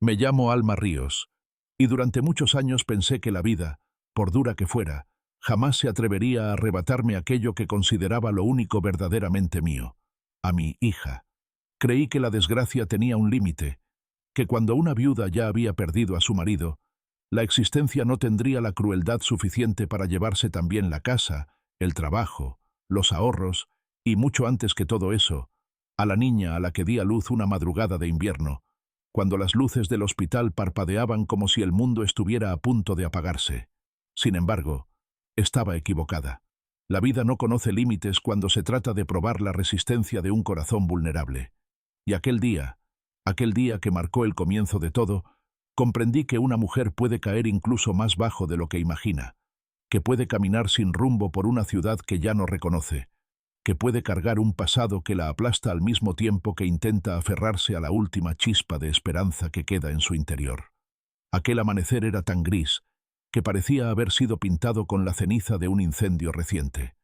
Me llamo Alma Ríos, y durante muchos años pensé que la vida, por dura que fuera, jamás se atrevería a arrebatarme aquello que consideraba lo único verdaderamente mío, a mi hija. Creí que la desgracia tenía un límite, que cuando una viuda ya había perdido a su marido, la existencia no tendría la crueldad suficiente para llevarse también la casa, el trabajo, los ahorros, y mucho antes que todo eso, a la niña a la que di a luz una madrugada de invierno, cuando las luces del hospital parpadeaban como si el mundo estuviera a punto de apagarse. Sin embargo, estaba equivocada. La vida no conoce límites cuando se trata de probar la resistencia de un corazón vulnerable. Y aquel día que marcó el comienzo de todo, comprendí que una mujer puede caer incluso más bajo de lo que imagina, que puede caminar sin rumbo por una ciudad que ya no reconoce, que puede cargar un pasado que la aplasta al mismo tiempo que intenta aferrarse a la última chispa de esperanza que queda en su interior. Aquel amanecer era tan gris que parecía haber sido pintado con la ceniza de un incendio reciente.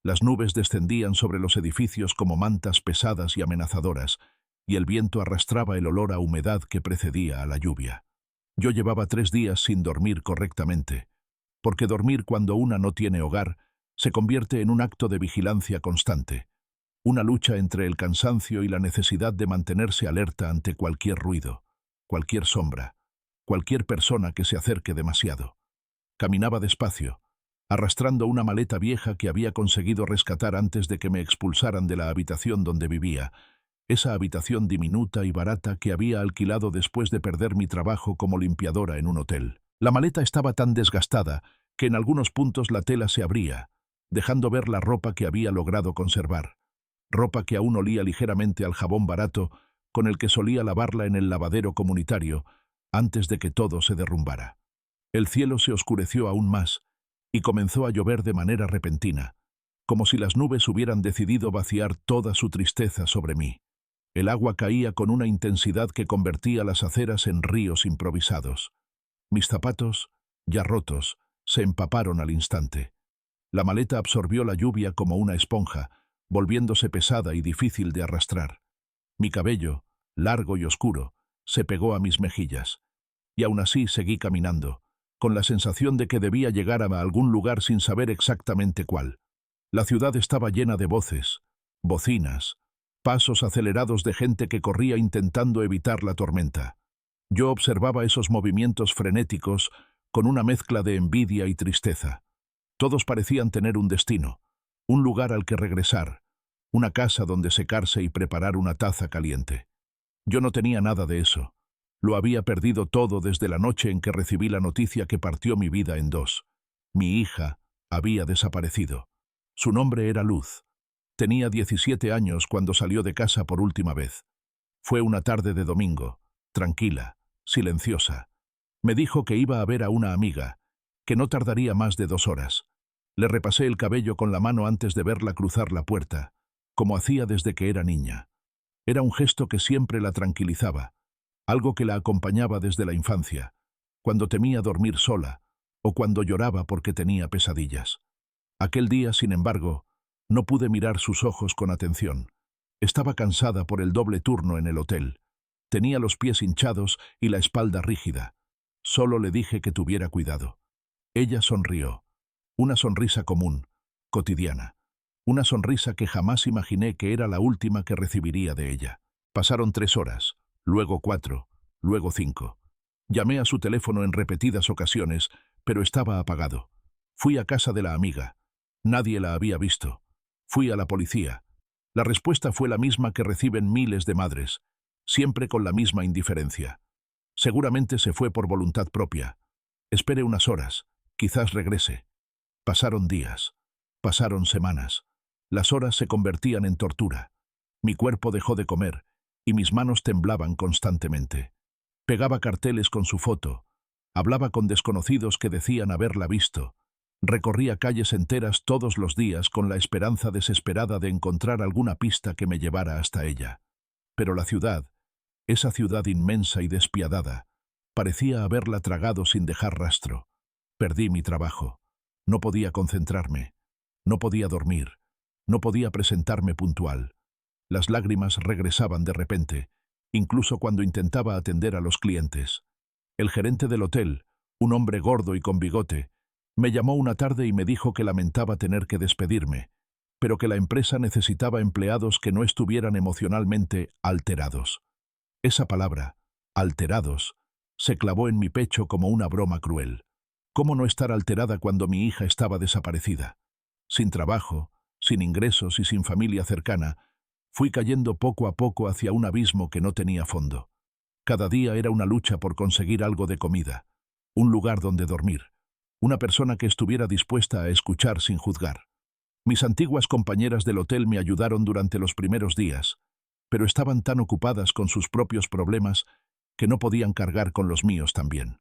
Las nubes descendían sobre los edificios como mantas pesadas y amenazadoras, y el viento arrastraba el olor a humedad que precedía a la lluvia. Yo llevaba 3 días sin dormir correctamente, porque dormir cuando una no tiene hogar se convierte en un acto de vigilancia constante, una lucha entre el cansancio y la necesidad de mantenerse alerta ante cualquier ruido, cualquier sombra, cualquier persona que se acerque demasiado. Caminaba despacio, arrastrando una maleta vieja que había conseguido rescatar antes de que me expulsaran de la habitación donde vivía, esa habitación diminuta y barata que había alquilado después de perder mi trabajo como limpiadora en un hotel. La maleta estaba tan desgastada que en algunos puntos la tela se abría, dejando ver la ropa que había logrado conservar, ropa que aún olía ligeramente al jabón barato con el que solía lavarla en el lavadero comunitario antes de que todo se derrumbara. El cielo se oscureció aún más y comenzó a llover de manera repentina, como si las nubes hubieran decidido vaciar toda su tristeza sobre mí. El agua caía con una intensidad que convertía las aceras en ríos improvisados. Mis zapatos, ya rotos, se empaparon al instante. La maleta absorbió la lluvia como una esponja, volviéndose pesada y difícil de arrastrar. Mi cabello, largo y oscuro, se pegó a mis mejillas. Y aún así seguí caminando, con la sensación de que debía llegar a algún lugar sin saber exactamente cuál. La ciudad estaba llena de voces, bocinas, pasos acelerados de gente que corría intentando evitar la tormenta. Yo observaba esos movimientos frenéticos con una mezcla de envidia y tristeza. Todos parecían tener un destino, un lugar al que regresar, una casa donde secarse y preparar una taza caliente. Yo no tenía nada de eso. Lo había perdido todo desde la noche en que recibí la noticia que partió mi vida en dos. Mi hija había desaparecido. Su nombre era Luz. Tenía 17 años cuando salió de casa por última vez. Fue una tarde de domingo, tranquila, silenciosa. Me dijo que iba a ver a una amiga, que no tardaría más de 2 horas. Le repasé el cabello con la mano antes de verla cruzar la puerta, como hacía desde que era niña. Era un gesto que siempre la tranquilizaba, algo que la acompañaba desde la infancia, cuando temía dormir sola o cuando lloraba porque tenía pesadillas. Aquel día, sin embargo, no pude mirar sus ojos con atención. Estaba cansada por el doble turno en el hotel. Tenía los pies hinchados y la espalda rígida. Solo le dije que tuviera cuidado. Ella sonrió. Una sonrisa común, cotidiana. Una sonrisa que jamás imaginé que era la última que recibiría de ella. Pasaron 3 horas, luego 4, luego 5. Llamé a su teléfono en repetidas ocasiones, pero estaba apagado. Fui a casa de la amiga. Nadie la había visto. Fui a la policía. La respuesta fue la misma que reciben miles de madres, siempre con la misma indiferencia. Seguramente se fue por voluntad propia. Espere unas horas, quizás regrese. Pasaron días. Pasaron semanas. Las horas se convertían en tortura. Mi cuerpo dejó de comer y mis manos temblaban constantemente. Pegaba carteles con su foto. Hablaba con desconocidos que decían haberla visto. Recorría calles enteras todos los días con la esperanza desesperada de encontrar alguna pista que me llevara hasta ella. Pero la ciudad, esa ciudad inmensa y despiadada, parecía haberla tragado sin dejar rastro. Perdí mi trabajo. No podía concentrarme. No podía dormir. No podía presentarme puntual. Las lágrimas regresaban de repente, incluso cuando intentaba atender a los clientes. El gerente del hotel, un hombre gordo y con bigote, me llamó una tarde y me dijo que lamentaba tener que despedirme, pero que la empresa necesitaba empleados que no estuvieran emocionalmente alterados. Esa palabra, alterados, se clavó en mi pecho como una broma cruel. ¿Cómo no estar alterada cuando mi hija estaba desaparecida? Sin trabajo, sin ingresos y sin familia cercana, fui cayendo poco a poco hacia un abismo que no tenía fondo. Cada día era una lucha por conseguir algo de comida, un lugar donde dormir, una persona que estuviera dispuesta a escuchar sin juzgar. Mis antiguas compañeras del hotel me ayudaron durante los primeros días, pero estaban tan ocupadas con sus propios problemas que no podían cargar con los míos también.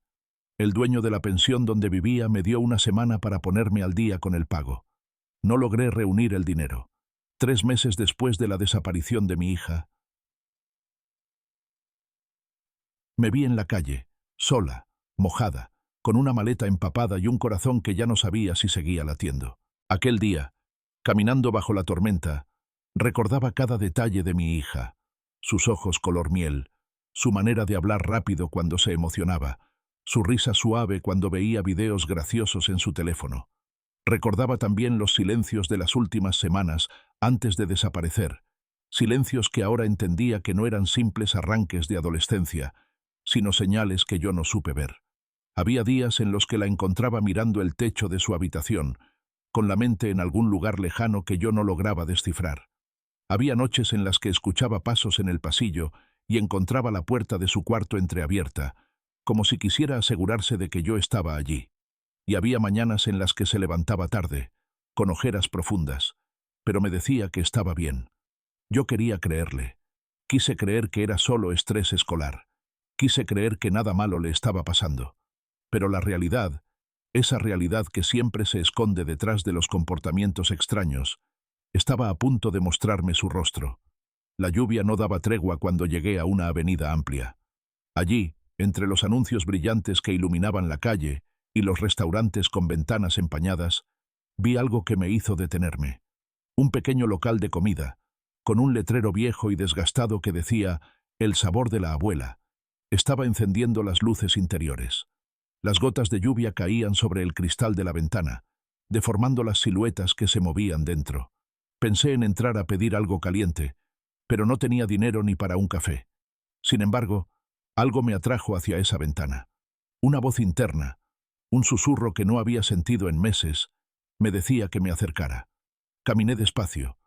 El dueño de la pensión donde vivía me dio una semana para ponerme al día con el pago. No logré reunir el dinero. 3 meses después de la desaparición de mi hija, me vi en la calle, sola, mojada, con una maleta empapada y un corazón que ya no sabía si seguía latiendo. Aquel día, caminando bajo la tormenta, recordaba cada detalle de mi hija, sus ojos color miel, su manera de hablar rápido cuando se emocionaba, su risa suave cuando veía videos graciosos en su teléfono. Recordaba también los silencios de las últimas semanas antes de desaparecer, silencios que ahora entendía que no eran simples arranques de adolescencia, sino señales que yo no supe ver. Había días en los que la encontraba mirando el techo de su habitación, con la mente en algún lugar lejano que yo no lograba descifrar. Había noches en las que escuchaba pasos en el pasillo y encontraba la puerta de su cuarto entreabierta, como si quisiera asegurarse de que yo estaba allí. Y había mañanas en las que se levantaba tarde, con ojeras profundas, pero me decía que estaba bien. Yo quería creerle. Quise creer que era solo estrés escolar. Quise creer que nada malo le estaba pasando. Pero la realidad, esa realidad que siempre se esconde detrás de los comportamientos extraños, estaba a punto de mostrarme su rostro. La lluvia no daba tregua cuando llegué a una avenida amplia. Allí, entre los anuncios brillantes que iluminaban la calle y los restaurantes con ventanas empañadas, vi algo que me hizo detenerme. Un pequeño local de comida, con un letrero viejo y desgastado que decía «El sabor de la abuela». Estaba encendiendo las luces interiores. Las gotas de lluvia caían sobre el cristal de la ventana, deformando las siluetas que se movían dentro. Pensé en entrar a pedir algo caliente, pero no tenía dinero ni para un café. Sin embargo, algo me atrajo hacia esa ventana. Una voz interna, un susurro que no había sentido en meses, me decía que me acercara. Caminé despacio,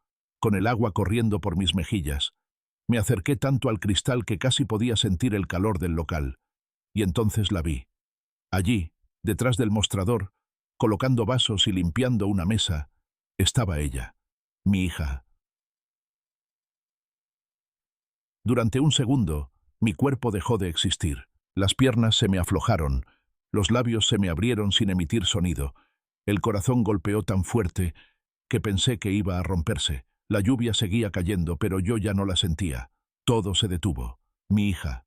con el agua corriendo por mis mejillas. Me acerqué tanto al cristal que casi podía sentir el calor del local, y entonces la vi. Allí, detrás del mostrador, colocando vasos y limpiando una mesa, estaba ella, mi hija. Durante un segundo, mi cuerpo dejó de existir. Las piernas se me aflojaron, los labios se me abrieron sin emitir sonido. El corazón golpeó tan fuerte que pensé que iba a romperse. La lluvia seguía cayendo, pero yo ya no la sentía. Todo se detuvo. Mi hija.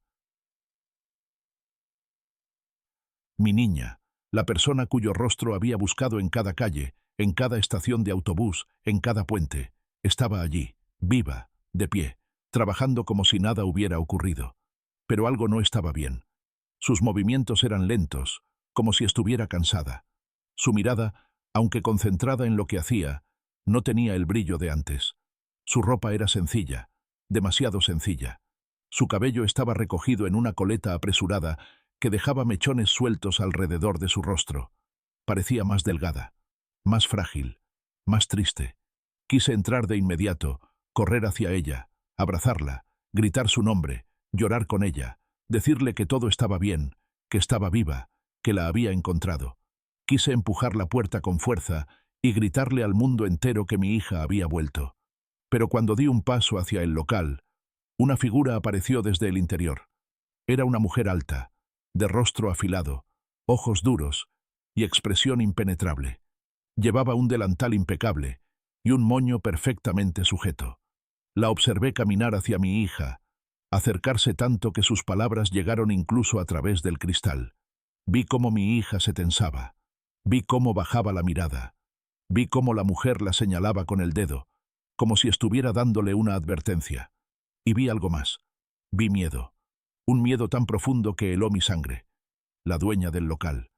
Mi niña, la persona cuyo rostro había buscado en cada calle, en cada estación de autobús, en cada puente, estaba allí, viva, de pie, trabajando como si nada hubiera ocurrido. Pero algo no estaba bien. Sus movimientos eran lentos, como si estuviera cansada. Su mirada, aunque concentrada en lo que hacía, no tenía el brillo de antes. Su ropa era sencilla, demasiado sencilla. Su cabello estaba recogido en una coleta apresurada que dejaba mechones sueltos alrededor de su rostro. Parecía más delgada, más frágil, más triste. Quise entrar de inmediato, correr hacia ella, abrazarla, gritar su nombre, llorar con ella, decirle que todo estaba bien, que estaba viva, que la había encontrado. Quise empujar la puerta con fuerza y gritarle al mundo entero que mi hija había vuelto. Pero cuando di un paso hacia el local, una figura apareció desde el interior. Era una mujer alta, de rostro afilado, ojos duros y expresión impenetrable. Llevaba un delantal impecable y un moño perfectamente sujeto. La observé caminar hacia mi hija, acercarse tanto que sus palabras llegaron incluso a través del cristal. Vi cómo mi hija se tensaba. Vi cómo bajaba la mirada. Vi cómo la mujer la señalaba con el dedo, como si estuviera dándole una advertencia. Y vi algo más. Vi miedo. Un miedo tan profundo que heló mi sangre. La dueña del local.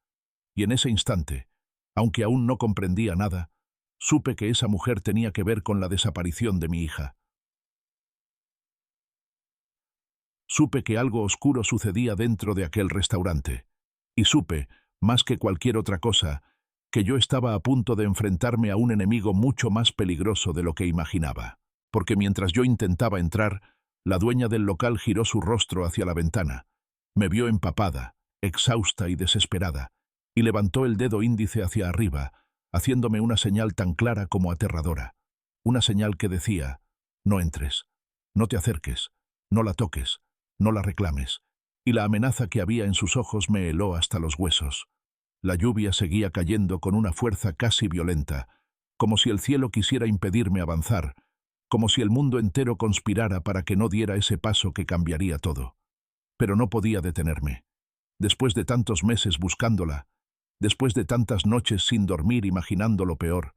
Y en ese instante, aunque aún no comprendía nada, supe que esa mujer tenía que ver con la desaparición de mi hija. Supe que algo oscuro sucedía dentro de aquel restaurante. Y supe, más que cualquier otra cosa, que yo estaba a punto de enfrentarme a un enemigo mucho más peligroso de lo que imaginaba. Porque mientras yo intentaba entrar, la dueña del local giró su rostro hacia la ventana. Me vio empapada, exhausta y desesperada, y levantó el dedo índice hacia arriba, haciéndome una señal tan clara como aterradora. Una señal que decía: no entres, no te acerques, no la toques, no la reclames. Y la amenaza que había en sus ojos me heló hasta los huesos. La lluvia seguía cayendo con una fuerza casi violenta, como si el cielo quisiera impedirme avanzar, como si el mundo entero conspirara para que no diera ese paso que cambiaría todo. Pero no podía detenerme. Después de tantos meses buscándola, después de tantas noches sin dormir imaginando lo peor,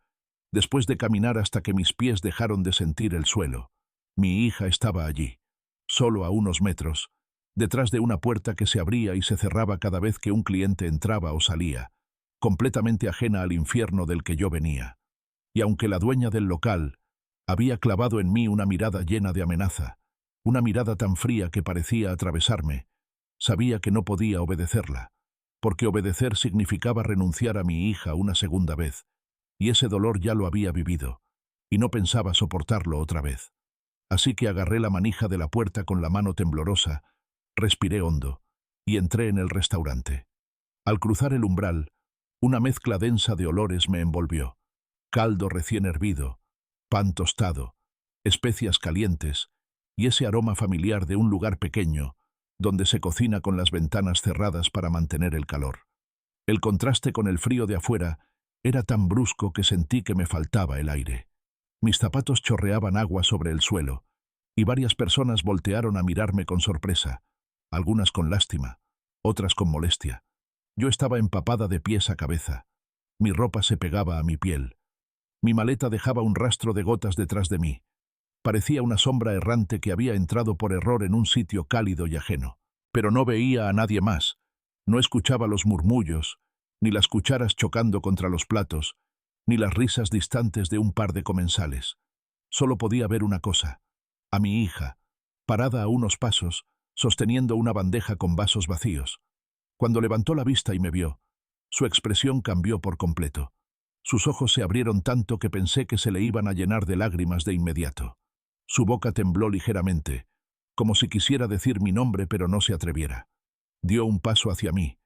después de caminar hasta que mis pies dejaron de sentir el suelo, mi hija estaba allí, solo a unos metros, detrás de una puerta que se abría y se cerraba cada vez que un cliente entraba o salía, completamente ajena al infierno del que yo venía. Y aunque la dueña del local había clavado en mí una mirada llena de amenaza, una mirada tan fría que parecía atravesarme, sabía que no podía obedecerla, porque obedecer significaba renunciar a mi hija una segunda vez, y ese dolor ya lo había vivido, y no pensaba soportarlo otra vez. Así que agarré la manija de la puerta con la mano temblorosa, respiré hondo, y entré en el restaurante. Al cruzar el umbral, una mezcla densa de olores me envolvió: caldo recién hervido, pan tostado, especias calientes, y ese aroma familiar de un lugar pequeño, donde se cocina con las ventanas cerradas para mantener el calor. El contraste con el frío de afuera era tan brusco que sentí que me faltaba el aire. Mis zapatos chorreaban agua sobre el suelo, y varias personas voltearon a mirarme con sorpresa, algunas con lástima, otras con molestia. Yo estaba empapada de pies a cabeza. Mi ropa se pegaba a mi piel. Mi maleta dejaba un rastro de gotas detrás de mí. Parecía una sombra errante que había entrado por error en un sitio cálido y ajeno. Pero no veía a nadie más, no escuchaba los murmullos, ni las cucharas chocando contra los platos, ni las risas distantes de un par de comensales. Solo podía ver una cosa: a mi hija, parada a unos pasos, sosteniendo una bandeja con vasos vacíos. Cuando levantó la vista y me vio, su expresión cambió por completo. Sus ojos se abrieron tanto que pensé que se le iban a llenar de lágrimas de inmediato. Su boca tembló ligeramente, como si quisiera decir mi nombre pero no se atreviera. Dio un paso hacia mí,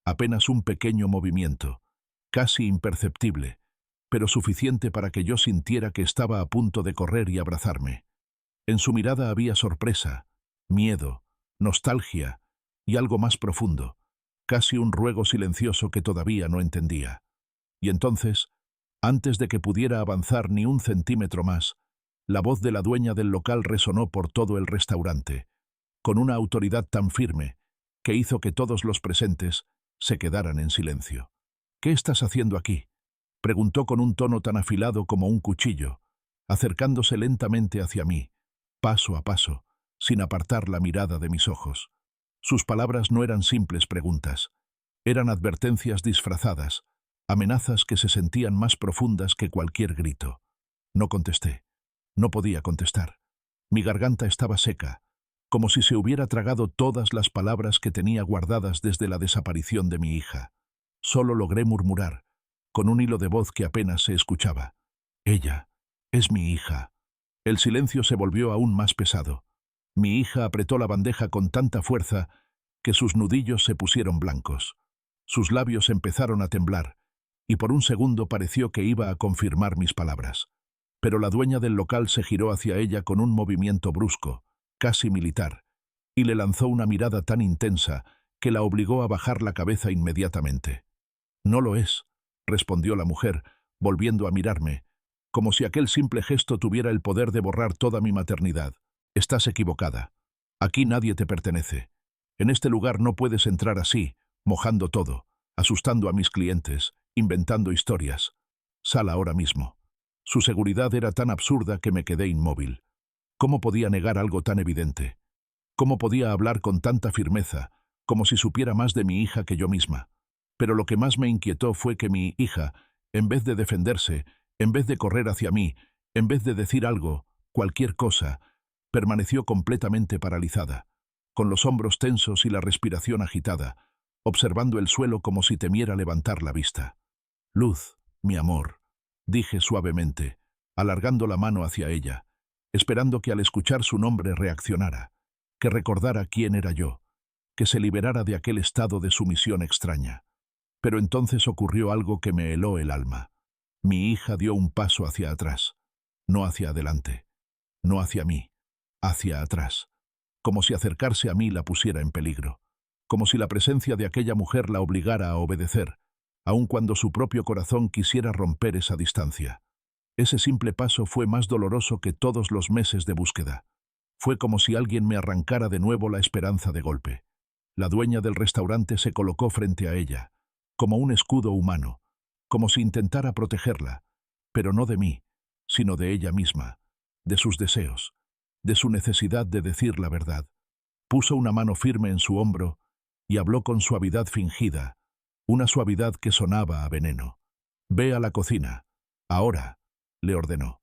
apenas un pequeño movimiento, casi imperceptible, pero suficiente para que yo sintiera que estaba a punto de correr y abrazarme. En su mirada había sorpresa, miedo, nostalgia y algo más profundo, casi un ruego silencioso que todavía no entendía. Y entonces, antes de que pudiera avanzar ni un centímetro más, la voz de la dueña del local resonó por todo el restaurante, con una autoridad tan firme que hizo que todos los presentes se quedaran en silencio. «¿Qué estás haciendo aquí?», preguntó con un tono tan afilado como un cuchillo, acercándose lentamente hacia mí, paso a paso, sin apartar la mirada de mis ojos. Sus palabras no eran simples preguntas, eran advertencias disfrazadas, amenazas que se sentían más profundas que cualquier grito. No contesté. No podía contestar. Mi garganta estaba seca, como si se hubiera tragado todas las palabras que tenía guardadas desde la desaparición de mi hija. Solo logré murmurar, con un hilo de voz que apenas se escuchaba: «Ella es mi hija». El silencio se volvió aún más pesado. Mi hija apretó la bandeja con tanta fuerza que sus nudillos se pusieron blancos. Sus labios empezaron a temblar, y por un segundo pareció que iba a confirmar mis palabras. Pero la dueña del local se giró hacia ella con un movimiento brusco, casi militar, y le lanzó una mirada tan intensa que la obligó a bajar la cabeza inmediatamente. «No lo es», respondió la mujer, volviendo a mirarme, como si aquel simple gesto tuviera el poder de borrar toda mi maternidad. «Estás equivocada. Aquí nadie te pertenece. En este lugar no puedes entrar así, mojando todo, asustando a mis clientes, inventando historias. Sal ahora mismo». Su seguridad era tan absurda que me quedé inmóvil. ¿Cómo podía negar algo tan evidente? ¿Cómo podía hablar con tanta firmeza, como si supiera más de mi hija que yo misma? Pero lo que más me inquietó fue que mi hija, en vez de defenderse, en vez de correr hacia mí, en vez de decir algo, cualquier cosa, permaneció completamente paralizada, con los hombros tensos y la respiración agitada, observando el suelo como si temiera levantar la vista. «Luz, mi amor», dije suavemente, alargando la mano hacia ella, esperando que al escuchar su nombre reaccionara, que recordara quién era yo, que se liberara de aquel estado de sumisión extraña. Pero entonces ocurrió algo que me heló el alma. Mi hija dio un paso hacia atrás, no hacia adelante, no hacia mí, hacia atrás, como si acercarse a mí la pusiera en peligro, como si la presencia de aquella mujer la obligara a obedecer, aun cuando su propio corazón quisiera romper esa distancia. Ese simple paso fue más doloroso que todos los meses de búsqueda. Fue como si alguien me arrancara de nuevo la esperanza de golpe. La dueña del restaurante se colocó frente a ella, como un escudo humano, como si intentara protegerla, pero no de mí, sino de ella misma, de sus deseos, de su necesidad de decir la verdad. Puso una mano firme en su hombro y habló con suavidad fingida, una suavidad que sonaba a veneno. «Ve a la cocina. Ahora», le ordenó.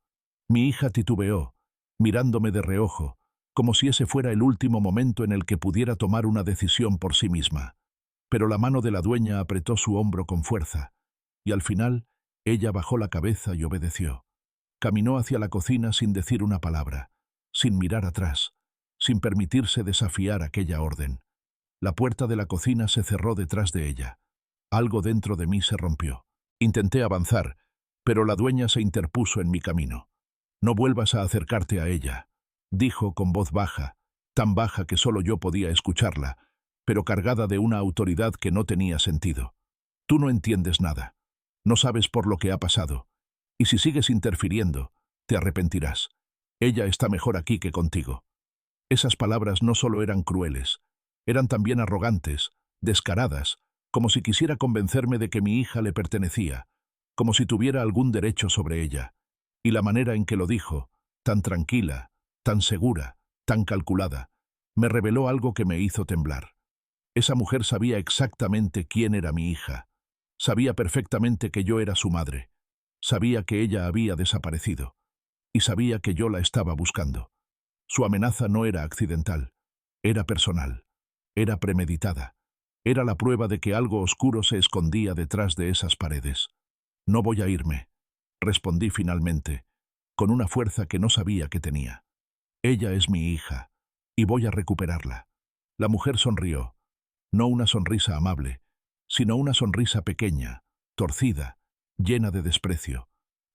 Mi hija titubeó, mirándome de reojo, como si ese fuera el último momento en el que pudiera tomar una decisión por sí misma. Pero la mano de la dueña apretó su hombro con fuerza, y al final ella bajó la cabeza y obedeció. Caminó hacia la cocina sin decir una palabra, sin mirar atrás, sin permitirse desafiar aquella orden. La puerta de la cocina se cerró detrás de ella. Algo dentro de mí se rompió. Intenté avanzar, pero la dueña se interpuso en mi camino. «No vuelvas a acercarte a ella», dijo con voz baja, tan baja que solo yo podía escucharla, pero cargada de una autoridad que no tenía sentido. «Tú no entiendes nada. No sabes por lo que ha pasado. Y si sigues interfiriendo, te arrepentirás. Ella está mejor aquí que contigo». Esas palabras no solo eran crueles, eran también arrogantes, descaradas, como si quisiera convencerme de que mi hija le pertenecía, como si tuviera algún derecho sobre ella. Y la manera en que lo dijo, tan tranquila, tan segura, tan calculada, me reveló algo que me hizo temblar. Esa mujer sabía exactamente quién era mi hija. Sabía perfectamente que yo era su madre. Sabía que ella había desaparecido. Y sabía que yo la estaba buscando. Su amenaza no era accidental. Era personal. Era premeditada. Era la prueba de que algo oscuro se escondía detrás de esas paredes. «No voy a irme», respondí finalmente, con una fuerza que no sabía que tenía. «Ella es mi hija, y voy a recuperarla». La mujer sonrió, no una sonrisa amable, sino una sonrisa pequeña, torcida, llena de desprecio,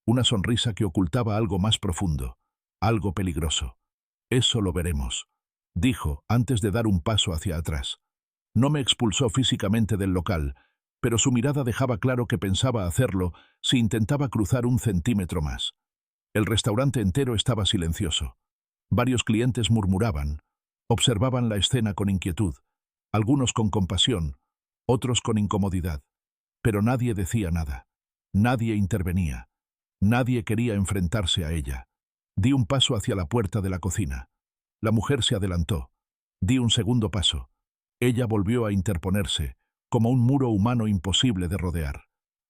una sonrisa que ocultaba algo más profundo, algo peligroso. «Eso lo veremos», dijo antes de dar un paso hacia atrás. No me expulsó físicamente del local, pero su mirada dejaba claro que pensaba hacerlo si intentaba cruzar un centímetro más. El restaurante entero estaba silencioso. Varios clientes murmuraban, observaban la escena con inquietud, algunos con compasión, otros con incomodidad. Pero nadie decía nada. Nadie intervenía. Nadie quería enfrentarse a ella. Di un paso hacia la puerta de la cocina. La mujer se adelantó. Di un segundo paso. Ella volvió a interponerse, como un muro humano imposible de rodear.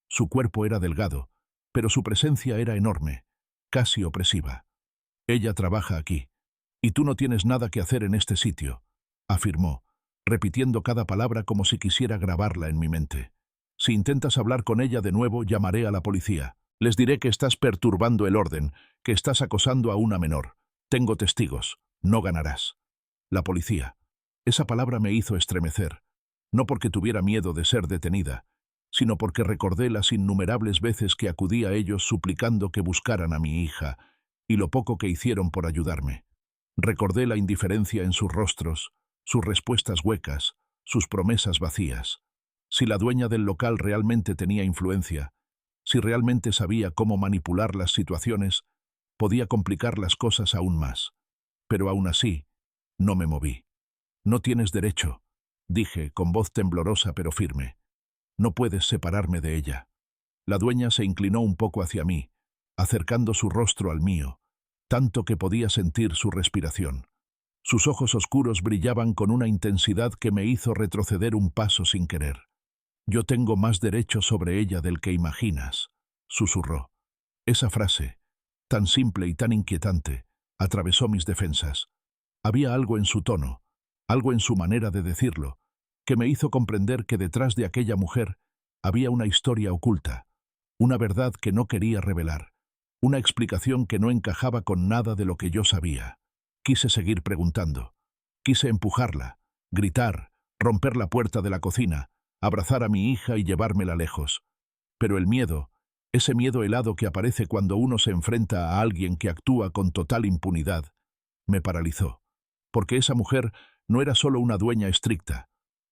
Su cuerpo era delgado, pero su presencia era enorme, casi opresiva. «Ella trabaja aquí, y tú no tienes nada que hacer en este sitio», afirmó, repitiendo cada palabra como si quisiera grabarla en mi mente. «Si intentas hablar con ella de nuevo, llamaré a la policía. Les diré que estás perturbando el orden, que estás acosando a una menor. Tengo testigos. No ganarás». La policía. Esa palabra me hizo estremecer, no porque tuviera miedo de ser detenida, sino porque recordé las innumerables veces que acudí a ellos suplicando que buscaran a mi hija, y lo poco que hicieron por ayudarme. Recordé la indiferencia en sus rostros, sus respuestas huecas, sus promesas vacías. Si la dueña del local realmente tenía influencia, si realmente sabía cómo manipular las situaciones, podía complicar las cosas aún más. Pero aún así, no me moví. «No tienes derecho», dije con voz temblorosa pero firme. «No puedes separarme de ella». La dueña se inclinó un poco hacia mí, acercando su rostro al mío, tanto que podía sentir su respiración. Sus ojos oscuros brillaban con una intensidad que me hizo retroceder un paso sin querer. «Yo tengo más derecho sobre ella del que imaginas», susurró. Esa frase, tan simple y tan inquietante, atravesó mis defensas. Había algo en su tono, algo en su manera de decirlo, que me hizo comprender que detrás de aquella mujer había una historia oculta, una verdad que no quería revelar, una explicación que no encajaba con nada de lo que yo sabía. Quise seguir preguntando. Quise empujarla, gritar, romper la puerta de la cocina, abrazar a mi hija y llevármela lejos. Pero el miedo, ese miedo helado que aparece cuando uno se enfrenta a alguien que actúa con total impunidad, me paralizó. Porque esa mujer no era solo una dueña estricta,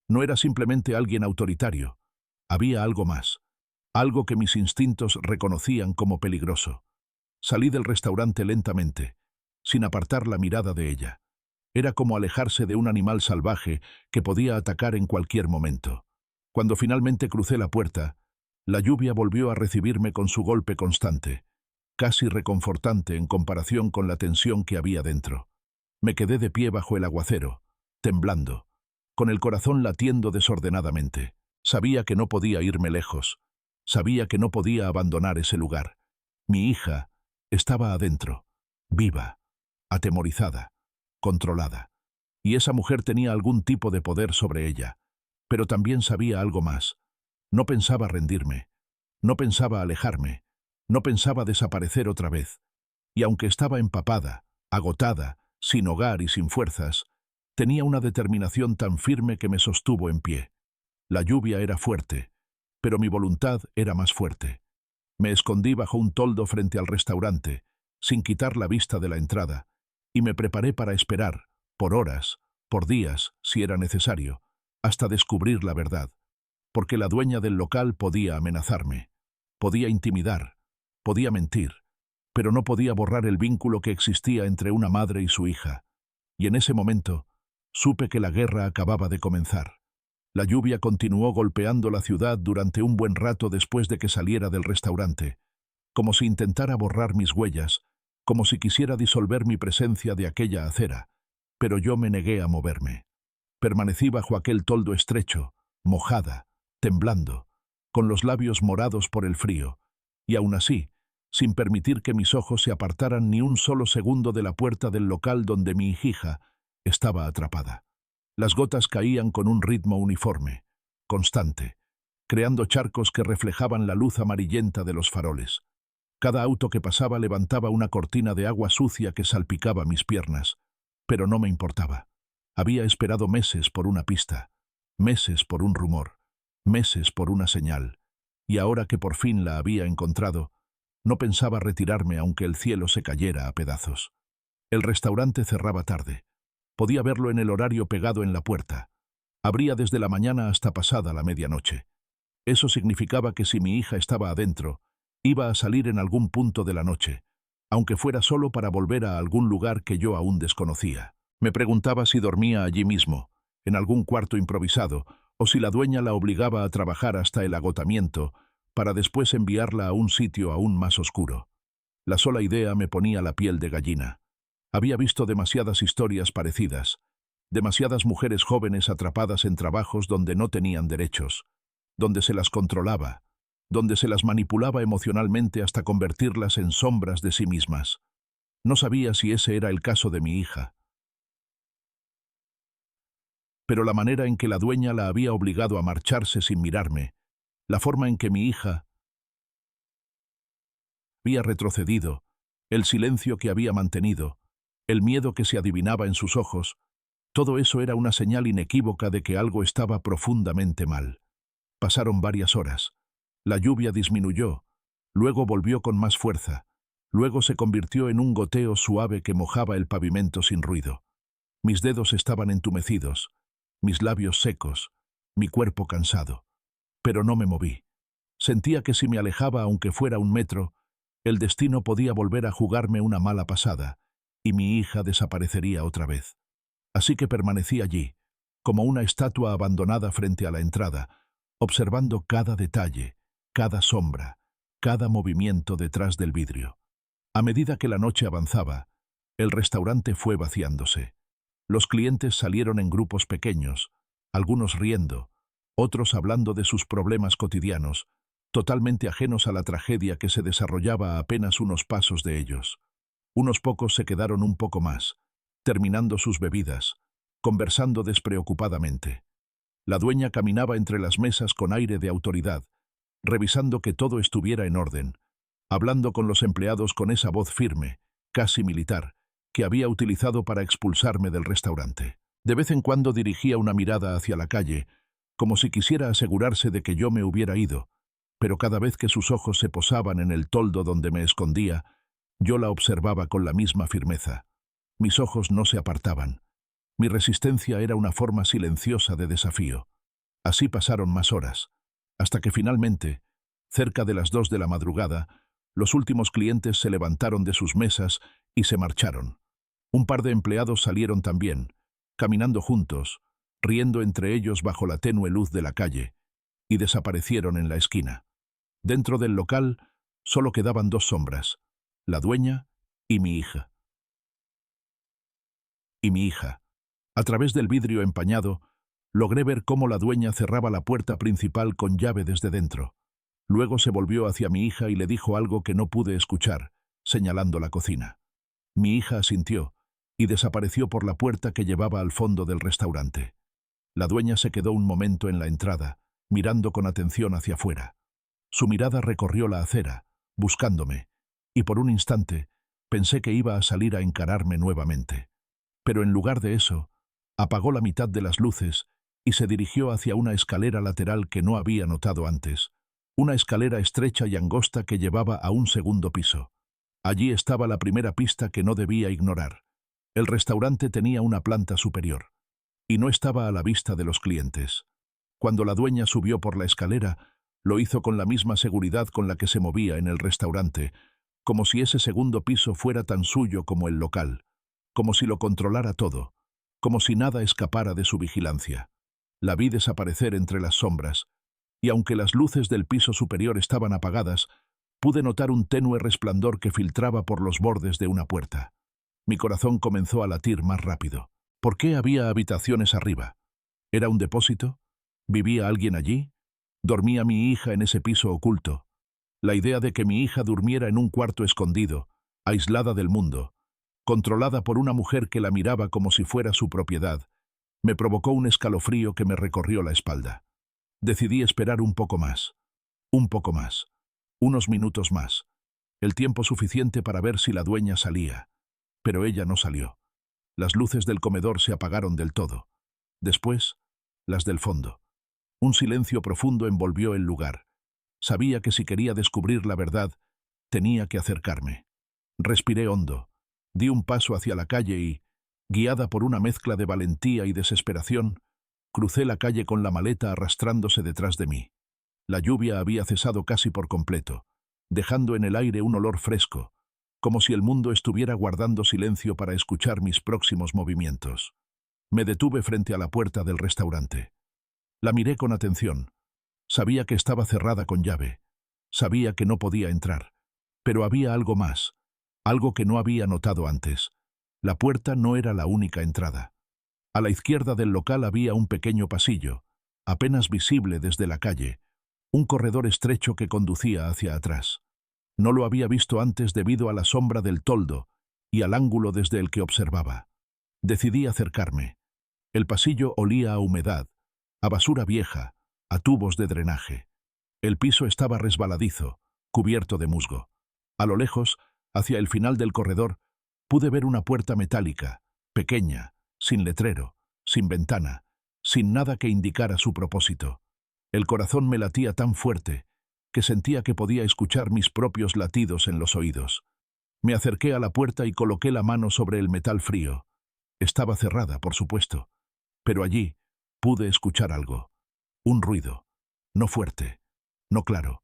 no era simplemente alguien autoritario. Había algo más, algo que mis instintos reconocían como peligroso. Salí del restaurante lentamente, sin apartar la mirada de ella. Era como alejarse de un animal salvaje que podía atacar en cualquier momento. Cuando finalmente crucé la puerta, la lluvia volvió a recibirme con su golpe constante, casi reconfortante en comparación con la tensión que había dentro. Me quedé de pie bajo el aguacero, temblando, con el corazón latiendo desordenadamente. Sabía que no podía irme lejos. Sabía que no podía abandonar ese lugar. Mi hija estaba adentro, viva, atemorizada, controlada. Y esa mujer tenía algún tipo de poder sobre ella. Pero también sabía algo más. No pensaba rendirme. No pensaba alejarme. No pensaba desaparecer otra vez. Y aunque estaba empapada, agotada, sin hogar y sin fuerzas, tenía una determinación tan firme que me sostuvo en pie. La lluvia era fuerte, pero mi voluntad era más fuerte. Me escondí bajo un toldo frente al restaurante, sin quitar la vista de la entrada, y me preparé para esperar, por horas, por días, si era necesario, hasta descubrir la verdad. Porque la dueña del local podía amenazarme, podía intimidar, podía mentir, pero no podía borrar el vínculo que existía entre una madre y su hija. Y en ese momento, supe que la guerra acababa de comenzar. La lluvia continuó golpeando la ciudad durante un buen rato después de que saliera del restaurante, como si intentara borrar mis huellas, como si quisiera disolver mi presencia de aquella acera, pero yo me negué a moverme. Permanecí bajo aquel toldo estrecho, mojada, temblando, con los labios morados por el frío, y aún así, sin permitir que mis ojos se apartaran ni un solo segundo de la puerta del local donde mi hija estaba atrapada. Las gotas caían con un ritmo uniforme, constante, creando charcos que reflejaban la luz amarillenta de los faroles. Cada auto que pasaba levantaba una cortina de agua sucia que salpicaba mis piernas, pero no me importaba. Había esperado meses por una pista, meses por un rumor, meses por una señal, y ahora que por fin la había encontrado, no pensaba retirarme aunque el cielo se cayera a pedazos. El restaurante cerraba tarde. Podía verlo en el horario pegado en la puerta. Abría desde la mañana hasta pasada la medianoche. Eso significaba que si mi hija estaba adentro, iba a salir en algún punto de la noche, aunque fuera solo para volver a algún lugar que yo aún desconocía. Me preguntaba si dormía allí mismo, en algún cuarto improvisado, o si la dueña la obligaba a trabajar hasta el agotamiento, para después enviarla a un sitio aún más oscuro. La sola idea me ponía la piel de gallina. Había visto demasiadas historias parecidas, demasiadas mujeres jóvenes atrapadas en trabajos donde no tenían derechos, donde se las controlaba, donde se las manipulaba emocionalmente hasta convertirlas en sombras de sí mismas. No sabía si ese era el caso de mi hija. Pero la manera en que la dueña la había obligado a marcharse sin mirarme, la forma en que mi hija había retrocedido, el silencio que había mantenido, el miedo que se adivinaba en sus ojos, todo eso era una señal inequívoca de que algo estaba profundamente mal. Pasaron varias horas. La lluvia disminuyó, luego volvió con más fuerza, luego se convirtió en un goteo suave que mojaba el pavimento sin ruido. Mis dedos estaban entumecidos, mis labios secos, mi cuerpo cansado. Pero no me moví. Sentía que si me alejaba aunque fuera 1 metro, el destino podía volver a jugarme una mala pasada, y mi hija desaparecería otra vez. Así que permanecí allí, como una estatua abandonada frente a la entrada, observando cada detalle, cada sombra, cada movimiento detrás del vidrio. A medida que la noche avanzaba, el restaurante fue vaciándose. Los clientes salieron en grupos pequeños, algunos riendo, otros hablando de sus problemas cotidianos, totalmente ajenos a la tragedia que se desarrollaba a apenas unos pasos de ellos. Unos pocos se quedaron un poco más, terminando sus bebidas, conversando despreocupadamente. La dueña caminaba entre las mesas con aire de autoridad, revisando que todo estuviera en orden, hablando con los empleados con esa voz firme, casi militar, que había utilizado para expulsarme del restaurante. De vez en cuando dirigía una mirada hacia la calle, como si quisiera asegurarse de que yo me hubiera ido, pero cada vez que sus ojos se posaban en el toldo donde me escondía, yo la observaba con la misma firmeza. Mis ojos no se apartaban. Mi resistencia era una forma silenciosa de desafío. Así pasaron más horas, hasta que finalmente, cerca de las 2 de la madrugada, los últimos clientes se levantaron de sus mesas y se marcharon. Un par de empleados salieron también, caminando juntos, riendo entre ellos bajo la tenue luz de la calle, y desaparecieron en la esquina. Dentro del local solo quedaban 2 sombras, la dueña y mi hija. A través del vidrio empañado, logré ver cómo la dueña cerraba la puerta principal con llave desde dentro. Luego se volvió hacia mi hija y le dijo algo que no pude escuchar, señalando la cocina. Mi hija asintió y desapareció por la puerta que llevaba al fondo del restaurante. La dueña se quedó un momento en la entrada, mirando con atención hacia afuera. Su mirada recorrió la acera, buscándome, y por un instante pensé que iba a salir a encararme nuevamente. Pero en lugar de eso, apagó la mitad de las luces y se dirigió hacia una escalera lateral que no había notado antes, una escalera estrecha y angosta que llevaba a un segundo piso. Allí estaba la primera pista que no debía ignorar. El restaurante tenía una planta superior, y no estaba a la vista de los clientes. Cuando la dueña subió por la escalera, lo hizo con la misma seguridad con la que se movía en el restaurante, como si ese segundo piso fuera tan suyo como el local, como si lo controlara todo, como si nada escapara de su vigilancia. La vi desaparecer entre las sombras, y aunque las luces del piso superior estaban apagadas, pude notar un tenue resplandor que filtraba por los bordes de una puerta. Mi corazón comenzó a latir más rápido. ¿Por qué había habitaciones arriba? ¿Era un depósito? ¿Vivía alguien allí? ¿Dormía mi hija en ese piso oculto? La idea de que mi hija durmiera en un cuarto escondido, aislada del mundo, controlada por una mujer que la miraba como si fuera su propiedad, me provocó un escalofrío que me recorrió la espalda. Decidí esperar un poco más, unos minutos más, el tiempo suficiente para ver si la dueña salía. Pero ella no salió. Las luces del comedor se apagaron del todo. Después, las del fondo. Un silencio profundo envolvió el lugar. Sabía que si quería descubrir la verdad, tenía que acercarme. Respiré hondo, di un paso hacia la calle y, guiada por una mezcla de valentía y desesperación, crucé la calle con la maleta arrastrándose detrás de mí. La lluvia había cesado casi por completo, dejando en el aire un olor fresco, como si el mundo estuviera guardando silencio para escuchar mis próximos movimientos. Me detuve frente a la puerta del restaurante. La miré con atención. Sabía que estaba cerrada con llave. Sabía que no podía entrar. Pero había algo más, algo que no había notado antes. La puerta no era la única entrada. A la izquierda del local había un pequeño pasillo, apenas visible desde la calle, un corredor estrecho que conducía hacia atrás. No lo había visto antes debido a la sombra del toldo y al ángulo desde el que observaba. Decidí acercarme. El pasillo olía a humedad, a basura vieja, a tubos de drenaje. El piso estaba resbaladizo, cubierto de musgo. A lo lejos, hacia el final del corredor, pude ver una puerta metálica, pequeña, sin letrero, sin ventana, sin nada que indicara su propósito. El corazón me latía tan fuerte que sentía que podía escuchar mis propios latidos en los oídos. Me acerqué a la puerta y coloqué la mano sobre el metal frío. Estaba cerrada, por supuesto, pero allí pude escuchar algo. Un ruido, no fuerte, no claro,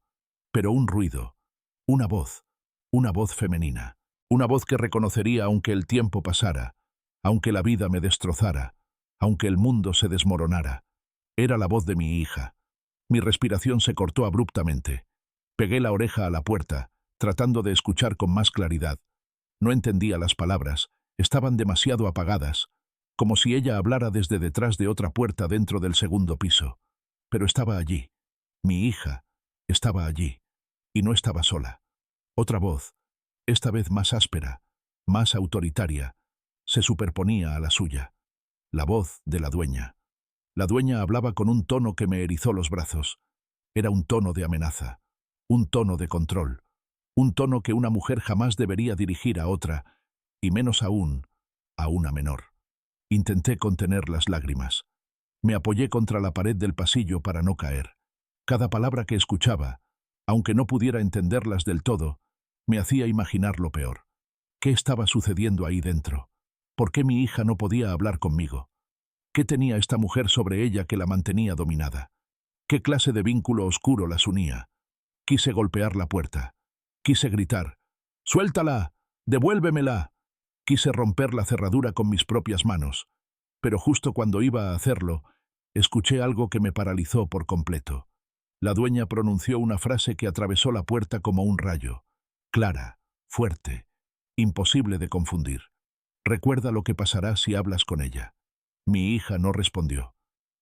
pero un ruido, una voz femenina, una voz que reconocería aunque el tiempo pasara, aunque la vida me destrozara, aunque el mundo se desmoronara. Era la voz de mi hija. Mi respiración se cortó abruptamente. Pegué la oreja a la puerta, tratando de escuchar con más claridad. No entendía las palabras, estaban demasiado apagadas, como si ella hablara desde detrás de otra puerta dentro del segundo piso. Pero estaba allí. Mi hija estaba allí. Y no estaba sola. Otra voz, esta vez más áspera, más autoritaria, se superponía a la suya. La voz de la dueña. La dueña hablaba con un tono que me erizó los brazos. Era un tono de amenaza, un tono de control, un tono que una mujer jamás debería dirigir a otra, y menos aún a una menor. Intenté contener las lágrimas. Me apoyé contra la pared del pasillo para no caer. Cada palabra que escuchaba, aunque no pudiera entenderlas del todo, me hacía imaginar lo peor. ¿Qué estaba sucediendo ahí dentro? ¿Por qué mi hija no podía hablar conmigo? ¿Qué tenía esta mujer sobre ella que la mantenía dominada? ¿Qué clase de vínculo oscuro las unía? Quise golpear la puerta. Quise gritar: «¡Suéltala! ¡Devuélvemela!». Quise romper la cerradura con mis propias manos. Pero justo cuando iba a hacerlo, escuché algo que me paralizó por completo. La dueña pronunció una frase que atravesó la puerta como un rayo. Clara, fuerte, imposible de confundir. «Recuerda lo que pasará si hablas con ella». Mi hija no respondió.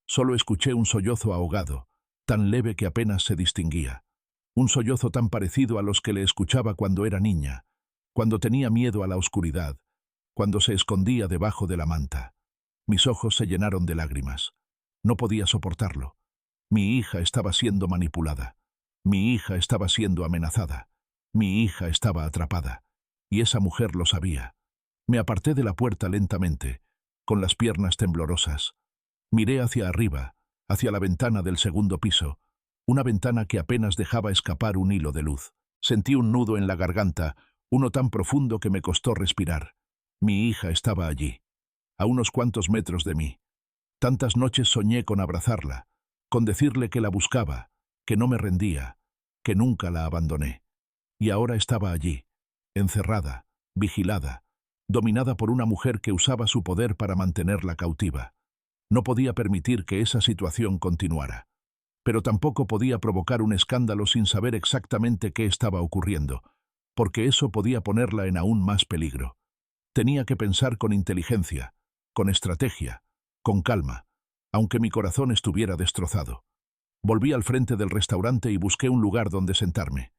Solo escuché un sollozo ahogado, tan leve que apenas se distinguía. Un sollozo tan parecido a los que le escuchaba cuando era niña, cuando tenía miedo a la oscuridad, cuando se escondía debajo de la manta. Mis ojos se llenaron de lágrimas. No podía soportarlo. Mi hija estaba siendo manipulada. Mi hija estaba siendo amenazada. Mi hija estaba atrapada. Y esa mujer lo sabía. Me aparté de la puerta lentamente, con las piernas temblorosas. Miré hacia arriba, hacia la ventana del segundo piso, una ventana que apenas dejaba escapar un hilo de luz. Sentí un nudo en la garganta, uno tan profundo que me costó respirar. Mi hija estaba allí, a unos cuantos metros de mí. Tantas noches soñé con abrazarla, con decirle que la buscaba, que no me rendía, que nunca la abandoné. Y ahora estaba allí, encerrada, vigilada, dominada por una mujer que usaba su poder para mantenerla cautiva. No podía permitir que esa situación continuara. Pero tampoco podía provocar un escándalo sin saber exactamente qué estaba ocurriendo, porque eso podía ponerla en aún más peligro. Tenía que pensar con inteligencia, con estrategia, con calma, aunque mi corazón estuviera destrozado. Volví al frente del restaurante y busqué un lugar donde sentarme.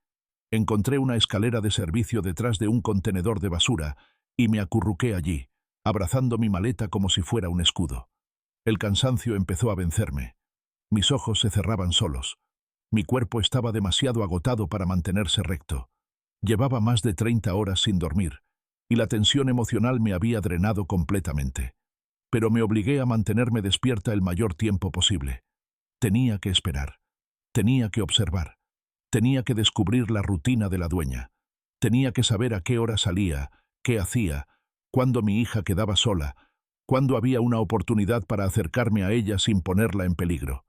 Encontré una escalera de servicio detrás de un contenedor de basura y me acurruqué allí, abrazando mi maleta como si fuera un escudo. El cansancio empezó a vencerme. Mis ojos se cerraban solos. Mi cuerpo estaba demasiado agotado para mantenerse recto. Llevaba más de 30 horas sin dormir, y la tensión emocional me había drenado completamente. Pero me obligué a mantenerme despierta el mayor tiempo posible. Tenía que esperar. Tenía que observar. Tenía que descubrir la rutina de la dueña. Tenía que saber a qué hora salía, qué hacía, cuándo mi hija quedaba sola, cuándo había una oportunidad para acercarme a ella sin ponerla en peligro.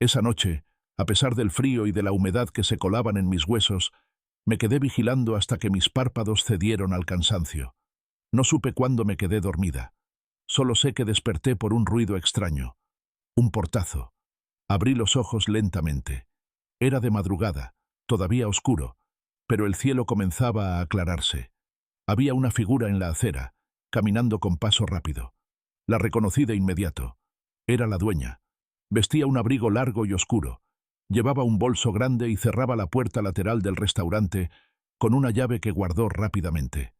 Esa noche, a pesar del frío y de la humedad que se colaban en mis huesos, me quedé vigilando hasta que mis párpados cedieron al cansancio. No supe cuándo me quedé dormida. Solo sé que desperté por un ruido extraño. Un portazo. Abrí los ojos lentamente. Era de madrugada, todavía oscuro, pero el cielo comenzaba a aclararse. Había una figura en la acera, caminando con paso rápido. La reconocí de inmediato. Era la dueña. Vestía un abrigo largo y oscuro. Llevaba un bolso grande y cerraba la puerta lateral del restaurante con una llave que guardó rápidamente.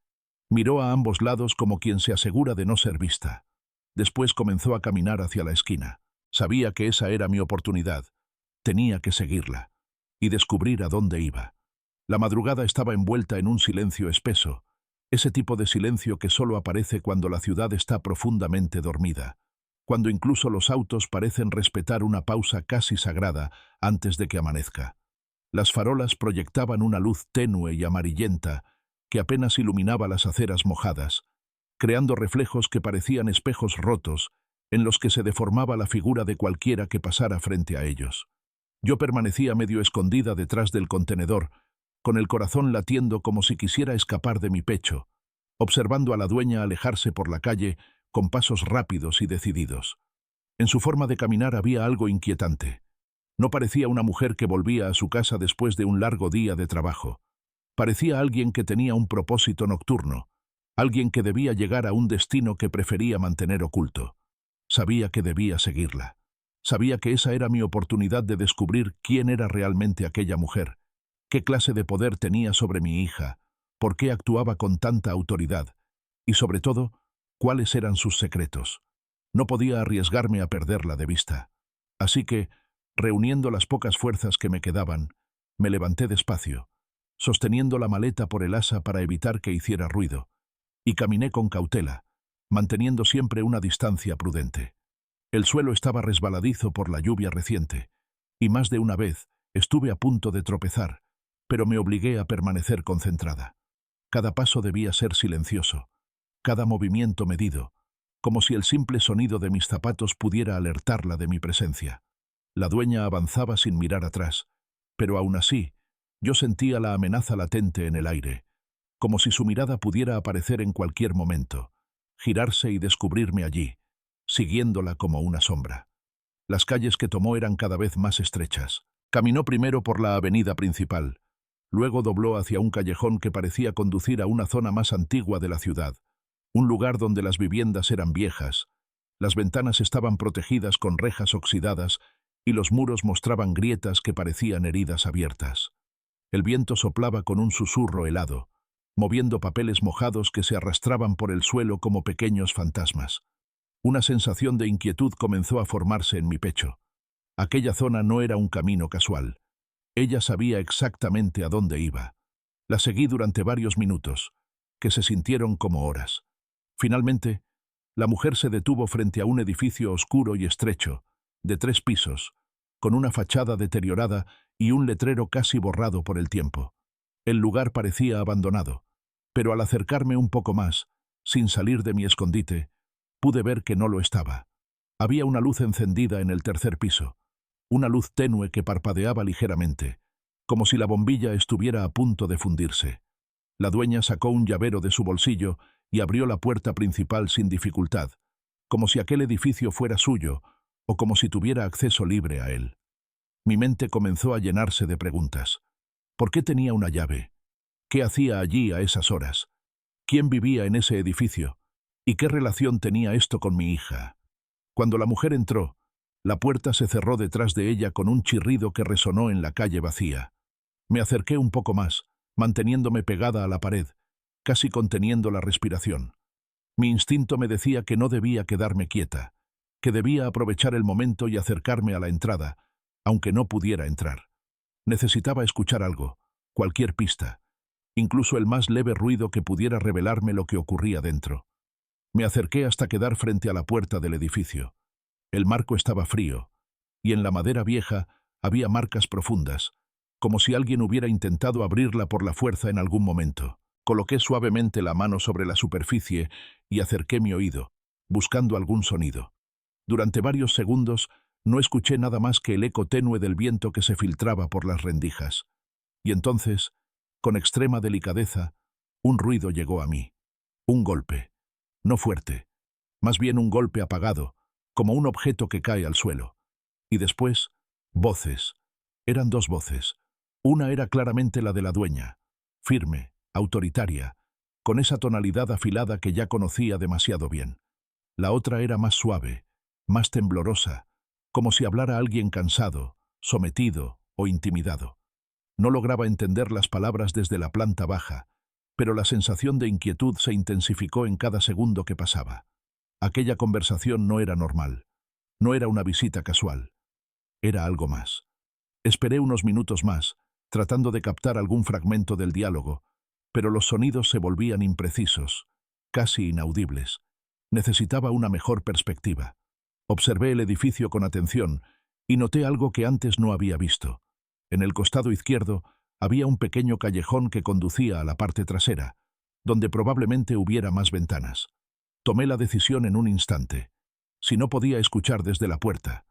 Miró a ambos lados como quien se asegura de no ser vista. Después comenzó a caminar hacia la esquina. Sabía que esa era mi oportunidad. Tenía que seguirla y descubrir a dónde iba. La madrugada estaba envuelta en un silencio espeso, ese tipo de silencio que solo aparece cuando la ciudad está profundamente dormida, cuando incluso los autos parecen respetar una pausa casi sagrada antes de que amanezca. Las farolas proyectaban una luz tenue y amarillenta que apenas iluminaba las aceras mojadas, creando reflejos que parecían espejos rotos en los que se deformaba la figura de cualquiera que pasara frente a ellos. Yo permanecía medio escondida detrás del contenedor, con el corazón latiendo como si quisiera escapar de mi pecho, observando a la dueña alejarse por la calle con pasos rápidos y decididos. En su forma de caminar había algo inquietante. No parecía una mujer que volvía a su casa después de un largo día de trabajo. Parecía alguien que tenía un propósito nocturno, alguien que debía llegar a un destino que prefería mantener oculto. Sabía que debía seguirla. Sabía que esa era mi oportunidad de descubrir quién era realmente aquella mujer, qué clase de poder tenía sobre mi hija, por qué actuaba con tanta autoridad, y sobre todo, cuáles eran sus secretos. No podía arriesgarme a perderla de vista. Así que, reuniendo las pocas fuerzas que me quedaban, me levanté despacio, sosteniendo la maleta por el asa para evitar que hiciera ruido, y caminé con cautela, manteniendo siempre una distancia prudente. El suelo estaba resbaladizo por la lluvia reciente, y más de una vez estuve a punto de tropezar, pero me obligué a permanecer concentrada. Cada paso debía ser silencioso, cada movimiento medido, como si el simple sonido de mis zapatos pudiera alertarla de mi presencia. La dueña avanzaba sin mirar atrás, pero aún así, yo sentía la amenaza latente en el aire, como si su mirada pudiera aparecer en cualquier momento, girarse y descubrirme allí, siguiéndola como una sombra. Las calles que tomó eran cada vez más estrechas. Caminó primero por la avenida principal, luego dobló hacia un callejón que parecía conducir a una zona más antigua de la ciudad, un lugar donde las viviendas eran viejas, las ventanas estaban protegidas con rejas oxidadas y los muros mostraban grietas que parecían heridas abiertas. El viento soplaba con un susurro helado, moviendo papeles mojados que se arrastraban por el suelo como pequeños fantasmas. Una sensación de inquietud comenzó a formarse en mi pecho. Aquella zona no era un camino casual. Ella sabía exactamente a dónde iba. La seguí durante varios minutos, que se sintieron como horas. Finalmente, la mujer se detuvo frente a un edificio oscuro y estrecho, de 3 pisos, con una fachada deteriorada y un letrero casi borrado por el tiempo. El lugar parecía abandonado, pero al acercarme un poco más, sin salir de mi escondite, pude ver que no lo estaba. Había una luz encendida en el 3er piso, una luz tenue que parpadeaba ligeramente, como si la bombilla estuviera a punto de fundirse. La dueña sacó un llavero de su bolsillo y abrió la puerta principal sin dificultad, como si aquel edificio fuera suyo o como si tuviera acceso libre a él. Mi mente comenzó a llenarse de preguntas. ¿Por qué tenía una llave? ¿Qué hacía allí a esas horas? ¿Quién vivía en ese edificio? ¿Y qué relación tenía esto con mi hija? Cuando la mujer entró, la puerta se cerró detrás de ella con un chirrido que resonó en la calle vacía. Me acerqué un poco más, manteniéndome pegada a la pared, casi conteniendo la respiración. Mi instinto me decía que no debía quedarme quieta, que debía aprovechar el momento y acercarme a la entrada, aunque no pudiera entrar. Necesitaba escuchar algo, cualquier pista, incluso el más leve ruido que pudiera revelarme lo que ocurría dentro. Me acerqué hasta quedar frente a la puerta del edificio. El marco estaba frío, y en la madera vieja había marcas profundas, como si alguien hubiera intentado abrirla por la fuerza en algún momento. Coloqué suavemente la mano sobre la superficie y acerqué mi oído, buscando algún sonido. Durante varios segundos no escuché nada más que el eco tenue del viento que se filtraba por las rendijas. Y entonces, con extrema delicadeza, un ruido llegó a mí. Un golpe. No fuerte, más bien un golpe apagado, como un objeto que cae al suelo. Y después, voces. Eran 2 voces. Una era claramente la de la dueña, firme, autoritaria, con esa tonalidad afilada que ya conocía demasiado bien. La otra era más suave, más temblorosa, como si hablara alguien cansado, sometido o intimidado. No lograba entender las palabras desde la planta baja, pero la sensación de inquietud se intensificó en cada segundo que pasaba. Aquella conversación no era normal, no era una visita casual, era algo más. Esperé unos minutos más, tratando de captar algún fragmento del diálogo, pero los sonidos se volvían imprecisos, casi inaudibles. Necesitaba una mejor perspectiva. Observé el edificio con atención y noté algo que antes no había visto. En el costado izquierdo había un pequeño callejón que conducía a la parte trasera, donde probablemente hubiera más ventanas. Tomé la decisión en un instante. Si no podía escuchar desde la puerta,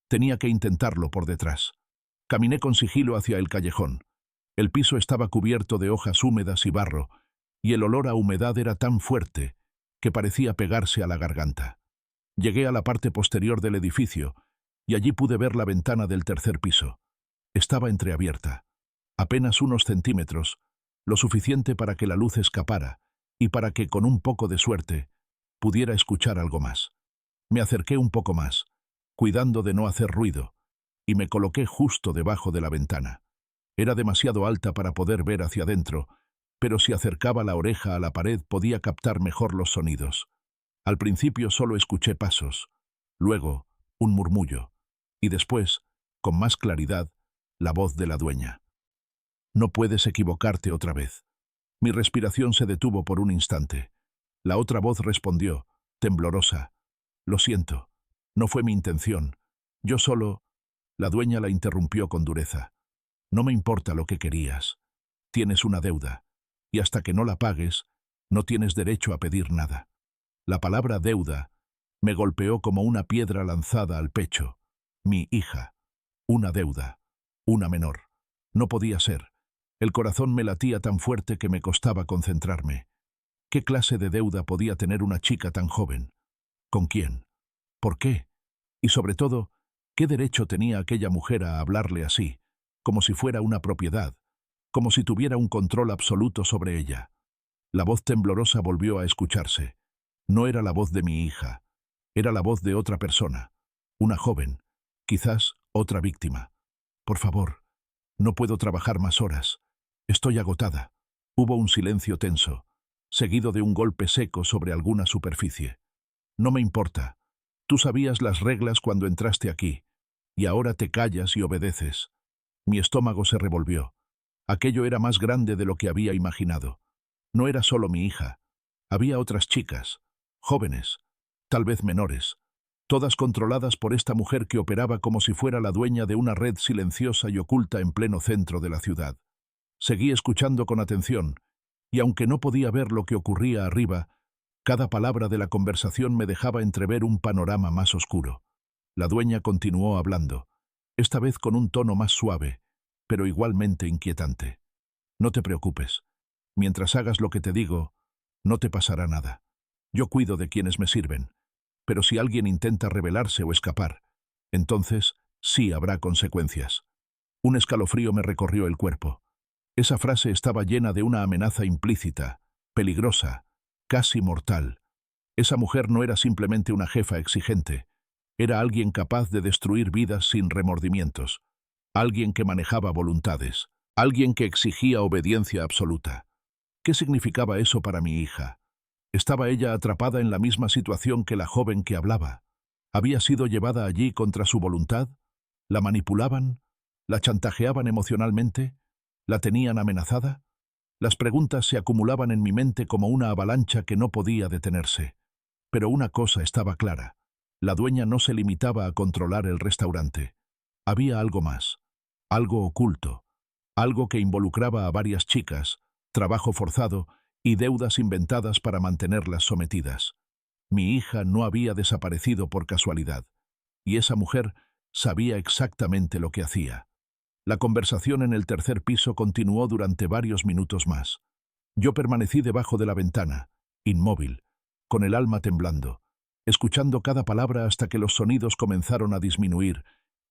tenía que intentarlo por detrás. Caminé con sigilo hacia el callejón. El piso estaba cubierto de hojas húmedas y barro, y el olor a humedad era tan fuerte que parecía pegarse a la garganta. Llegué a la parte posterior del edificio, y allí pude ver la ventana del 3er piso. Estaba entreabierta, apenas unos centímetros, lo suficiente para que la luz escapara, y para que, con un poco de suerte, pudiera escuchar algo más. Me acerqué un poco más, cuidando de no hacer ruido, y me coloqué justo debajo de la ventana. Era demasiado alta para poder ver hacia adentro, pero si acercaba la oreja a la pared podía captar mejor los sonidos. Al principio solo escuché pasos, luego un murmullo, y después, con más claridad, la voz de la dueña. No puedes equivocarte otra vez. Mi respiración se detuvo por un instante. La otra voz respondió, temblorosa. Lo siento, no fue mi intención. Yo solo... La dueña la interrumpió con dureza. No me importa lo que querías. Tienes una deuda, y hasta que no la pagues, no tienes derecho a pedir nada. La palabra deuda me golpeó como una piedra lanzada al pecho. Mi hija. Una deuda. Una menor. No podía ser. El corazón me latía tan fuerte que me costaba concentrarme. ¿Qué clase de deuda podía tener una chica tan joven? ¿Con quién? ¿Por qué? Y sobre todo, ¿qué derecho tenía aquella mujer a hablarle así, como si fuera una propiedad, como si tuviera un control absoluto sobre ella? La voz temblorosa volvió a escucharse. No era la voz de mi hija, era la voz de otra persona, una joven, quizás otra víctima. Por favor, no puedo trabajar más horas. Estoy agotada. Hubo un silencio tenso, seguido de un golpe seco sobre alguna superficie. No me importa. Tú sabías las reglas cuando entraste aquí, y ahora te callas y obedeces. Mi estómago se revolvió. Aquello era más grande de lo que había imaginado. No era solo mi hija. Había otras chicas, jóvenes, tal vez menores, todas controladas por esta mujer que operaba como si fuera la dueña de una red silenciosa y oculta en pleno centro de la ciudad. Seguí escuchando con atención, y aunque no podía ver lo que ocurría arriba, cada palabra de la conversación me dejaba entrever un panorama más oscuro. La dueña continuó hablando, esta vez con un tono más suave, pero igualmente inquietante. No te preocupes. Mientras hagas lo que te digo, no te pasará nada. Yo cuido de quienes me sirven. Pero si alguien intenta rebelarse o escapar, entonces sí habrá consecuencias. Un escalofrío me recorrió el cuerpo. Esa frase estaba llena de una amenaza implícita, peligrosa, casi mortal. Esa mujer no era simplemente una jefa exigente, era alguien capaz de destruir vidas sin remordimientos, alguien que manejaba voluntades, alguien que exigía obediencia absoluta. ¿Qué significaba eso para mi hija? ¿Estaba ella atrapada en la misma situación que la joven que hablaba? ¿Había sido llevada allí contra su voluntad? ¿La manipulaban? ¿La chantajeaban emocionalmente? ¿La tenían amenazada? Las preguntas se acumulaban en mi mente como una avalancha que no podía detenerse. Pero una cosa estaba clara. La dueña no se limitaba a controlar el restaurante. Había algo más, algo oculto, algo que involucraba a varias chicas, trabajo forzado y deudas inventadas para mantenerlas sometidas. Mi hija no había desaparecido por casualidad, y esa mujer sabía exactamente lo que hacía. La conversación en el tercer piso continuó durante varios minutos más. Yo permanecí debajo de la ventana, inmóvil, con el alma temblando, escuchando cada palabra hasta que los sonidos comenzaron a disminuir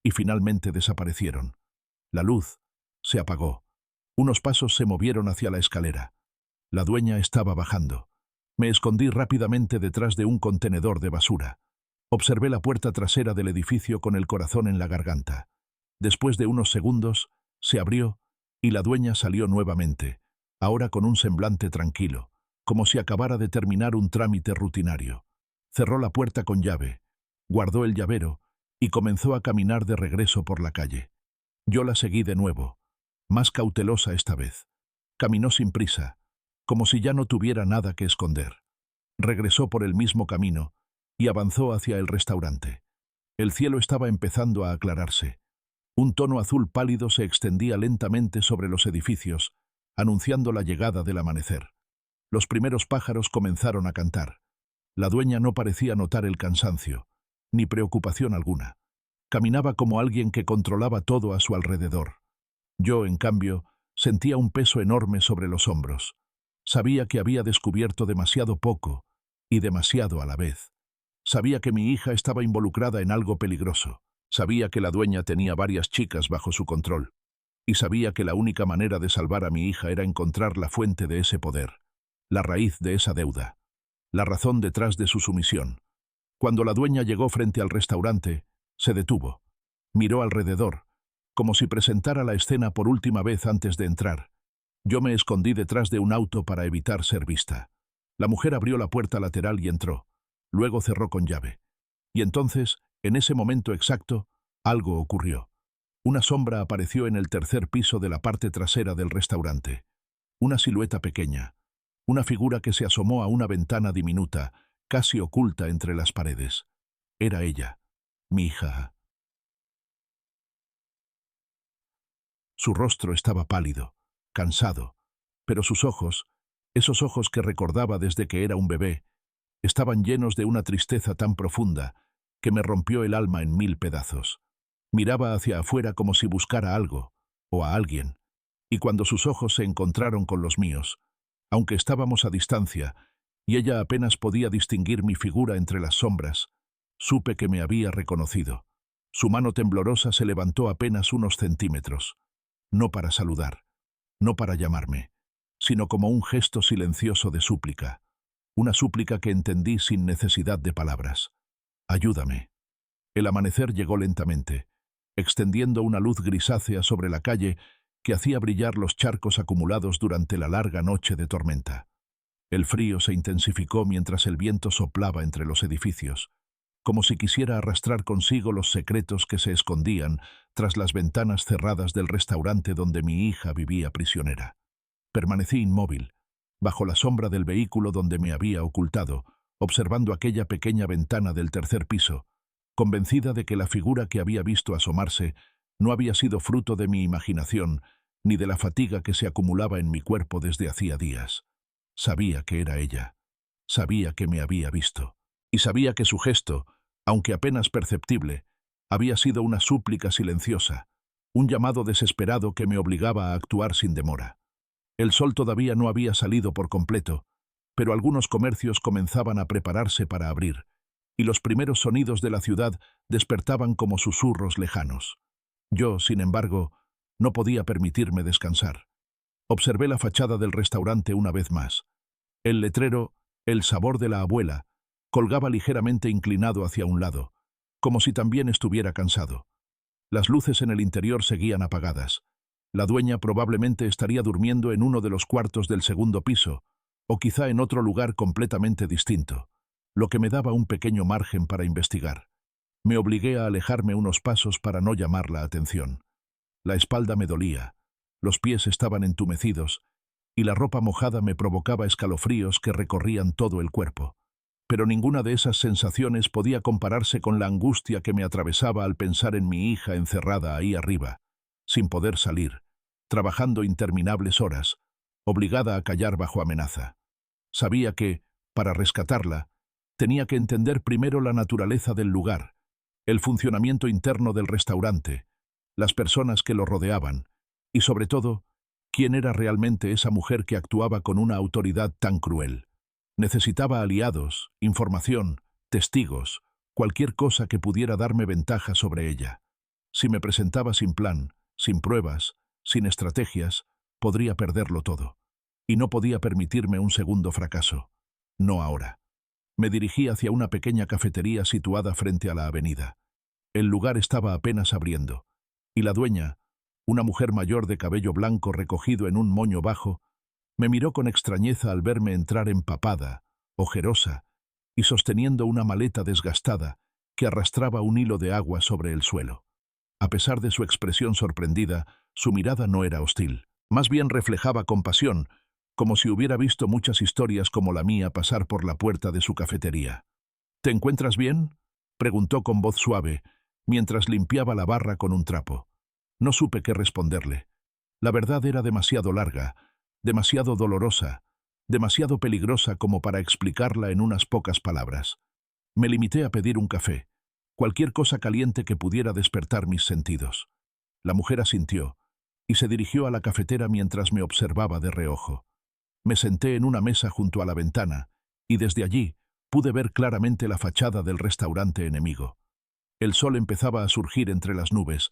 y finalmente desaparecieron. La luz se apagó. Unos pasos se movieron hacia la escalera. La dueña estaba bajando. Me escondí rápidamente detrás de un contenedor de basura. Observé la puerta trasera del edificio con el corazón en la garganta. Después de unos segundos, se abrió y la dueña salió nuevamente, ahora con un semblante tranquilo, como si acabara de terminar un trámite rutinario. Cerró la puerta con llave, guardó el llavero y comenzó a caminar de regreso por la calle. Yo la seguí de nuevo, más cautelosa esta vez. Caminó sin prisa, como si ya no tuviera nada que esconder. Regresó por el mismo camino y avanzó hacia el restaurante. El cielo estaba empezando a aclararse. Un tono azul pálido se extendía lentamente sobre los edificios, anunciando la llegada del amanecer. Los primeros pájaros comenzaron a cantar. La dueña no parecía notar el cansancio, ni preocupación alguna. Caminaba como alguien que controlaba todo a su alrededor. Yo, en cambio, sentía un peso enorme sobre los hombros. Sabía que había descubierto demasiado poco y demasiado a la vez. Sabía que mi hija estaba involucrada en algo peligroso. Sabía que la dueña tenía varias chicas bajo su control. Y sabía que la única manera de salvar a mi hija era encontrar la fuente de ese poder. la raíz de esa deuda, la razón detrás de su sumisión. Cuando la dueña llegó frente al restaurante, se detuvo. Miró alrededor, como si presentara la escena por última vez antes de entrar. Yo me escondí detrás de un auto para evitar ser vista. La mujer abrió la puerta lateral y entró. Luego cerró con llave. Y entonces, en ese momento exacto, algo ocurrió. Una sombra apareció en el tercer piso de la parte trasera del restaurante. Una silueta pequeña. Una figura que se asomó a una ventana diminuta, casi oculta entre las paredes. Era ella, mi hija. Su rostro estaba pálido, cansado, pero sus ojos, esos ojos que recordaba desde que era un bebé, estaban llenos de una tristeza tan profunda que me rompió el alma en 1000 pedazos. Miraba hacia afuera como si buscara algo, o a alguien, y cuando sus ojos se encontraron con los míos, aunque estábamos a distancia, y ella apenas podía distinguir mi figura entre las sombras, supe que me había reconocido. Su mano temblorosa se levantó apenas unos centímetros, no para saludar, no para llamarme, sino como un gesto silencioso de súplica, una súplica que entendí sin necesidad de palabras. Ayúdame. El amanecer llegó lentamente, extendiendo una luz grisácea sobre la calle que hacía brillar los charcos acumulados durante la larga noche de tormenta. El frío se intensificó mientras el viento soplaba entre los edificios, como si quisiera arrastrar consigo los secretos que se escondían tras las ventanas cerradas del restaurante donde mi hija vivía prisionera. Permanecí inmóvil, bajo la sombra del vehículo donde me había ocultado, observando aquella pequeña ventana del tercer piso, convencida de que la figura que había visto asomarse no había sido fruto de mi imaginación ni de la fatiga que se acumulaba en mi cuerpo desde hacía días. Sabía que era ella. Sabía que me había visto. Y sabía que su gesto, aunque apenas perceptible, había sido una súplica silenciosa, un llamado desesperado que me obligaba a actuar sin demora. El sol todavía no había salido por completo, pero algunos comercios comenzaban a prepararse para abrir, y los primeros sonidos de la ciudad despertaban como susurros lejanos. Yo, sin embargo, no podía permitirme descansar. Observé la fachada del restaurante una vez más. El letrero, El sabor de la abuela, colgaba ligeramente inclinado hacia un lado, como si también estuviera cansado. Las luces en el interior seguían apagadas. La dueña probablemente estaría durmiendo en uno de los cuartos del segundo piso, o quizá en otro lugar completamente distinto, lo que me daba un pequeño margen para investigar. Me obligué a alejarme unos pasos para no llamar la atención. La espalda me dolía, los pies estaban entumecidos, y la ropa mojada me provocaba escalofríos que recorrían todo el cuerpo. Pero ninguna de esas sensaciones podía compararse con la angustia que me atravesaba al pensar en mi hija encerrada ahí arriba, sin poder salir, trabajando interminables horas, obligada a callar bajo amenaza. Sabía que, para rescatarla, tenía que entender primero la naturaleza del lugar, el funcionamiento interno del restaurante, las personas que lo rodeaban, y sobre todo, quién era realmente esa mujer que actuaba con una autoridad tan cruel. Necesitaba aliados, información, testigos, cualquier cosa que pudiera darme ventaja sobre ella. Si me presentaba sin plan, sin pruebas, sin estrategias, podría perderlo todo. Y no podía permitirme un segundo fracaso. No ahora. Me dirigí hacia una pequeña cafetería situada frente a la avenida. El lugar estaba apenas abriendo, y la dueña, una mujer mayor de cabello blanco recogido en un moño bajo, me miró con extrañeza al verme entrar empapada, ojerosa, y sosteniendo una maleta desgastada que arrastraba un hilo de agua sobre el suelo. A pesar de su expresión sorprendida, su mirada no era hostil. Más bien reflejaba compasión, como si hubiera visto muchas historias como la mía pasar por la puerta de su cafetería. «¿Te encuentras bien?», preguntó con voz suave, mientras limpiaba la barra con un trapo. No supe qué responderle. La verdad era demasiado larga, demasiado dolorosa, demasiado peligrosa como para explicarla en unas pocas palabras. Me limité a pedir un café, cualquier cosa caliente que pudiera despertar mis sentidos. La mujer asintió, y se dirigió a la cafetera mientras me observaba de reojo. Me senté en una mesa junto a la ventana, y desde allí pude ver claramente la fachada del restaurante enemigo. El sol empezaba a surgir entre las nubes,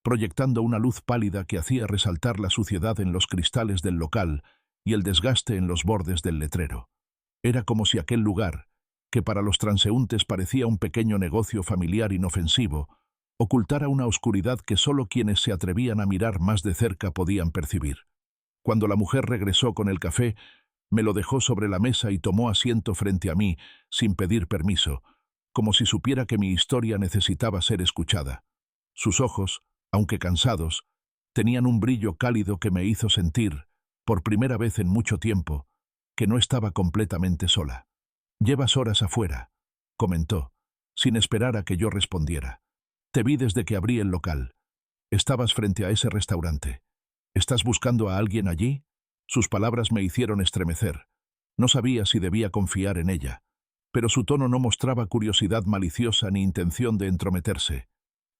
proyectando una luz pálida que hacía resaltar la suciedad en los cristales del local y el desgaste en los bordes del letrero. Era como si aquel lugar, que para los transeúntes parecía un pequeño negocio familiar inofensivo, ocultara una oscuridad que solo quienes se atrevían a mirar más de cerca podían percibir. Cuando la mujer regresó con el café, me lo dejó sobre la mesa y tomó asiento frente a mí, sin pedir permiso, como si supiera que mi historia necesitaba ser escuchada. Sus ojos, aunque cansados, tenían un brillo cálido que me hizo sentir, por primera vez en mucho tiempo, que no estaba completamente sola. «Llevas horas afuera», comentó, sin esperar a que yo respondiera. «Te vi desde que abrí el local. Estabas frente a ese restaurante. ¿Estás buscando a alguien allí?» Sus palabras me hicieron estremecer. No sabía si debía confiar en ella, pero su tono no mostraba curiosidad maliciosa ni intención de entrometerse.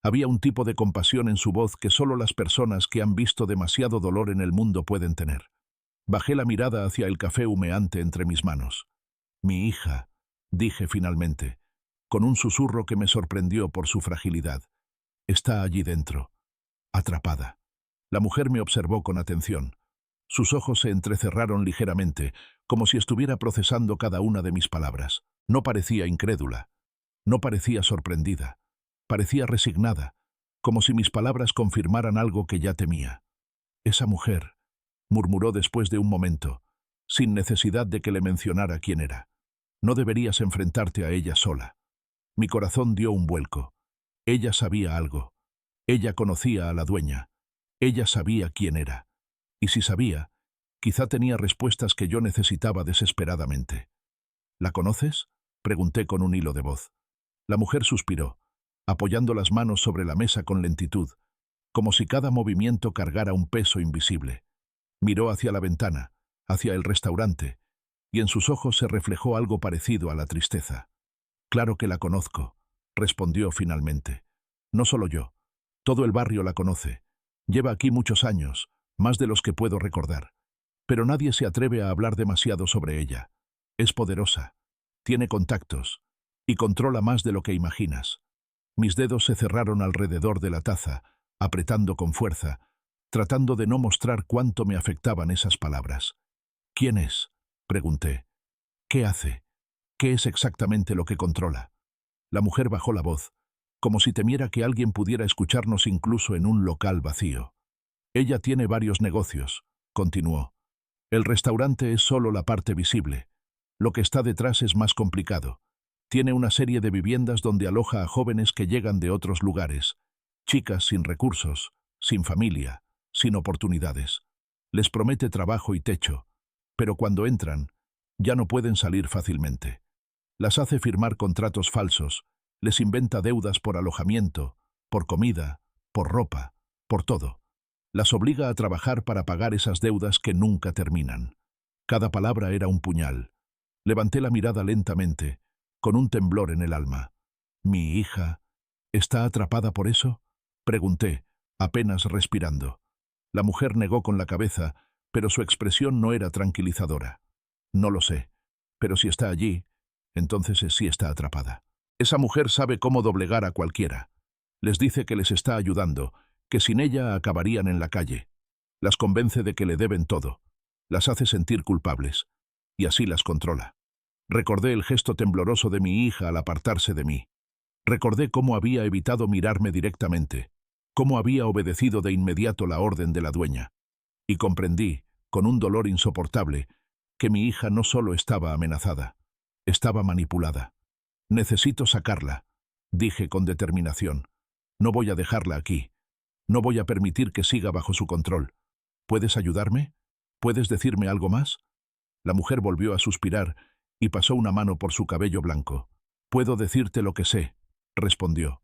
Había un tipo de compasión en su voz que solo las personas que han visto demasiado dolor en el mundo pueden tener. Bajé la mirada hacia el café humeante entre mis manos. «Mi hija», dije finalmente, con un susurro que me sorprendió por su fragilidad. «Está allí dentro, atrapada». La mujer me observó con atención. Sus ojos se entrecerraron ligeramente, como si estuviera procesando cada una de mis palabras. No parecía incrédula, no parecía sorprendida, parecía resignada, como si mis palabras confirmaran algo que ya temía. «Esa mujer», murmuró después de un momento, sin necesidad de que le mencionara quién era. «No deberías enfrentarte a ella sola». Mi corazón dio un vuelco. Ella sabía algo. Ella conocía a la dueña. Ella sabía quién era. Y si sabía, quizá tenía respuestas que yo necesitaba desesperadamente. «¿La conoces?», pregunté con un hilo de voz. La mujer suspiró, apoyando las manos sobre la mesa con lentitud, como si cada movimiento cargara un peso invisible. Miró hacia la ventana, hacia el restaurante, y en sus ojos se reflejó algo parecido a la tristeza. «Claro que la conozco», respondió finalmente. «No solo yo. Todo el barrio la conoce. Lleva aquí muchos años, más de los que puedo recordar. Pero nadie se atreve a hablar demasiado sobre ella. Es poderosa, tiene contactos, y controla más de lo que imaginas». Mis dedos se cerraron alrededor de la taza, apretando con fuerza, tratando de no mostrar cuánto me afectaban esas palabras. «¿Quién es?», pregunté. «¿Qué hace? ¿Qué es exactamente lo que controla?». La mujer bajó la voz, como si temiera que alguien pudiera escucharnos incluso en un local vacío. «Ella tiene varios negocios», continuó. «El restaurante es solo la parte visible. Lo que está detrás es más complicado. Tiene una serie de viviendas donde aloja a jóvenes que llegan de otros lugares, chicas sin recursos, sin familia, sin oportunidades. Les promete trabajo y techo, pero cuando entran, ya no pueden salir fácilmente. Las hace firmar contratos falsos, les inventa deudas por alojamiento, por comida, por ropa, por todo. Las obliga a trabajar para pagar esas deudas que nunca terminan». Cada palabra era un puñal. Levanté la mirada lentamente, con un temblor en el alma. «¿Mi hija está atrapada por eso?», pregunté, apenas respirando. La mujer negó con la cabeza, pero su expresión no era tranquilizadora. «No lo sé, pero si está allí, entonces sí está atrapada. Esa mujer sabe cómo doblegar a cualquiera. Les dice que les está ayudando, que sin ella acabarían en la calle. Las convence de que le deben todo. Las hace sentir culpables. Y así las controla». Recordé el gesto tembloroso de mi hija al apartarse de mí. Recordé cómo había evitado mirarme directamente, cómo había obedecido de inmediato la orden de la dueña. Y comprendí, con un dolor insoportable, que mi hija no solo estaba amenazada, estaba manipulada. «Necesito sacarla», dije con determinación. «No voy a dejarla aquí. No voy a permitir que siga bajo su control. ¿Puedes ayudarme? ¿Puedes decirme algo más?». La mujer volvió a suspirar y pasó una mano por su cabello blanco. «Puedo decirte lo que sé», respondió,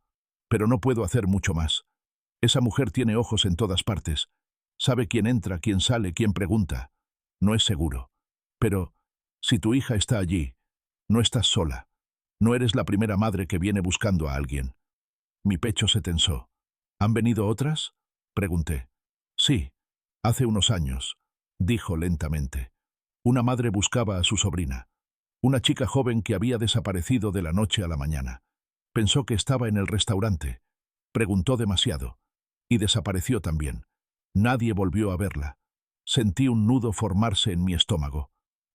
«pero no puedo hacer mucho más. Esa mujer tiene ojos en todas partes. Sabe quién entra, quién sale, quién pregunta. No es seguro. Pero, si tu hija está allí, no estás sola. No eres la primera madre que viene buscando a alguien». Mi pecho se tensó. «¿Han venido otras?», pregunté. «Sí, hace unos años», dijo lentamente. «Una madre buscaba a su sobrina. Una chica joven que había desaparecido de la noche a la mañana. Pensó que estaba en el restaurante. Preguntó demasiado. Y desapareció también. Nadie volvió a verla. Sentí un nudo formarse en mi estómago.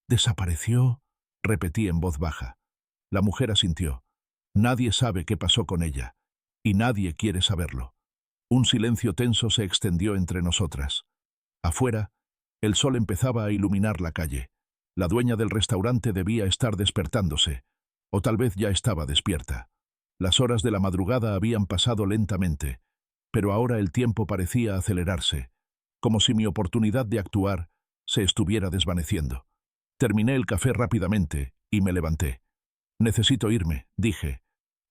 «¿Desapareció?», repetí en voz baja. La mujer asintió. Nadie sabe qué pasó con ella, y nadie quiere saberlo. Un silencio tenso se extendió entre nosotras. Afuera, el sol empezaba a iluminar la calle. La dueña del restaurante debía estar despertándose, o tal vez ya estaba despierta. Las horas de la madrugada habían pasado lentamente, pero ahora el tiempo parecía acelerarse, como si mi oportunidad de actuar se estuviera desvaneciendo. Terminé el café rápidamente y me levanté. «Necesito irme», dije.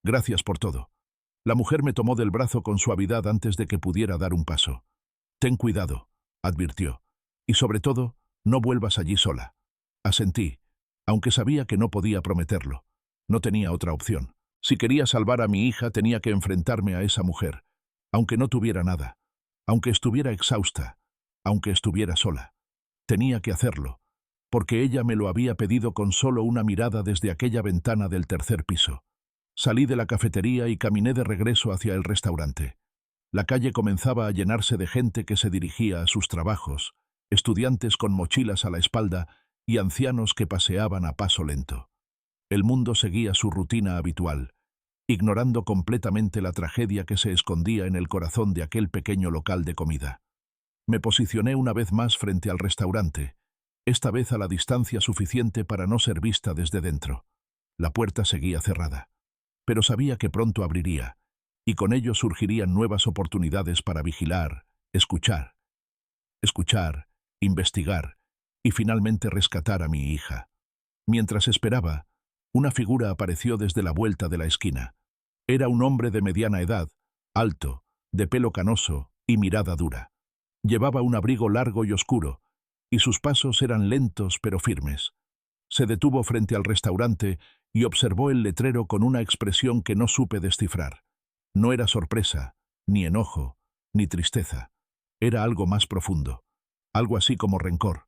«Gracias por todo». La mujer me tomó del brazo con suavidad antes de que pudiera dar un paso. «Ten cuidado», advirtió. «Y sobre todo, no vuelvas allí sola». Asentí, aunque sabía que no podía prometerlo. No tenía otra opción. Si quería salvar a mi hija, tenía que enfrentarme a esa mujer, aunque no tuviera nada, aunque estuviera exhausta, aunque estuviera sola. Tenía que hacerlo, porque ella me lo había pedido con solo una mirada desde aquella ventana del tercer piso. Salí de la cafetería y caminé de regreso hacia el restaurante. La calle comenzaba a llenarse de gente que se dirigía a sus trabajos, estudiantes con mochilas a la espalda y ancianos que paseaban a paso lento. El mundo seguía su rutina habitual, ignorando completamente la tragedia que se escondía en el corazón de aquel pequeño local de comida. Me posicioné una vez más frente al restaurante, esta vez a la distancia suficiente para no ser vista desde dentro. La puerta seguía cerrada, pero sabía que pronto abriría, y con ello surgirían nuevas oportunidades para vigilar, escuchar, investigar y finalmente rescatar a mi hija. Mientras esperaba, una figura apareció desde la vuelta de la esquina. Era un hombre de mediana edad, alto, de pelo canoso y mirada dura. Llevaba un abrigo largo y oscuro, y sus pasos eran lentos pero firmes. Se detuvo frente al restaurante y observó el letrero con una expresión que no supe descifrar. No era sorpresa, ni enojo, ni tristeza. Era algo más profundo, algo así como rencor.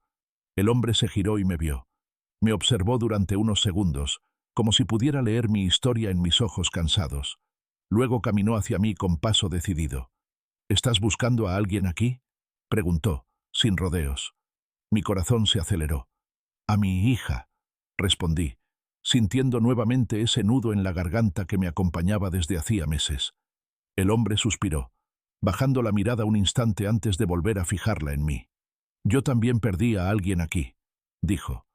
El hombre se giró y me vio. Me observó durante unos segundos, como si pudiera leer mi historia en mis ojos cansados. Luego caminó hacia mí con paso decidido. «¿Estás buscando a alguien aquí?», preguntó, sin rodeos. Mi corazón se aceleró. «A mi hija», respondí, sintiendo nuevamente ese nudo en la garganta que me acompañaba desde hacía meses. El hombre suspiró, bajando la mirada un instante antes de volver a fijarla en mí. «Yo también perdí a alguien aquí», dijo.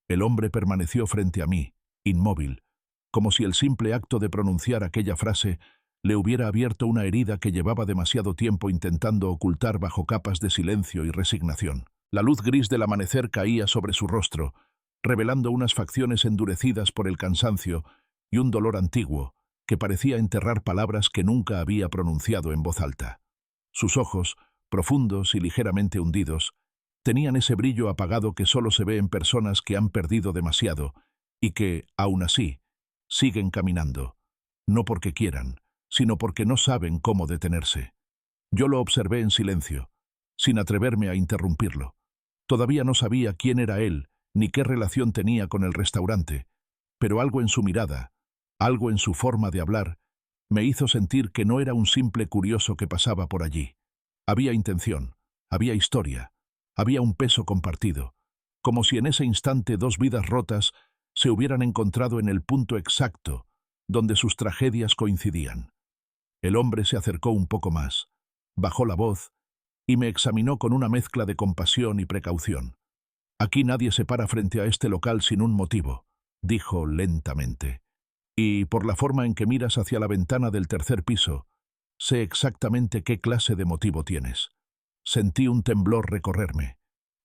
El hombre permaneció frente a mí, inmóvil, como si el simple acto de pronunciar aquella frase le hubiera abierto una herida que llevaba demasiado tiempo intentando ocultar bajo capas de silencio y resignación. La luz gris del amanecer caía sobre su rostro, revelando unas facciones endurecidas por el cansancio y un dolor antiguo que parecía enterrar palabras que nunca había pronunciado en voz alta. Sus ojos, profundos y ligeramente hundidos, tenían ese brillo apagado que solo se ve en personas que han perdido demasiado y que, aún así, siguen caminando, no porque quieran, sino porque no saben cómo detenerse. Yo lo observé en silencio, sin atreverme a interrumpirlo. Todavía no sabía quién era él, ni qué relación tenía con el restaurante, pero algo en su mirada, algo en su forma de hablar, me hizo sentir que no era un simple curioso que pasaba por allí. Había intención, había historia, había un peso compartido, como si en ese instante dos vidas rotas se hubieran encontrado en el punto exacto donde sus tragedias coincidían. El hombre se acercó un poco más, bajó la voz y me examinó con una mezcla de compasión y precaución. «Aquí nadie se para frente a este local sin un motivo», dijo lentamente. «Y por la forma en que miras hacia la ventana del tercer piso, sé exactamente qué clase de motivo tienes». Sentí un temblor recorrerme.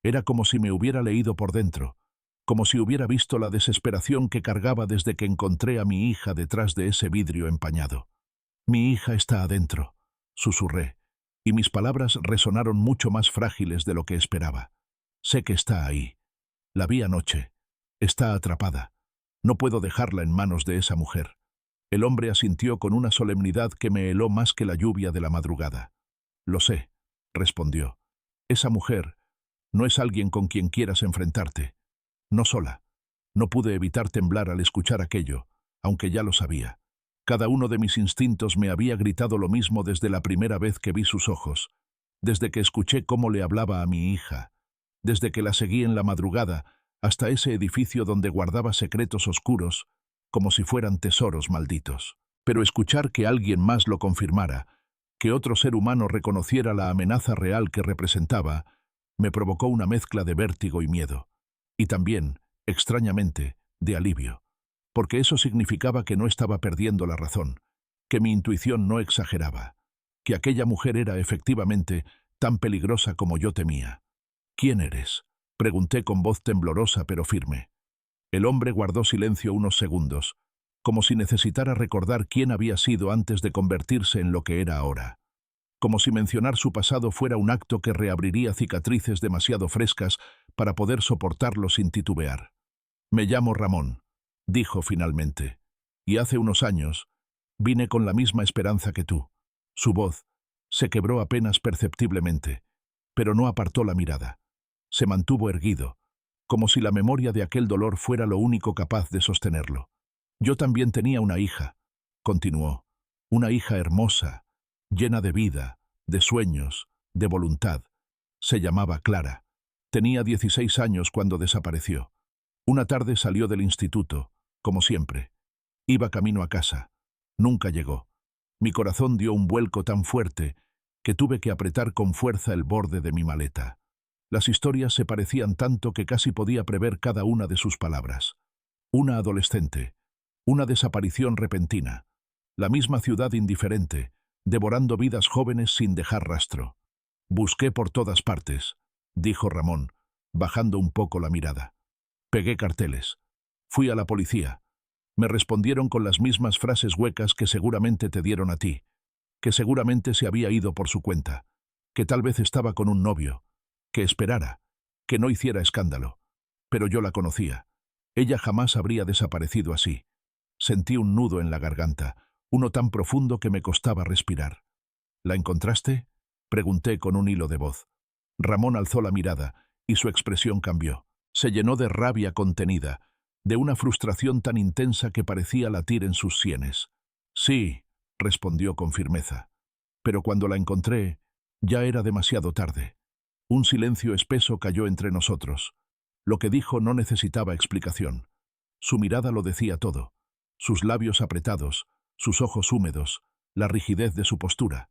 Era como si me hubiera leído por dentro, como si hubiera visto la desesperación que cargaba desde que encontré a mi hija detrás de ese vidrio empañado. «Mi hija está adentro», susurré, y mis palabras resonaron mucho más frágiles de lo que esperaba. «Sé que está ahí. La vi anoche. Está atrapada. No puedo dejarla en manos de esa mujer». El hombre asintió con una solemnidad que me heló más que la lluvia de la madrugada. «Lo sé», respondió. «Esa mujer no es alguien con quien quieras enfrentarte. No sola». No pude evitar temblar al escuchar aquello, aunque ya lo sabía. Cada uno de mis instintos me había gritado lo mismo desde la primera vez que vi sus ojos, desde que escuché cómo le hablaba a mi hija, desde que la seguí en la madrugada hasta ese edificio donde guardaba secretos oscuros, como si fueran tesoros malditos. Pero escuchar que alguien más lo confirmara, que otro ser humano reconociera la amenaza real que representaba, me provocó una mezcla de vértigo y miedo. Y también, extrañamente, de alivio. Porque eso significaba que no estaba perdiendo la razón, que mi intuición no exageraba, que aquella mujer era efectivamente tan peligrosa como yo temía. ¿Quién eres?, pregunté con voz temblorosa pero firme. El hombre guardó silencio unos segundos, como si necesitara recordar quién había sido antes de convertirse en lo que era ahora. Como si mencionar su pasado fuera un acto que reabriría cicatrices demasiado frescas para poder soportarlo sin titubear. Me llamo Ramón, dijo finalmente, y hace unos años vine con la misma esperanza que tú. Su voz se quebró apenas perceptiblemente, pero no apartó la mirada. Se mantuvo erguido, como si la memoria de aquel dolor fuera lo único capaz de sostenerlo. Yo también tenía una hija, continuó, una hija hermosa, llena de vida, de sueños, de voluntad. Se llamaba Clara. Tenía 16 años cuando desapareció. Una tarde salió del instituto, como siempre. Iba camino a casa. Nunca llegó. Mi corazón dio un vuelco tan fuerte que tuve que apretar con fuerza el borde de mi maleta. Las historias se parecían tanto que casi podía prever cada una de sus palabras. Una adolescente, una desaparición repentina, la misma ciudad indiferente, devorando vidas jóvenes sin dejar rastro. Busqué por todas partes, dijo Ramón, bajando un poco la mirada. Pegué carteles. Fui a la policía. Me respondieron con las mismas frases huecas que seguramente te dieron a ti, que seguramente se había ido por su cuenta, que tal vez estaba con un novio, que esperara, que no hiciera escándalo. Pero yo la conocía. Ella jamás habría desaparecido así. Sentí un nudo en la garganta, uno tan profundo que me costaba respirar. ¿La encontraste?, pregunté con un hilo de voz. Ramón alzó la mirada, y su expresión cambió. Se llenó de rabia contenida, de una frustración tan intensa que parecía latir en sus sienes. Sí, respondió con firmeza. Pero cuando la encontré, ya era demasiado tarde. Un silencio espeso cayó entre nosotros. Lo que dijo no necesitaba explicación. Su mirada lo decía todo. Sus labios apretados, sus ojos húmedos, la rigidez de su postura.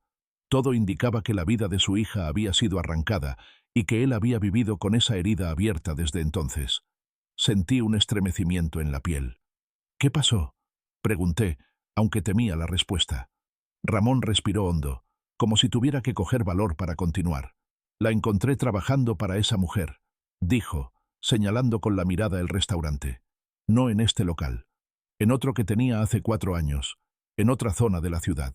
Todo indicaba que la vida de su hija había sido arrancada y que él había vivido con esa herida abierta desde entonces. Sentí un estremecimiento en la piel. ¿Qué pasó?, pregunté, aunque temía la respuesta. Ramón respiró hondo, como si tuviera que coger valor para continuar. La encontré trabajando para esa mujer, dijo, señalando con la mirada el restaurante. No en este local. En otro que tenía hace 4 años, en otra zona de la ciudad.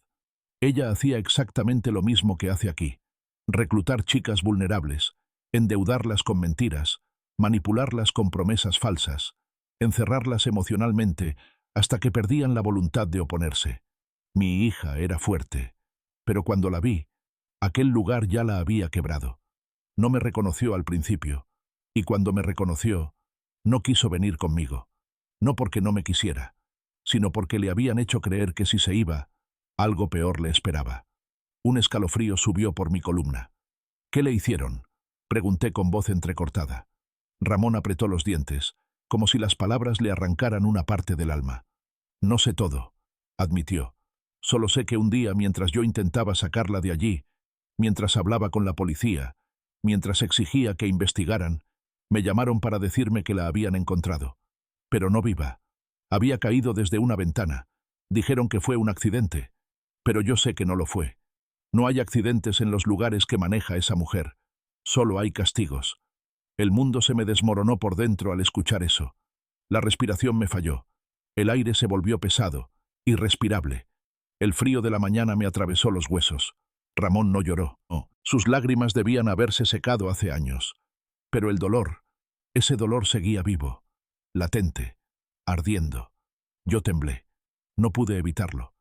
Ella hacía exactamente lo mismo que hace aquí. Reclutar chicas vulnerables, endeudarlas con mentiras, manipularlas con promesas falsas, encerrarlas emocionalmente hasta que perdían la voluntad de oponerse. Mi hija era fuerte, pero cuando la vi, aquel lugar ya la había quebrado. No me reconoció al principio, y cuando me reconoció, no quiso venir conmigo. No porque no me quisiera, sino porque le habían hecho creer que si se iba, algo peor le esperaba. Un escalofrío subió por mi columna. ¿Qué le hicieron?, pregunté con voz entrecortada. Ramón apretó los dientes, como si las palabras le arrancaran una parte del alma. No sé todo, admitió. Solo sé que un día, mientras yo intentaba sacarla de allí, mientras hablaba con la policía, mientras exigía que investigaran, me llamaron para decirme que la habían encontrado. Pero no viva. Había caído desde una ventana. Dijeron que fue un accidente, pero yo sé que no lo fue. No hay accidentes en los lugares que maneja esa mujer. Solo hay castigos. El mundo se me desmoronó por dentro al escuchar eso. La respiración me falló. El aire se volvió pesado, irrespirable. El frío de la mañana me atravesó los huesos. Ramón no lloró. Oh, sus lágrimas debían haberse secado hace años. Pero el dolor, ese dolor seguía vivo, latente, ardiendo. Yo temblé. No pude evitarlo.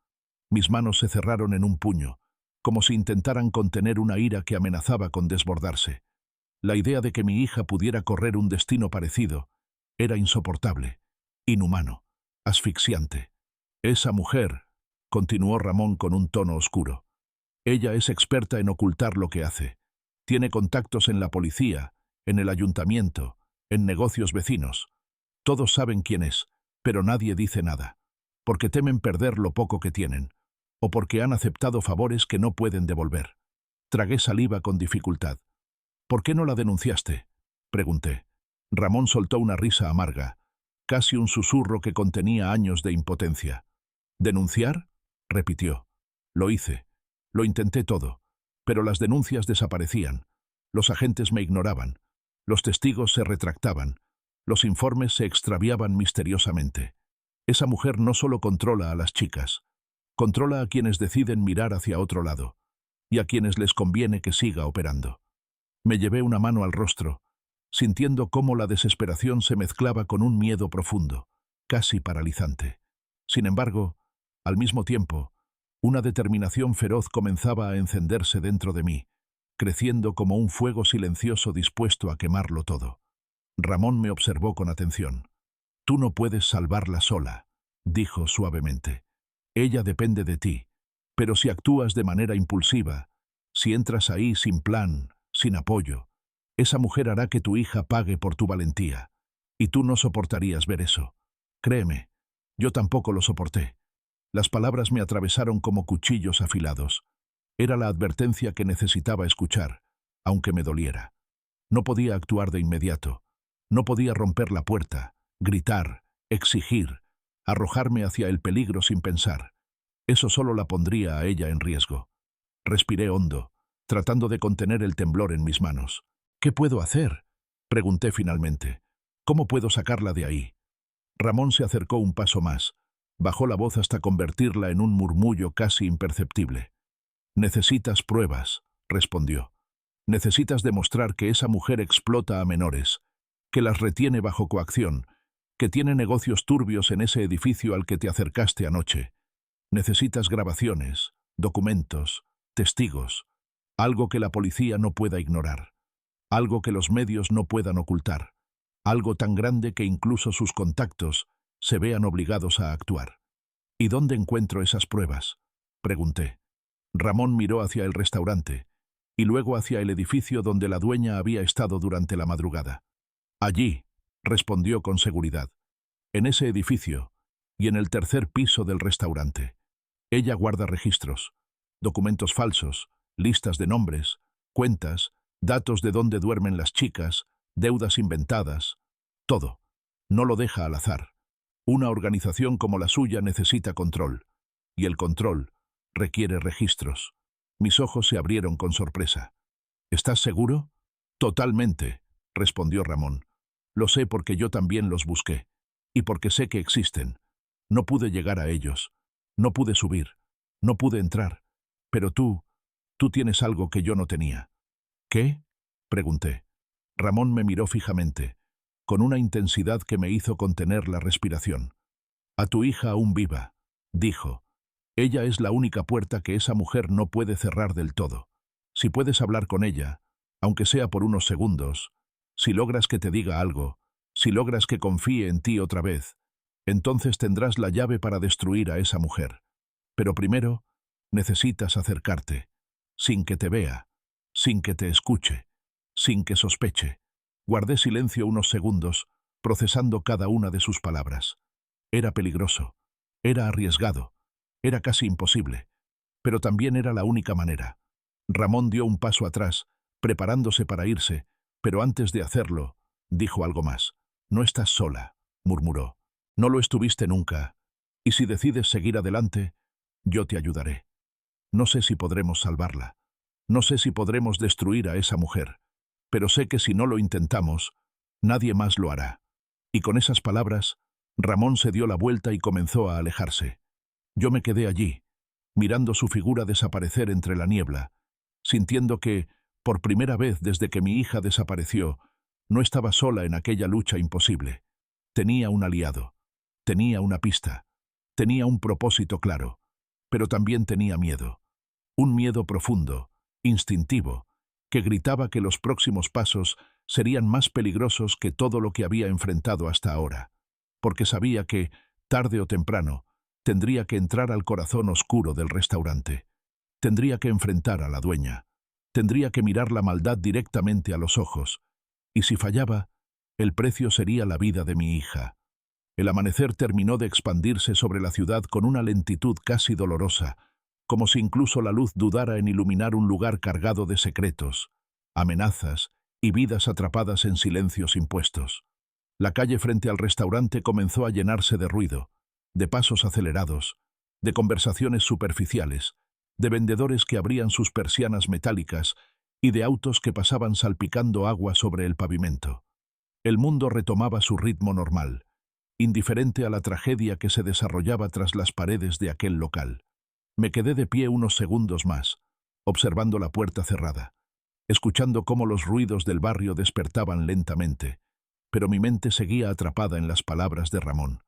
Mis manos se cerraron en un puño, como si intentaran contener una ira que amenazaba con desbordarse. La idea de que mi hija pudiera correr un destino parecido era insoportable, inhumano, asfixiante. Esa mujer, continuó Ramón con un tono oscuro. Ella es experta en ocultar lo que hace. Tiene contactos en la policía en el ayuntamiento, en negocios vecinos. Todos saben quién es, pero nadie dice nada, porque temen perder lo poco que tienen, o porque han aceptado favores que no pueden devolver. Tragué saliva con dificultad. ¿Por qué no la denunciaste?, pregunté. Ramón soltó una risa amarga, casi un susurro que contenía años de impotencia. ¿Denunciar?, repitió. Lo hice. Lo intenté todo. Pero las denuncias desaparecían. Los agentes me ignoraban. Los testigos se retractaban. Los informes se extraviaban misteriosamente. Esa mujer no solo controla a las chicas, controla a quienes deciden mirar hacia otro lado, y a quienes les conviene que siga operando. Me llevé una mano al rostro, sintiendo cómo la desesperación se mezclaba con un miedo profundo, casi paralizante. Sin embargo, al mismo tiempo, una determinación feroz comenzaba a encenderse dentro de mí, creciendo como un fuego silencioso dispuesto a quemarlo todo. Ramón me observó con atención. «Tú no puedes salvarla sola», dijo suavemente. «Ella depende de ti, pero si actúas de manera impulsiva, si entras ahí sin plan, sin apoyo, esa mujer hará que tu hija pague por tu valentía, y tú no soportarías ver eso. Créeme, yo tampoco lo soporté». Las palabras me atravesaron como cuchillos afilados. Era la advertencia que necesitaba escuchar, aunque me doliera. No podía actuar de inmediato. No podía romper la puerta, gritar, exigir, arrojarme hacia el peligro sin pensar. Eso solo la pondría a ella en riesgo. Respiré hondo, tratando de contener el temblor en mis manos. «¿Qué puedo hacer?», pregunté finalmente. «¿Cómo puedo sacarla de ahí?». Ramón se acercó un paso más. Bajó la voz hasta convertirla en un murmullo casi imperceptible. «Necesitas pruebas», respondió. «Necesitas demostrar que esa mujer explota a menores, que las retiene bajo coacción, que tiene negocios turbios en ese edificio al que te acercaste anoche. Necesitas grabaciones, documentos, testigos, algo que la policía no pueda ignorar, algo que los medios no puedan ocultar, algo tan grande que incluso sus contactos se vean obligados a actuar». «¿Y dónde encuentro esas pruebas?», pregunté. Ramón miró hacia el restaurante y luego hacia el edificio donde la dueña había estado durante la madrugada. «Allí», respondió con seguridad, «en ese edificio y en el tercer piso del restaurante. Ella guarda registros, documentos falsos, listas de nombres, cuentas, datos de dónde duermen las chicas, deudas inventadas, todo. No lo deja al azar. Una organización como la suya necesita control, y el control requiere registros». Mis ojos se abrieron con sorpresa. «¿Estás seguro?». «Totalmente», respondió Ramón. «Lo sé porque yo también los busqué, y porque sé que existen. No pude llegar a ellos, no pude subir, no pude entrar, pero tú tienes algo que yo no tenía». «¿Qué?», pregunté. Ramón me miró fijamente, con una intensidad que me hizo contener la respiración. «A tu hija aún viva», dijo. «Ella es la única puerta que esa mujer no puede cerrar del todo. Si puedes hablar con ella, aunque sea por unos segundos, si logras que te diga algo, si logras que confíe en ti otra vez, entonces tendrás la llave para destruir a esa mujer. Pero primero, necesitas acercarte, sin que te vea, sin que te escuche, sin que sospeche». Guardé silencio unos segundos, procesando cada una de sus palabras. Era peligroso, era arriesgado, era casi imposible, pero también era la única manera. Ramón dio un paso atrás, preparándose para irse, pero antes de hacerlo, dijo algo más. «No estás sola», murmuró. «No lo estuviste nunca, y si decides seguir adelante, yo te ayudaré. No sé si podremos salvarla, no sé si podremos destruir a esa mujer, pero sé que si no lo intentamos, nadie más lo hará». Y con esas palabras, Ramón se dio la vuelta y comenzó a alejarse. Yo me quedé allí, mirando su figura desaparecer entre la niebla, sintiendo que, por primera vez desde que mi hija desapareció, no estaba sola en aquella lucha imposible. Tenía un aliado, tenía una pista, tenía un propósito claro, pero también tenía miedo. Un miedo profundo, instintivo, que gritaba que los próximos pasos serían más peligrosos que todo lo que había enfrentado hasta ahora, porque sabía que, tarde o temprano, tendría que entrar al corazón oscuro del restaurante. Tendría que enfrentar a la dueña. Tendría que mirar la maldad directamente a los ojos. Y si fallaba, el precio sería la vida de mi hija. El amanecer terminó de expandirse sobre la ciudad con una lentitud casi dolorosa, como si incluso la luz dudara en iluminar un lugar cargado de secretos, amenazas y vidas atrapadas en silencios impuestos. La calle frente al restaurante comenzó a llenarse de ruido, de pasos acelerados, de conversaciones superficiales, de vendedores que abrían sus persianas metálicas y de autos que pasaban salpicando agua sobre el pavimento. El mundo retomaba su ritmo normal, indiferente a la tragedia que se desarrollaba tras las paredes de aquel local. Me quedé de pie unos segundos más, observando la puerta cerrada, escuchando cómo los ruidos del barrio despertaban lentamente, pero mi mente seguía atrapada en las palabras de Ramón.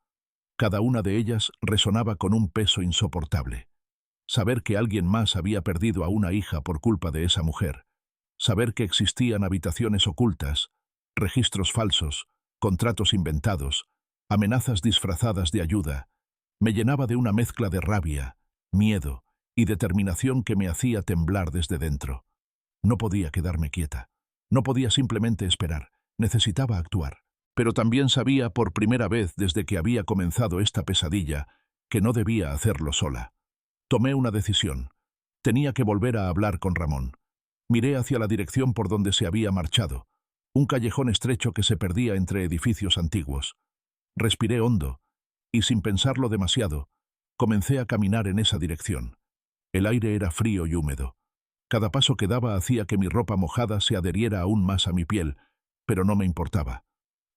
Cada una de ellas resonaba con un peso insoportable. Saber que alguien más había perdido a una hija por culpa de esa mujer, saber que existían habitaciones ocultas, registros falsos, contratos inventados, amenazas disfrazadas de ayuda, me llenaba de una mezcla de rabia, miedo y determinación que me hacía temblar desde dentro. No podía quedarme quieta. No podía simplemente esperar. Necesitaba actuar. Pero también sabía por primera vez desde que había comenzado esta pesadilla que no debía hacerlo sola. Tomé una decisión. Tenía que volver a hablar con Ramón. Miré hacia la dirección por donde se había marchado, un callejón estrecho que se perdía entre edificios antiguos. Respiré hondo y, sin pensarlo demasiado, comencé a caminar en esa dirección. El aire era frío y húmedo. Cada paso que daba hacía que mi ropa mojada se adheriera aún más a mi piel, pero no me importaba.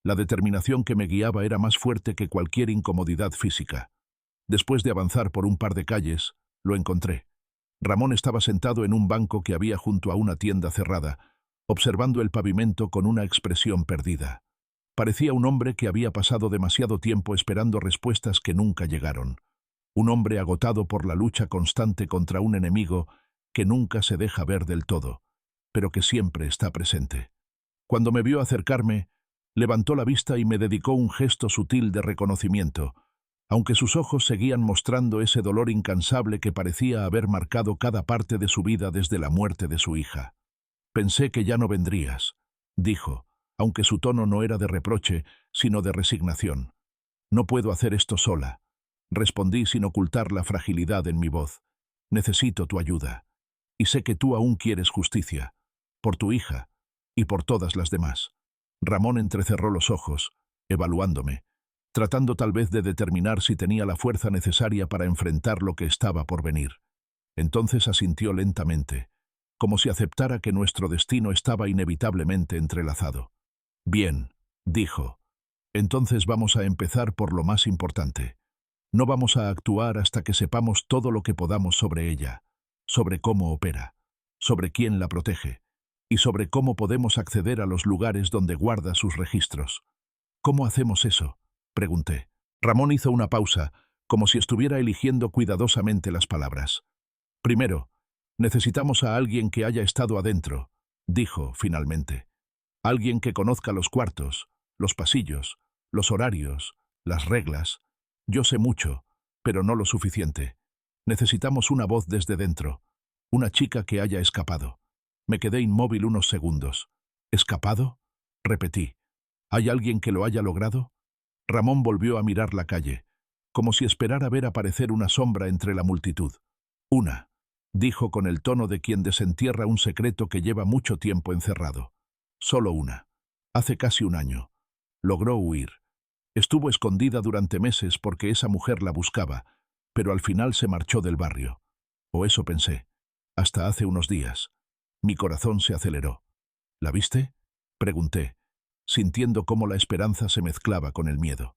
La determinación que me guiaba era más fuerte que cualquier incomodidad física. Después de avanzar por un par de calles, lo encontré. Ramón estaba sentado en un banco que había junto a una tienda cerrada, observando el pavimento con una expresión perdida. Parecía un hombre que había pasado demasiado tiempo esperando respuestas que nunca llegaron. Un hombre agotado por la lucha constante contra un enemigo que nunca se deja ver del todo, pero que siempre está presente. Cuando me vio acercarme, levantó la vista y me dedicó un gesto sutil de reconocimiento, aunque sus ojos seguían mostrando ese dolor incansable que parecía haber marcado cada parte de su vida desde la muerte de su hija. «Pensé que ya no vendrías», dijo, aunque su tono no era de reproche, sino de resignación. «No puedo hacer esto sola», respondí sin ocultar la fragilidad en mi voz. «Necesito tu ayuda. Y sé que tú aún quieres justicia, por tu hija y por todas las demás». Ramón entrecerró los ojos, evaluándome, tratando tal vez de determinar si tenía la fuerza necesaria para enfrentar lo que estaba por venir. Entonces asintió lentamente, como si aceptara que nuestro destino estaba inevitablemente entrelazado. «Bien», dijo, «entonces vamos a empezar por lo más importante. No vamos a actuar hasta que sepamos todo lo que podamos sobre ella, sobre cómo opera, sobre quién la protege, y sobre cómo podemos acceder a los lugares donde guarda sus registros». «¿Cómo hacemos eso?», pregunté. Ramón hizo una pausa, como si estuviera eligiendo cuidadosamente las palabras. «Primero, necesitamos a alguien que haya estado adentro», dijo finalmente. «Alguien que conozca los cuartos, los pasillos, los horarios, las reglas. Yo sé mucho, pero no lo suficiente. Necesitamos una voz desde dentro, una chica que haya escapado». Me quedé inmóvil unos segundos. «¿Escapado?», repetí. «¿Hay alguien que lo haya logrado?». Ramón volvió a mirar la calle, como si esperara ver aparecer una sombra entre la multitud. «Una», dijo con el tono de quien desentierra un secreto que lleva mucho tiempo encerrado. «Solo una. Hace casi un año. Logró huir. Estuvo escondida durante meses porque esa mujer la buscaba, pero al final se marchó del barrio. O eso pensé. Hasta hace unos días. Mi corazón se aceleró. ¿La viste?», pregunté, sintiendo cómo la esperanza se mezclaba con el miedo.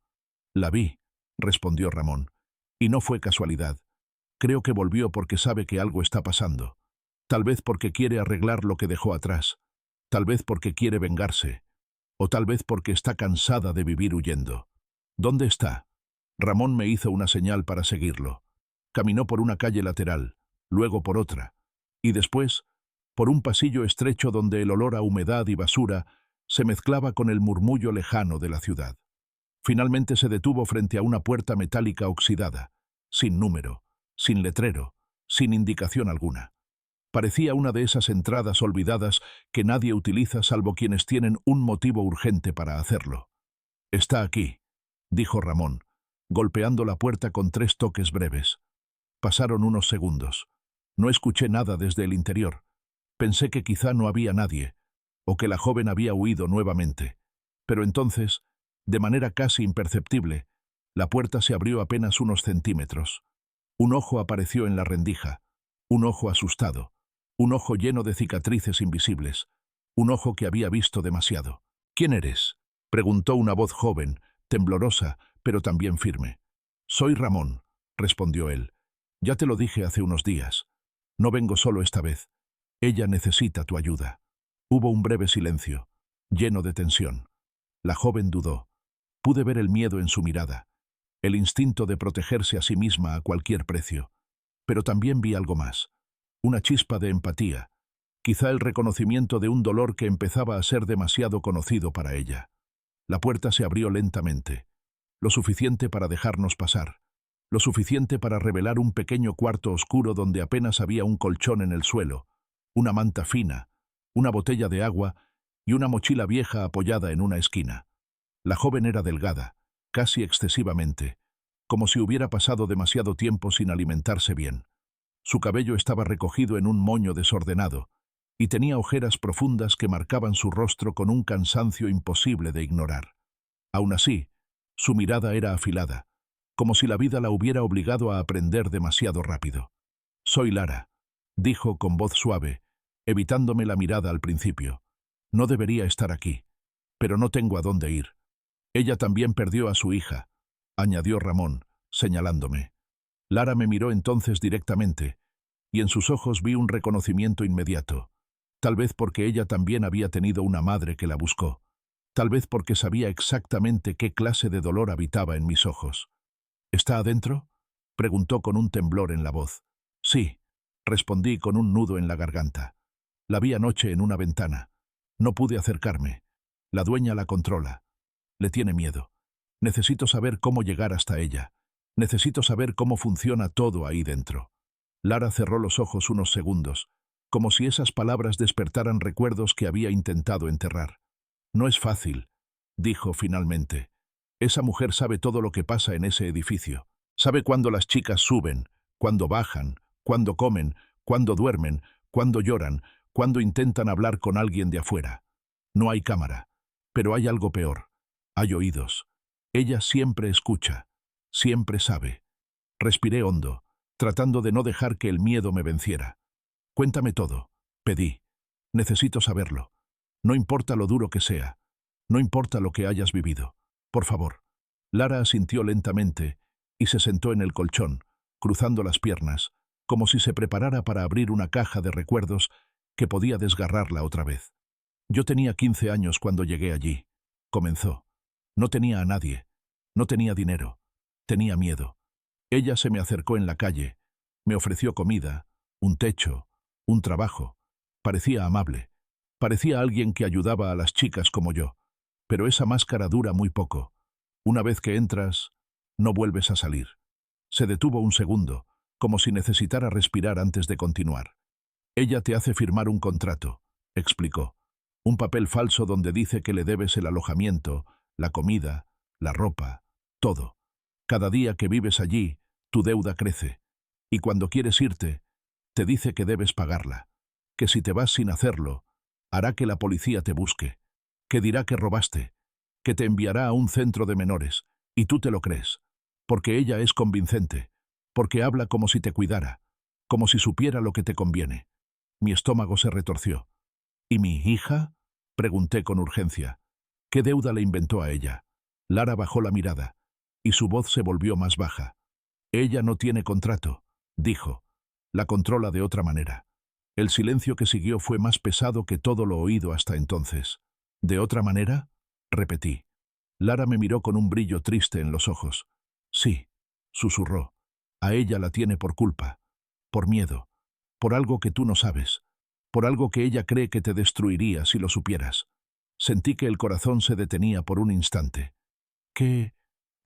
«La vi», respondió Ramón, «y no fue casualidad. Creo que volvió porque sabe que algo está pasando. Tal vez porque quiere arreglar lo que dejó atrás. Tal vez porque quiere vengarse. O tal vez porque está cansada de vivir huyendo». «¿Dónde está?». Ramón me hizo una señal para seguirlo. Caminó por una calle lateral, luego por otra, y después por un pasillo estrecho donde el olor a humedad y basura se mezclaba con el murmullo lejano de la ciudad. Finalmente se detuvo frente a una puerta metálica oxidada, sin número, sin letrero, sin indicación alguna. Parecía una de esas entradas olvidadas que nadie utiliza salvo quienes tienen un motivo urgente para hacerlo. «Está aquí», dijo Ramón, golpeando la puerta con 3 toques breves. Pasaron unos segundos. No escuché nada desde el interior. Pensé que quizá no había nadie, o que la joven había huido nuevamente. Pero entonces, de manera casi imperceptible, la puerta se abrió apenas unos centímetros. Un ojo apareció en la rendija, un ojo asustado, un ojo lleno de cicatrices invisibles, un ojo que había visto demasiado. «¿Quién eres?», preguntó una voz joven, temblorosa, pero también firme. «Soy Ramón», respondió él. «Ya te lo dije hace unos días. No vengo solo esta vez. Ella necesita tu ayuda». Hubo un breve silencio, lleno de tensión. La joven dudó. Pude ver el miedo en su mirada, el instinto de protegerse a sí misma a cualquier precio. Pero también vi algo más. Una chispa de empatía, quizá el reconocimiento de un dolor que empezaba a ser demasiado conocido para ella. La puerta se abrió lentamente, lo suficiente para dejarnos pasar, lo suficiente para revelar un pequeño cuarto oscuro donde apenas había un colchón en el suelo, una manta fina, una botella de agua y una mochila vieja apoyada en una esquina. La joven era delgada, casi excesivamente, como si hubiera pasado demasiado tiempo sin alimentarse bien. Su cabello estaba recogido en un moño desordenado, y tenía ojeras profundas que marcaban su rostro con un cansancio imposible de ignorar. Aún así, su mirada era afilada, como si la vida la hubiera obligado a aprender demasiado rápido. «Soy Lara», dijo con voz suave, evitándome la mirada al principio. «No debería estar aquí, pero no tengo a dónde ir. Ella también perdió a su hija», añadió Ramón, señalándome. Lara me miró entonces directamente, y en sus ojos vi un reconocimiento inmediato. Tal vez porque ella también había tenido una madre que la buscó. Tal vez porque sabía exactamente qué clase de dolor habitaba en mis ojos. «¿Está adentro?», preguntó con un temblor en la voz. «Sí», respondí con un nudo en la garganta. «La vi anoche en una ventana. No pude acercarme. La dueña la controla. Le tiene miedo. Necesito saber cómo llegar hasta ella. Necesito saber cómo funciona todo ahí dentro». Lara cerró los ojos unos segundos, como si esas palabras despertaran recuerdos que había intentado enterrar. «No es fácil», dijo finalmente. «Esa mujer sabe todo lo que pasa en ese edificio. Sabe cuándo las chicas suben, cuándo bajan, cuándo comen, cuándo duermen, cuándo lloran, cuándo intentan hablar con alguien de afuera. No hay cámara, pero hay algo peor. Hay oídos. Ella siempre escucha, siempre sabe». Respiré hondo, tratando de no dejar que el miedo me venciera. «Cuéntame todo», pedí. «Necesito saberlo. No importa lo duro que sea. No importa lo que hayas vivido. Por favor». Lara asintió lentamente y se sentó en el colchón, cruzando las piernas, como si se preparara para abrir una caja de recuerdos que podía desgarrarla otra vez. «Yo tenía 15 años cuando llegué allí», comenzó. «No tenía a nadie. No tenía dinero. Tenía miedo. Ella se me acercó en la calle. Me ofreció comida, un techo, un trabajo. Parecía amable. Parecía alguien que ayudaba a las chicas como yo. Pero esa máscara dura muy poco. Una vez que entras, no vuelves a salir». Se detuvo un segundo, como si necesitara respirar antes de continuar. «Ella te hace firmar un contrato», explicó. «Un papel falso donde dice que le debes el alojamiento, la comida, la ropa, todo. Cada día que vives allí, tu deuda crece. Y cuando quieres irte, te dice que debes pagarla. Que si te vas sin hacerlo, hará que la policía te busque. Que dirá que robaste. Que te enviará a un centro de menores. Y tú te lo crees. Porque ella es convincente. Porque habla como si te cuidara. Como si supiera lo que te conviene». Mi estómago se retorció. «¿Y mi hija?», pregunté con urgencia. «¿Qué deuda le inventó a ella?». Lara bajó la mirada, y su voz se volvió más baja. «Ella no tiene contrato», dijo. «La controla de otra manera». El silencio que siguió fue más pesado que todo lo oído hasta entonces. «¿De otra manera?», repetí. Lara me miró con un brillo triste en los ojos. «Sí», susurró. «A ella la tiene por culpa, por miedo, por algo que tú no sabes, por algo que ella cree que te destruiría si lo supieras». Sentí que el corazón se detenía por un instante. «¿Qué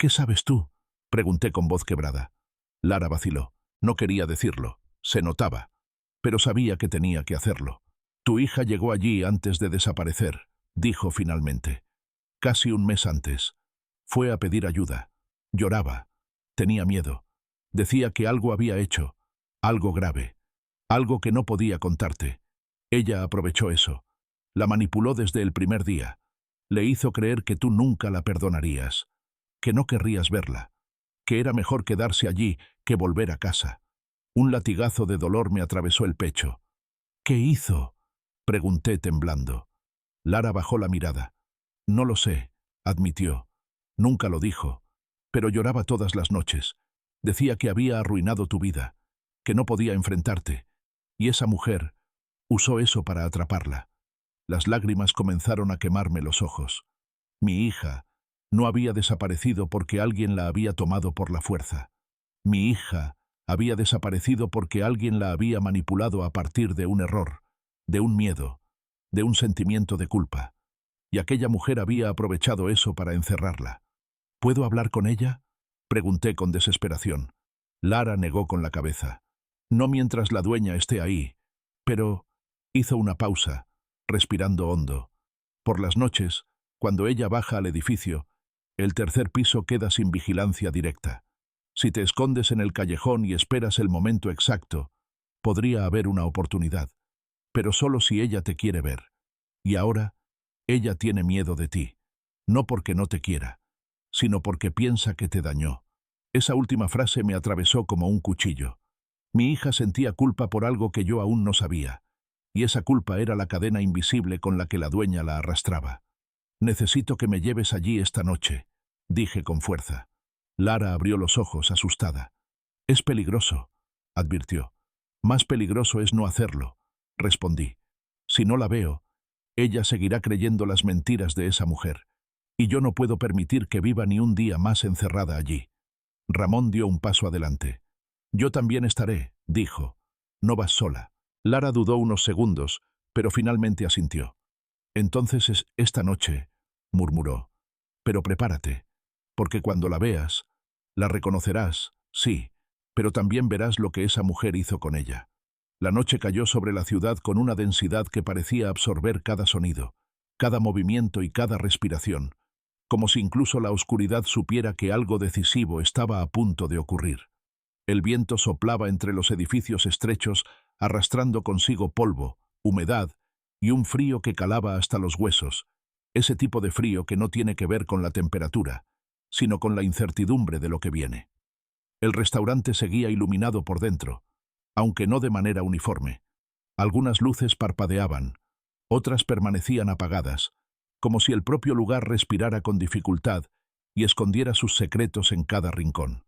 sabes tú?», pregunté con voz quebrada. Lara vaciló. No quería decirlo. Se notaba. pero sabía que tenía que hacerlo. Tu hija llegó allí antes de desaparecer, dijo finalmente. Casi un mes antes. Fue a pedir ayuda. Lloraba. Tenía miedo. Decía que algo había hecho. Algo grave. Algo que no podía contarte. Ella aprovechó eso. La manipuló desde el primer día. Le hizo creer que tú nunca la perdonarías. Que no querrías verla. Que era mejor quedarse allí que volver a casa. Un latigazo de dolor me atravesó el pecho. ¿Qué hizo?, pregunté temblando. Lara bajó la mirada. No lo sé, admitió. Nunca lo dijo, pero lloraba todas las noches. Decía que había arruinado tu vida, que no podía enfrentarte. Y esa mujer usó eso para atraparla. Las lágrimas comenzaron a quemarme los ojos. Mi hija no había desaparecido porque alguien la había tomado por la fuerza. Mi hija había desaparecido porque alguien la había manipulado a partir de un error, de un miedo, de un sentimiento de culpa. Y aquella mujer había aprovechado eso para encerrarla. ¿Puedo hablar con ella?, pregunté con desesperación. Lara negó con la cabeza. No mientras la dueña esté ahí. Pero hizo una pausa, respirando hondo. Por las noches, cuando ella baja al edificio, el tercer piso queda sin vigilancia directa. Si te escondes en el callejón y esperas el momento exacto, podría haber una oportunidad, pero solo si ella te quiere ver. Y ahora, ella tiene miedo de ti, no porque no te quiera, sino porque piensa que te dañó. Esa última frase me atravesó como un cuchillo. Mi hija sentía culpa por algo que yo aún no sabía, y esa culpa era la cadena invisible con la que la dueña la arrastraba. Necesito que me lleves allí esta noche, dije con fuerza. Lara abrió los ojos, asustada. Es peligroso, advirtió. Más peligroso es no hacerlo, respondí. Si no la veo, ella seguirá creyendo las mentiras de esa mujer, y yo no puedo permitir que viva ni un día más encerrada allí. Ramón dio un paso adelante. Yo también estaré, dijo. No vas sola. Lara dudó unos segundos, pero finalmente asintió. Entonces es esta noche, murmuró. Pero prepárate, porque cuando la veas, la reconocerás, sí, pero también verás lo que esa mujer hizo con ella. La noche cayó sobre la ciudad con una densidad que parecía absorber cada sonido, cada movimiento y cada respiración, como si incluso la oscuridad supiera que algo decisivo estaba a punto de ocurrir. El viento soplaba entre los edificios estrechos, arrastrando consigo polvo, humedad y un frío que calaba hasta los huesos, ese tipo de frío que no tiene que ver con la temperatura, sino con la incertidumbre de lo que viene. El restaurante seguía iluminado por dentro, aunque no de manera uniforme. Algunas luces parpadeaban, otras permanecían apagadas, como si el propio lugar respirara con dificultad y escondiera sus secretos en cada rincón.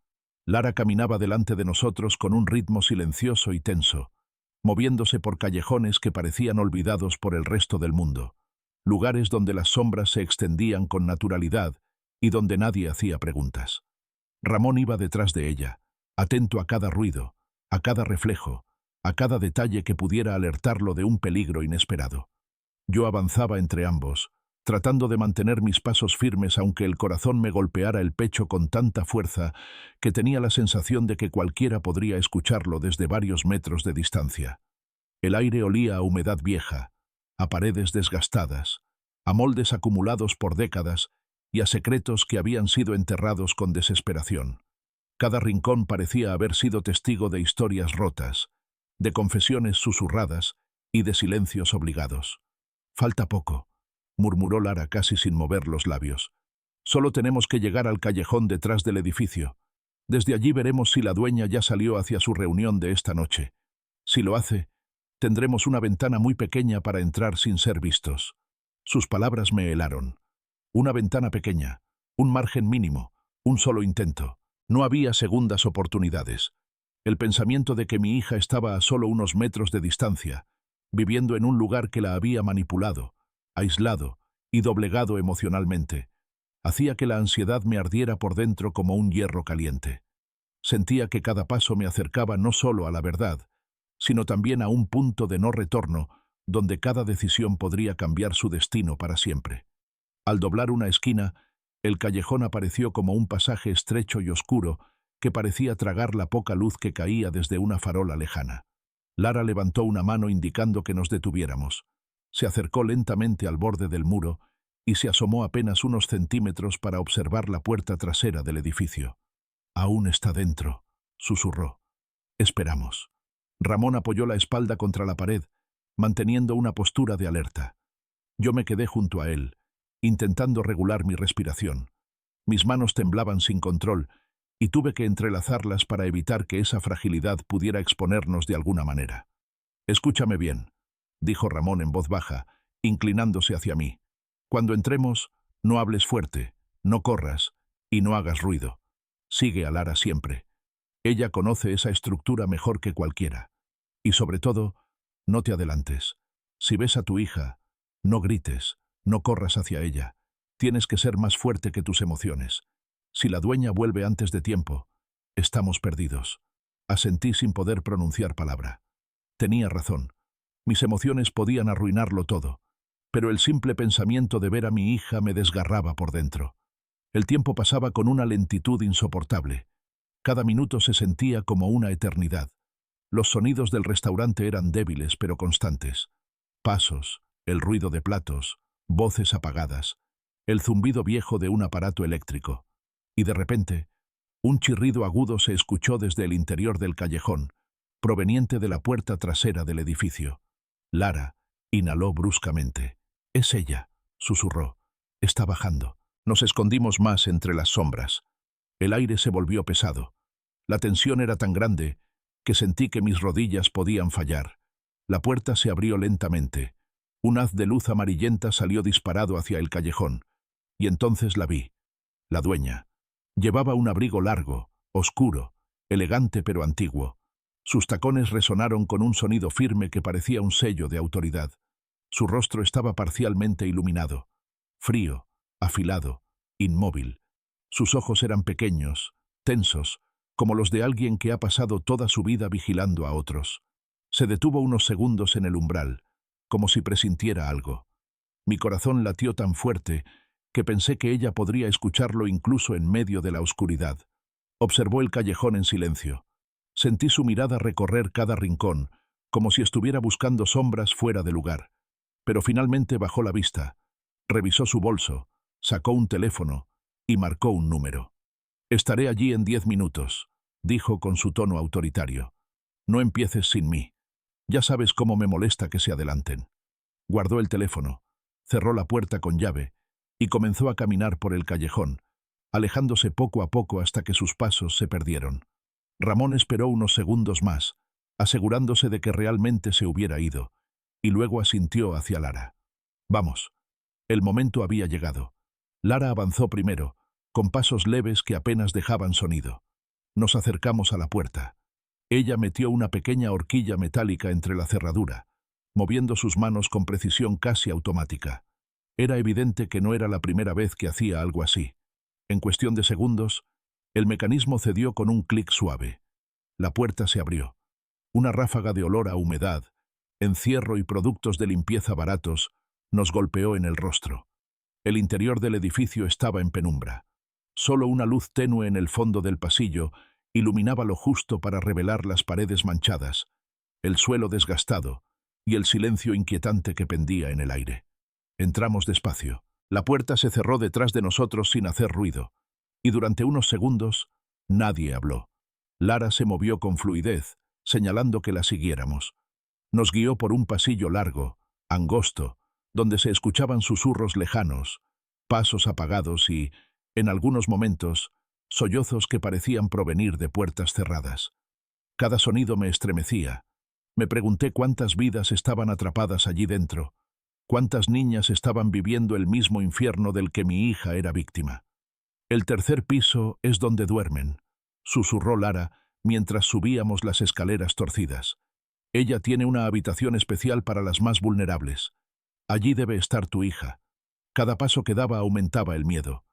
Lara caminaba delante de nosotros con un ritmo silencioso y tenso, moviéndose por callejones que parecían olvidados por el resto del mundo, lugares donde las sombras se extendían con naturalidad y donde nadie hacía preguntas. Ramón iba detrás de ella, atento a cada ruido, a cada reflejo, a cada detalle que pudiera alertarlo de un peligro inesperado. Yo avanzaba entre ambos, tratando de mantener mis pasos firmes aunque el corazón me golpeara el pecho con tanta fuerza que tenía la sensación de que cualquiera podría escucharlo desde varios metros de distancia. El aire olía a humedad vieja, a paredes desgastadas, a moldes acumulados por décadas y a secretos que habían sido enterrados con desesperación. Cada rincón parecía haber sido testigo de historias rotas, de confesiones susurradas y de silencios obligados. Falta poco, murmuró Lara casi sin mover los labios. Solo tenemos que llegar al callejón detrás del edificio. Desde allí veremos si la dueña ya salió hacia su reunión de esta noche. Si lo hace, tendremos una ventana muy pequeña para entrar sin ser vistos. Sus palabras me helaron. Una ventana pequeña, un margen mínimo, un solo intento. No había segundas oportunidades. El pensamiento de que mi hija estaba a solo unos metros de distancia, viviendo en un lugar que la había manipulado, aislado y doblegado emocionalmente, hacía que la ansiedad me ardiera por dentro como un hierro caliente. Sentía que cada paso me acercaba no solo a la verdad, sino también a un punto de no retorno donde cada decisión podría cambiar su destino para siempre. Al doblar una esquina, el callejón apareció como un pasaje estrecho y oscuro que parecía tragar la poca luz que caía desde una farola lejana. Lara levantó una mano indicando que nos detuviéramos. Se acercó lentamente al borde del muro y se asomó apenas unos centímetros para observar la puerta trasera del edificio. «Aún está dentro», susurró. Esperamos. Ramón apoyó la espalda contra la pared, manteniendo una postura de alerta. Yo me quedé junto a él, intentando regular mi respiración. Mis manos temblaban sin control y tuve que entrelazarlas para evitar que esa fragilidad pudiera exponernos de alguna manera. «Escúchame bien», dijo Ramón en voz baja, inclinándose hacia mí. «Cuando entremos, no hables fuerte, no corras y no hagas ruido. Sigue a Lara siempre. Ella conoce esa estructura mejor que cualquiera. Y sobre todo, no te adelantes. Si ves a tu hija, no grites, no corras hacia ella. Tienes que ser más fuerte que tus emociones. Si la dueña vuelve antes de tiempo, estamos perdidos». Asentí sin poder pronunciar palabra. Tenía razón. Mis emociones podían arruinarlo todo, pero el simple pensamiento de ver a mi hija me desgarraba por dentro. El tiempo pasaba con una lentitud insoportable. Cada minuto se sentía como una eternidad. Los sonidos del restaurante eran débiles pero constantes. Pasos, el ruido de platos, voces apagadas, el zumbido viejo de un aparato eléctrico. Y de repente, un chirrido agudo se escuchó desde el interior del callejón, proveniente de la puerta trasera del edificio. Lara inhaló bruscamente. «Es ella», susurró. «Está bajando». Nos escondimos más entre las sombras. El aire se volvió pesado. La tensión era tan grande que sentí que mis rodillas podían fallar. La puerta se abrió lentamente. Un haz de luz amarillenta salió disparado hacia el callejón. Y entonces la vi. La dueña. Llevaba un abrigo largo, oscuro, elegante pero antiguo. Sus tacones resonaron con un sonido firme que parecía un sello de autoridad. Su rostro estaba parcialmente iluminado. Frío, afilado, inmóvil. Sus ojos eran pequeños, tensos, como los de alguien que ha pasado toda su vida vigilando a otros. Se detuvo unos segundos en el umbral, como si presintiera algo. Mi corazón latió tan fuerte que pensé que ella podría escucharlo incluso en medio de la oscuridad. Observó el callejón en silencio. Sentí su mirada recorrer cada rincón, como si estuviera buscando sombras fuera de lugar. Pero finalmente bajó la vista, revisó su bolso, sacó un teléfono y marcó un número. «Estaré allí en 10 minutos», dijo con su tono autoritario. «No empieces sin mí. Ya sabes cómo me molesta que se adelanten». Guardó el teléfono, cerró la puerta con llave y comenzó a caminar por el callejón, alejándose poco a poco hasta que sus pasos se perdieron. Ramón esperó unos segundos más, asegurándose de que realmente se hubiera ido, y luego asintió hacia Lara. «Vamos». El momento había llegado. Lara avanzó primero, con pasos leves que apenas dejaban sonido. Nos acercamos a la puerta. Ella metió una pequeña horquilla metálica entre la cerradura, moviendo sus manos con precisión casi automática. Era evidente que no era la primera vez que hacía algo así. En cuestión de segundos, el mecanismo cedió con un clic suave. La puerta se abrió. Una ráfaga de olor a humedad, encierro y productos de limpieza baratos nos golpeó en el rostro. El interior del edificio estaba en penumbra. Solo una luz tenue en el fondo del pasillo iluminaba lo justo para revelar las paredes manchadas, el suelo desgastado y el silencio inquietante que pendía en el aire. Entramos despacio. La puerta se cerró detrás de nosotros sin hacer ruido, y durante unos segundos nadie habló. Lara se movió con fluidez, señalando que la siguiéramos. Nos guió por un pasillo largo, angosto, donde se escuchaban susurros lejanos, pasos apagados y, en algunos momentos, sollozos que parecían provenir de puertas cerradas. Cada sonido me estremecía. Me pregunté cuántas vidas estaban atrapadas allí dentro, cuántas niñas estaban viviendo el mismo infierno del que mi hija era víctima. «El tercer piso es donde duermen», susurró Lara mientras subíamos las escaleras torcidas. «Ella tiene una habitación especial para las más vulnerables. Allí debe estar tu hija». Cada paso que daba aumentaba el miedo.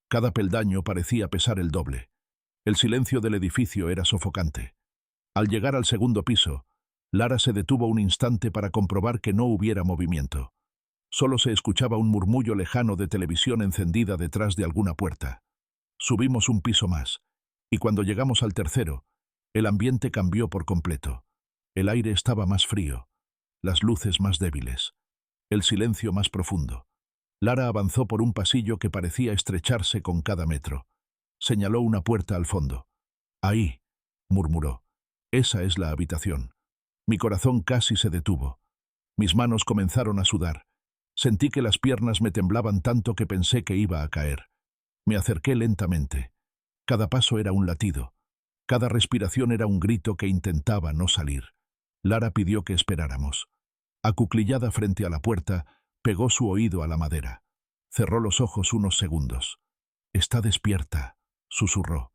Cada peldaño parecía pesar el doble. El silencio del edificio era sofocante. Al llegar al segundo piso, Lara se detuvo un instante para comprobar que no hubiera movimiento. Solo se escuchaba un murmullo lejano de televisión encendida detrás de alguna puerta. Subimos un piso más, y cuando llegamos al tercero, el ambiente cambió por completo. El aire estaba más frío, las luces más débiles, el silencio más profundo. Lara avanzó por un pasillo que parecía estrecharse con cada metro. Señaló una puerta al fondo. «Ahí», murmuró. «Esa es la habitación». Mi corazón casi se detuvo. Mis manos comenzaron a sudar. Sentí que las piernas me temblaban tanto que pensé que iba a caer. Me acerqué lentamente. Cada paso era un latido. Cada respiración era un grito que intentaba no salir. Lara pidió que esperáramos. Acuclillada frente a la puerta, pegó su oído a la madera. Cerró los ojos unos segundos. «Está despierta», susurró.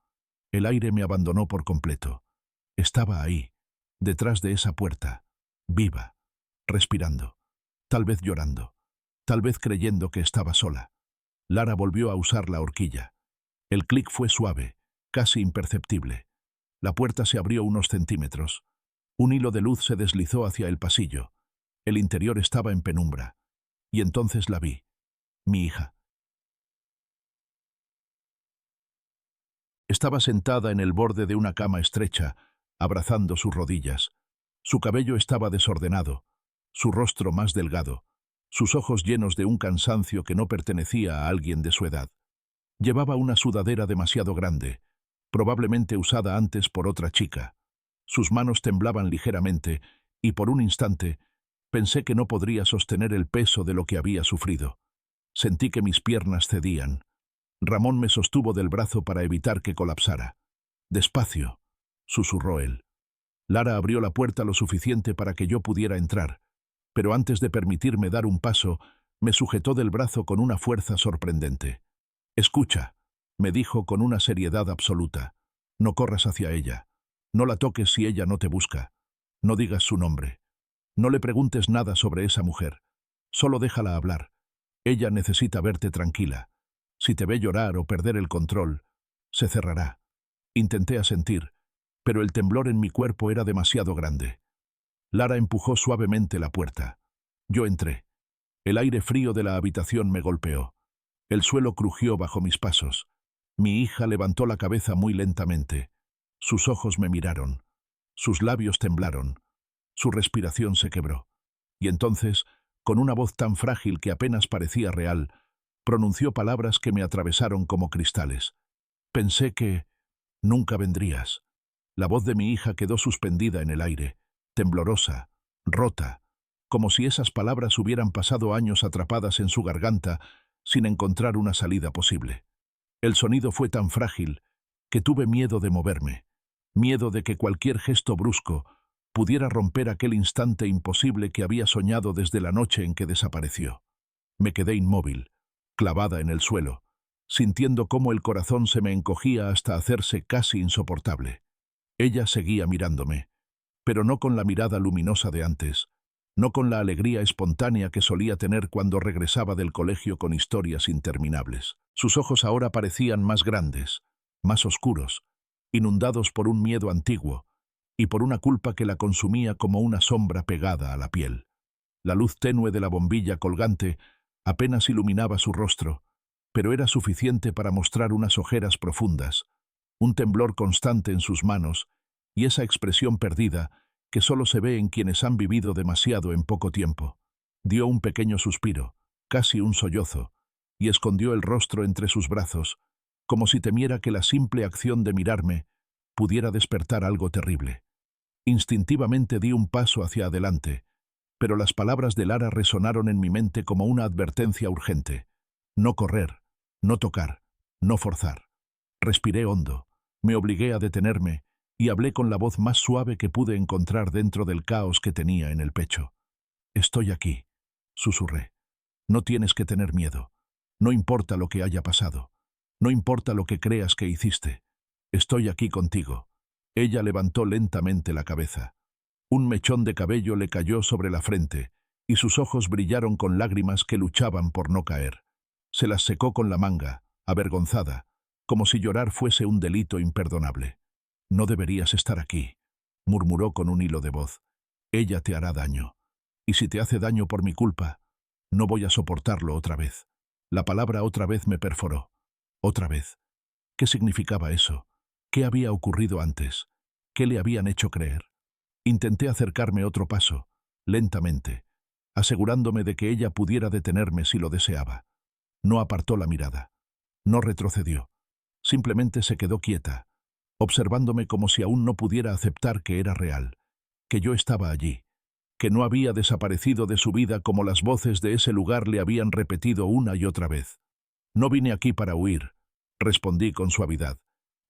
El aire me abandonó por completo. Estaba ahí, detrás de esa puerta, viva, respirando, tal vez llorando, tal vez creyendo que estaba sola. Lara volvió a usar la horquilla. El clic fue suave, casi imperceptible. La puerta se abrió unos centímetros. Un hilo de luz se deslizó hacia el pasillo. El interior estaba en penumbra. Y entonces la vi. Mi hija. Estaba sentada en el borde de una cama estrecha, abrazando sus rodillas. Su cabello estaba desordenado, su rostro más delgado, sus ojos llenos de un cansancio que no pertenecía a alguien de su edad. Llevaba una sudadera demasiado grande, probablemente usada antes por otra chica. Sus manos temblaban ligeramente y por un instante pensé que no podría sostener el peso de lo que había sufrido. Sentí que mis piernas cedían. Ramón me sostuvo del brazo para evitar que colapsara. «Despacio», susurró él. Lara abrió la puerta lo suficiente para que yo pudiera entrar, pero antes de permitirme dar un paso, me sujetó del brazo con una fuerza sorprendente. «Escucha», me dijo con una seriedad absoluta. «No corras hacia ella. No la toques si ella no te busca. No digas su nombre. No le preguntes nada sobre esa mujer. Solo déjala hablar. Ella necesita verte tranquila. Si te ve llorar o perder el control, se cerrará». Intenté asentir, pero el temblor en mi cuerpo era demasiado grande. Lara empujó suavemente la puerta. Yo entré. El aire frío de la habitación me golpeó. El suelo crujió bajo mis pasos. Mi hija levantó la cabeza muy lentamente. Sus ojos me miraron. Sus labios temblaron. Su respiración se quebró. Y entonces, con una voz tan frágil que apenas parecía real, pronunció palabras que me atravesaron como cristales. «Pensé que nunca vendrías». La voz de mi hija quedó suspendida en el aire, temblorosa, rota, como si esas palabras hubieran pasado años atrapadas en su garganta sin encontrar una salida posible. El sonido fue tan frágil que tuve miedo de moverme, miedo de que cualquier gesto brusco pudiera romper aquel instante imposible que había soñado desde la noche en que desapareció. Me quedé inmóvil, clavada en el suelo, sintiendo cómo el corazón se me encogía hasta hacerse casi insoportable. Ella seguía mirándome, pero no con la mirada luminosa de antes, no con la alegría espontánea que solía tener cuando regresaba del colegio con historias interminables. Sus ojos ahora parecían más grandes, más oscuros, inundados por un miedo antiguo y por una culpa que la consumía como una sombra pegada a la piel. La luz tenue de la bombilla colgante apenas iluminaba su rostro, pero era suficiente para mostrar unas ojeras profundas, un temblor constante en sus manos y esa expresión perdida que solo se ve en quienes han vivido demasiado en poco tiempo. Dio un pequeño suspiro, casi un sollozo, y escondió el rostro entre sus brazos, como si temiera que la simple acción de mirarme pudiera despertar algo terrible. Instintivamente di un paso hacia adelante, pero las palabras de Lara resonaron en mi mente como una advertencia urgente. No correr, no tocar, no forzar. Respiré hondo, me obligué a detenerme y hablé con la voz más suave que pude encontrar dentro del caos que tenía en el pecho. «Estoy aquí», susurré. «No tienes que tener miedo. No importa lo que haya pasado. No importa lo que creas que hiciste. Estoy aquí contigo». Ella levantó lentamente la cabeza. Un mechón de cabello le cayó sobre la frente y sus ojos brillaron con lágrimas que luchaban por no caer. Se las secó con la manga, avergonzada, como si llorar fuese un delito imperdonable. «No deberías estar aquí», murmuró con un hilo de voz. «Ella te hará daño. Y si te hace daño por mi culpa, no voy a soportarlo otra vez». La palabra otra vez me perforó. Otra vez. ¿Qué significaba eso? ¿Qué había ocurrido antes? ¿Qué le habían hecho creer? Intenté acercarme otro paso, lentamente, asegurándome de que ella pudiera detenerme si lo deseaba. No apartó la mirada. No retrocedió. Simplemente se quedó quieta, observándome como si aún no pudiera aceptar que era real, que yo estaba allí, que no había desaparecido de su vida como las voces de ese lugar le habían repetido una y otra vez. «No vine aquí para huir», respondí con suavidad.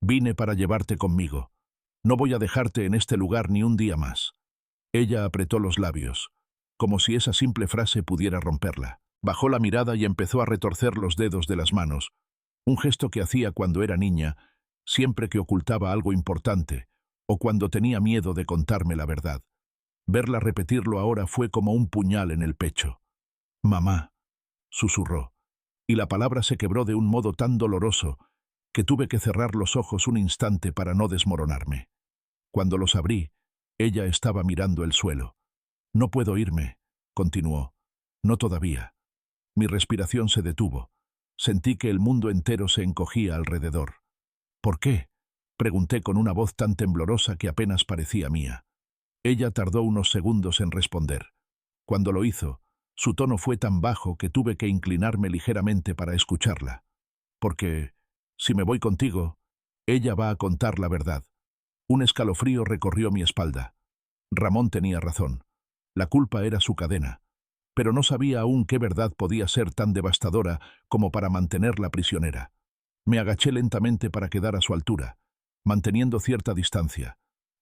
«Vine para llevarte conmigo. No voy a dejarte en este lugar ni un día más». Ella apretó los labios, como si esa simple frase pudiera romperla. Bajó la mirada y empezó a retorcer los dedos de las manos, un gesto que hacía cuando era niña, siempre que ocultaba algo importante, o cuando tenía miedo de contarme la verdad. Verla repetirlo ahora fue como un puñal en el pecho. «Mamá», susurró, y la palabra se quebró de un modo tan doloroso que tuve que cerrar los ojos un instante para no desmoronarme. Cuando los abrí, ella estaba mirando el suelo. «No puedo irme», continuó. «No todavía». Mi respiración se detuvo. Sentí que el mundo entero se encogía alrededor. «¿Por qué?», pregunté con una voz tan temblorosa que apenas parecía mía. Ella tardó unos segundos en responder. Cuando lo hizo, su tono fue tan bajo que tuve que inclinarme ligeramente para escucharla. «Porque, si me voy contigo, ella va a contar la verdad». Un escalofrío recorrió mi espalda. Ramón tenía razón. La culpa era su cadena. Pero no sabía aún qué verdad podía ser tan devastadora como para mantenerla prisionera. Me agaché lentamente para quedar a su altura, manteniendo cierta distancia,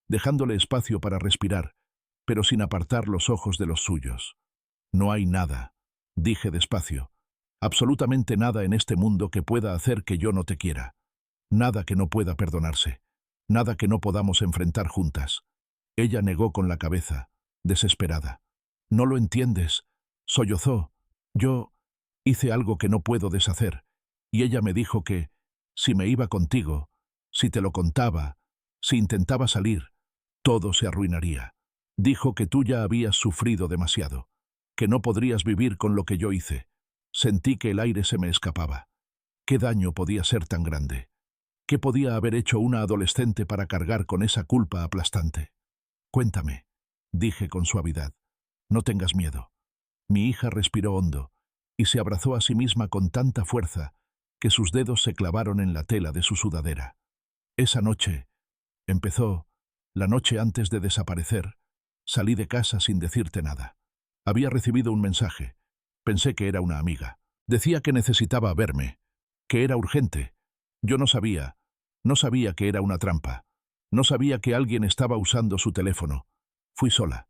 dejándole espacio para respirar, pero sin apartar los ojos de los suyos. «No hay nada», dije despacio, «absolutamente nada en este mundo que pueda hacer que yo no te quiera. Nada que no pueda perdonarse. Nada que no podamos enfrentar juntas». Ella negó con la cabeza, desesperada. «No lo entiendes», sollozó. «Yo hice algo que no puedo deshacer, y ella me dijo que, si me iba contigo, si te lo contaba, si intentaba salir, todo se arruinaría. Dijo que tú ya habías sufrido demasiado, que no podrías vivir con lo que yo hice». Sentí que el aire se me escapaba. ¿Qué daño podía ser tan grande? ¿Qué podía haber hecho una adolescente para cargar con esa culpa aplastante? «Cuéntame», dije con suavidad. «No tengas miedo». Mi hija respiró hondo y se abrazó a sí misma con tanta fuerza que sus dedos se clavaron en la tela de su sudadera. «Esa noche», empezó, «la noche antes de desaparecer, salí de casa sin decirte nada. Había recibido un mensaje. Pensé que era una amiga. Decía que necesitaba verme, que era urgente. Yo no sabía que era una trampa. No sabía que alguien estaba usando su teléfono. Fui sola,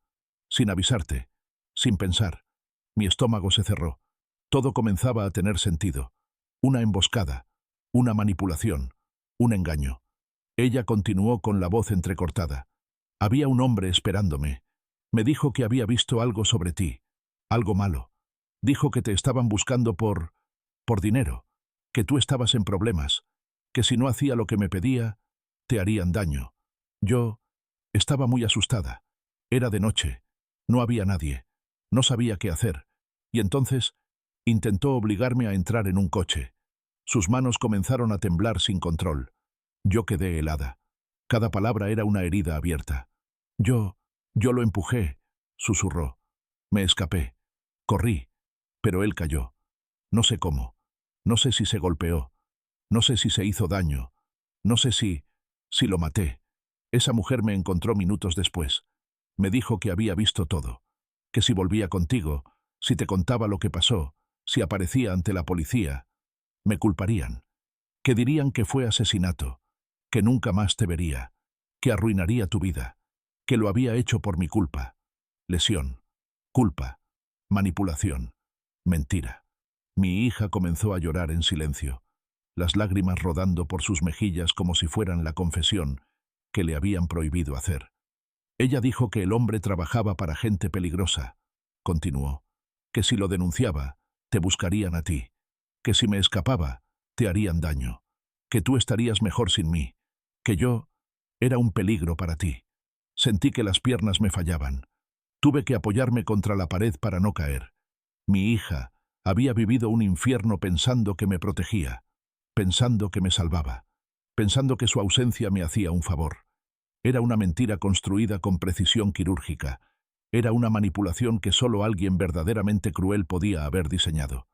sin avisarte, sin pensar». Mi estómago se cerró. Todo comenzaba a tener sentido. Una emboscada, una manipulación, un engaño. Ella continuó con la voz entrecortada. «Había un hombre esperándome. Me dijo que había visto algo sobre ti, algo malo. Dijo que te estaban buscando por dinero, que tú estabas en problemas, que si no hacía lo que me pedía, te harían daño. Yo estaba muy asustada. Era de noche. No había nadie. No sabía qué hacer. Y entonces intentó obligarme a entrar en un coche. Sus manos comenzaron a temblar sin control. Yo quedé helada. Cada palabra era una herida abierta. Yo lo empujé», susurró. «Me escapé. Corrí. Pero él cayó. No sé cómo. No sé si se golpeó. No sé si se hizo daño. No sé si lo maté. Esa mujer me encontró minutos después. Me dijo que había visto todo. Que si volvía contigo, si te contaba lo que pasó, si aparecía ante la policía, me culparían. Que dirían que fue asesinato, que nunca más te vería, que arruinaría tu vida, que lo había hecho por mi culpa. Lesión, culpa, manipulación, mentira». Mi hija comenzó a llorar en silencio, las lágrimas rodando por sus mejillas como si fueran la confesión que le habían prohibido hacer. «Ella dijo que el hombre trabajaba para gente peligrosa», continuó, «que si lo denunciaba, te buscarían a ti, que si me escapaba, te harían daño, que tú estarías mejor sin mí, que yo era un peligro para ti». Sentí que las piernas me fallaban. Tuve que apoyarme contra la pared para no caer. Mi hija había vivido un infierno pensando que me protegía, pensando que me salvaba, pensando que su ausencia me hacía un favor. Era una mentira construida con precisión quirúrgica. Era una manipulación que solo alguien verdaderamente cruel podía haber diseñado.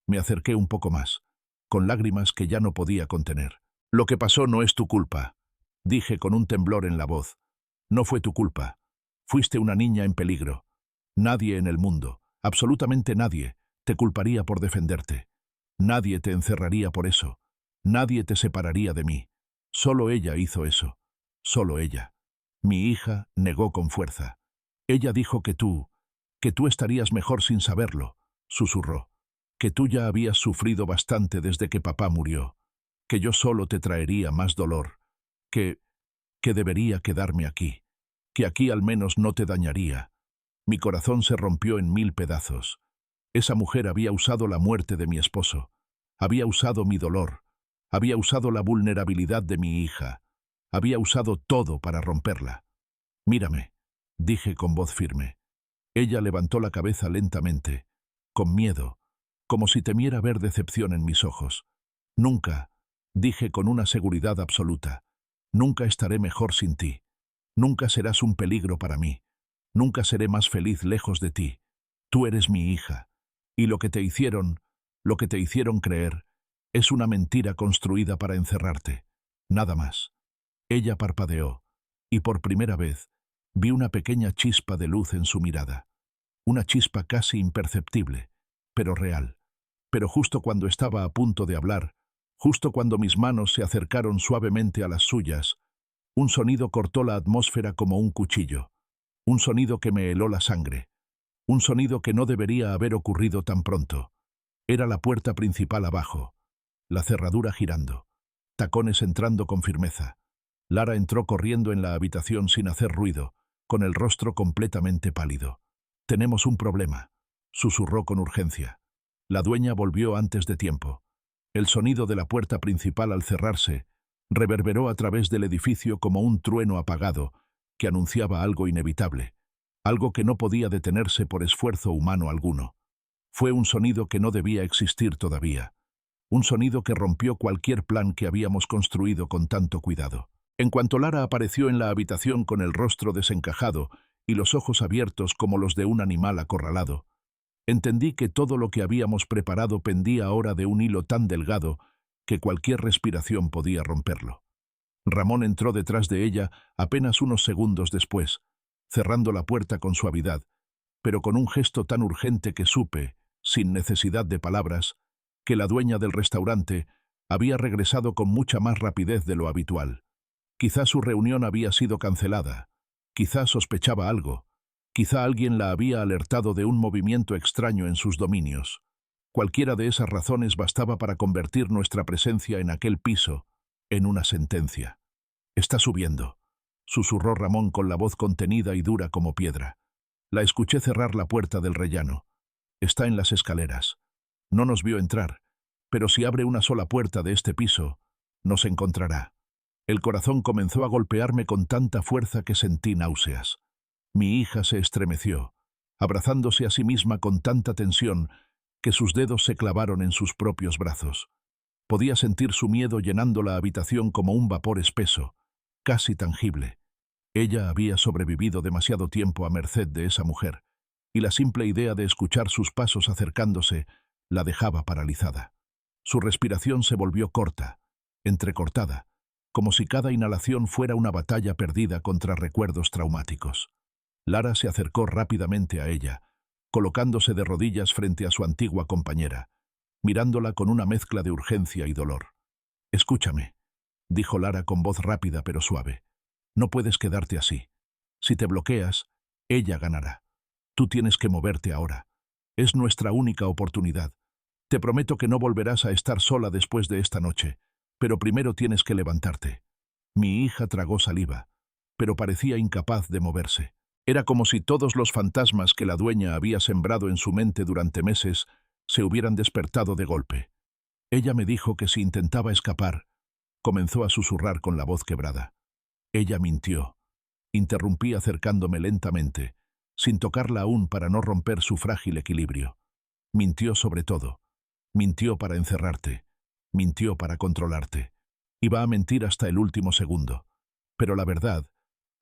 Me acerqué un poco más, con lágrimas que ya no podía contener. «Lo que pasó no es tu culpa», dije con un temblor en la voz. «No fue tu culpa. Fuiste una niña en peligro. Nadie en el mundo, absolutamente nadie, te culparía por defenderte. Nadie te encerraría por eso. Nadie te separaría de mí. Solo ella hizo eso. Solo ella». Mi hija negó con fuerza. «Ella dijo que tú estarías mejor sin saberlo», susurró. «Que tú ya habías sufrido bastante desde que papá murió. Que yo solo te traería más dolor. Que debería quedarme aquí. Que aquí al menos no te dañaría». Mi corazón se rompió en 1000 pedazos. Esa mujer había usado la muerte de mi esposo. Había usado mi dolor. Había usado la vulnerabilidad de mi hija. Había usado todo para romperla. «Mírame», dije con voz firme. Ella levantó la cabeza lentamente, con miedo, como si temiera ver decepción en mis ojos. «Nunca», dije con una seguridad absoluta, «nunca estaré mejor sin ti. Nunca serás un peligro para mí. Nunca seré más feliz lejos de ti. Tú eres mi hija. Y lo que te hicieron creer, es una mentira construida para encerrarte. Nada más». Ella parpadeó, y por primera vez vi una pequeña chispa de luz en su mirada. Una chispa casi imperceptible, pero real. Pero justo cuando estaba a punto de hablar, justo cuando mis manos se acercaron suavemente a las suyas, un sonido cortó la atmósfera como un cuchillo. Un sonido que me heló la sangre. Un sonido que no debería haber ocurrido tan pronto. Era la puerta principal abajo, la cerradura girando, tacones entrando con firmeza. Lara entró corriendo en la habitación sin hacer ruido, con el rostro completamente pálido. «Tenemos un problema», susurró con urgencia. La dueña volvió antes de tiempo. El sonido de la puerta principal al cerrarse reverberó a través del edificio como un trueno apagado que anunciaba algo inevitable, algo que no podía detenerse por esfuerzo humano alguno. Fue un sonido que no debía existir todavía, un sonido que rompió cualquier plan que habíamos construido con tanto cuidado. En cuanto Lara apareció en la habitación con el rostro desencajado y los ojos abiertos como los de un animal acorralado, entendí que todo lo que habíamos preparado pendía ahora de un hilo tan delgado que cualquier respiración podía romperlo. Ramón entró detrás de ella apenas unos segundos después, cerrando la puerta con suavidad, pero con un gesto tan urgente que supe, sin necesidad de palabras, que la dueña del restaurante había regresado con mucha más rapidez de lo habitual. Quizá su reunión había sido cancelada, quizá sospechaba algo, quizá alguien la había alertado de un movimiento extraño en sus dominios. Cualquiera de esas razones bastaba para convertir nuestra presencia en aquel piso en una sentencia. «Está subiendo», susurró Ramón con la voz contenida y dura como piedra. La escuché cerrar la puerta del rellano. «Está en las escaleras. No nos vio entrar, pero si abre una sola puerta de este piso, nos encontrará». El corazón comenzó a golpearme con tanta fuerza que sentí náuseas. Mi hija se estremeció, abrazándose a sí misma con tanta tensión que sus dedos se clavaron en sus propios brazos. Podía sentir su miedo llenando la habitación como un vapor espeso, casi tangible. Ella había sobrevivido demasiado tiempo a merced de esa mujer, y la simple idea de escuchar sus pasos acercándose la dejaba paralizada. Su respiración se volvió corta, entrecortada, como si cada inhalación fuera una batalla perdida contra recuerdos traumáticos. Lara se acercó rápidamente a ella, colocándose de rodillas frente a su antigua compañera, mirándola con una mezcla de urgencia y dolor. «Escúchame», dijo Lara con voz rápida pero suave. «No puedes quedarte así. Si te bloqueas, ella ganará. Tú tienes que moverte ahora. Es nuestra única oportunidad. Te prometo que no volverás a estar sola después de esta noche, pero primero tienes que levantarte». Mi hija tragó saliva, pero parecía incapaz de moverse. Era como si todos los fantasmas que la dueña había sembrado en su mente durante meses se hubieran despertado de golpe. Ella me dijo que si intentaba escapar, comenzó a susurrar con la voz quebrada. Ella mintió. Interrumpí acercándome lentamente, sin tocarla aún para no romper su frágil equilibrio. Mintió sobre todo. Mintió para encerrarte. Mintió para controlarte. Iba a mentir hasta el último segundo. Pero la verdad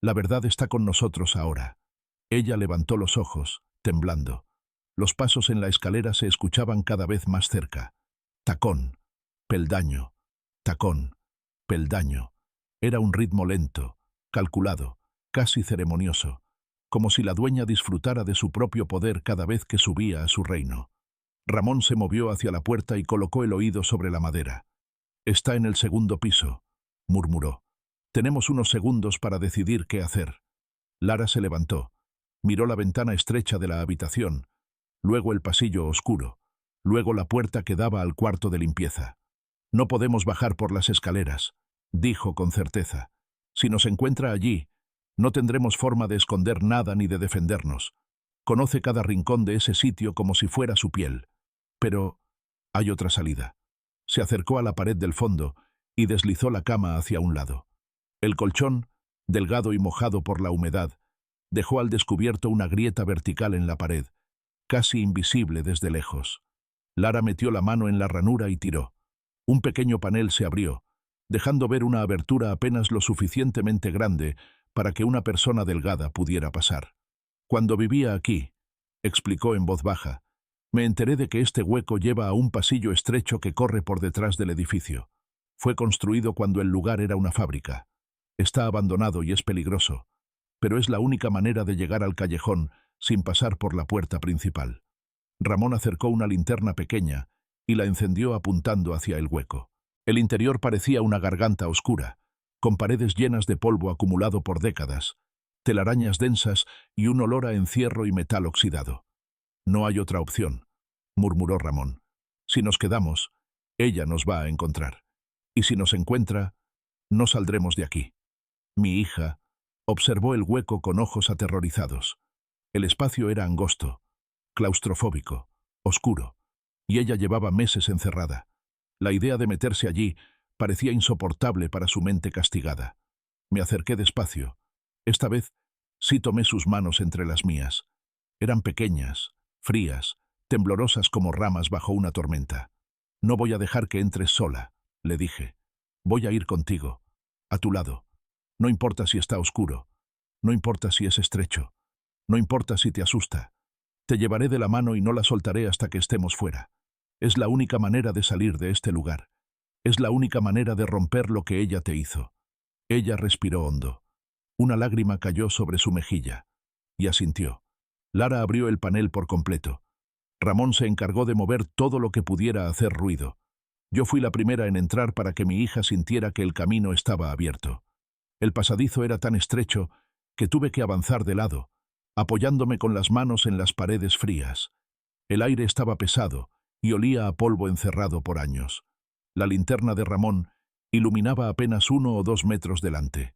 La verdad está con nosotros ahora. Ella levantó los ojos, temblando. Los pasos en la escalera se escuchaban cada vez más cerca. Tacón, peldaño, tacón, peldaño. Era un ritmo lento, calculado, casi ceremonioso, como si la dueña disfrutara de su propio poder cada vez que subía a su reino. Ramón se movió hacia la puerta y colocó el oído sobre la madera. «Está en el segundo piso», murmuró. «Tenemos unos segundos para decidir qué hacer». Lara se levantó, miró la ventana estrecha de la habitación, luego el pasillo oscuro, luego la puerta que daba al cuarto de limpieza. «No podemos bajar por las escaleras», dijo con certeza. «Si nos encuentra allí, no tendremos forma de esconder nada ni de defendernos. Conoce cada rincón de ese sitio como si fuera su piel. Pero hay otra salida». Se acercó a la pared del fondo y deslizó la cama hacia un lado. El colchón, delgado y mojado por la humedad, dejó al descubierto una grieta vertical en la pared, casi invisible desde lejos. Lara metió la mano en la ranura y tiró. Un pequeño panel se abrió, dejando ver una abertura apenas lo suficientemente grande para que una persona delgada pudiera pasar. «Cuando vivía aquí», explicó en voz baja, «me enteré de que este hueco lleva a un pasillo estrecho que corre por detrás del edificio. Fue construido cuando el lugar era una fábrica. Está abandonado y es peligroso, pero es la única manera de llegar al callejón sin pasar por la puerta principal». Ramón acercó una linterna pequeña y la encendió apuntando hacia el hueco. El interior parecía una garganta oscura, con paredes llenas de polvo acumulado por décadas, telarañas densas y un olor a encierro y metal oxidado. «No hay otra opción», murmuró Ramón. «Si nos quedamos, ella nos va a encontrar. Y si nos encuentra, no saldremos de aquí». Mi hija observó el hueco con ojos aterrorizados. El espacio era angosto, claustrofóbico, oscuro, y ella llevaba meses encerrada. La idea de meterse allí parecía insoportable para su mente castigada. Me acerqué despacio. Esta vez sí tomé sus manos entre las mías. Eran pequeñas, frías, temblorosas como ramas bajo una tormenta. «No voy a dejar que entres sola», le dije. «Voy a ir contigo, a tu lado. No importa si está oscuro, no importa si es estrecho, no importa si te asusta. Te llevaré de la mano y no la soltaré hasta que estemos fuera. Es la única manera de salir de este lugar. Es la única manera de romper lo que ella te hizo». Ella respiró hondo. Una lágrima cayó sobre su mejilla y asintió. Lara abrió el panel por completo. Ramón se encargó de mover todo lo que pudiera hacer ruido. Yo fui la primera en entrar para que mi hija sintiera que el camino estaba abierto. El pasadizo era tan estrecho que tuve que avanzar de lado, apoyándome con las manos en las paredes frías. El aire estaba pesado y olía a polvo encerrado por años. La linterna de Ramón iluminaba apenas 1 o 2 metros delante.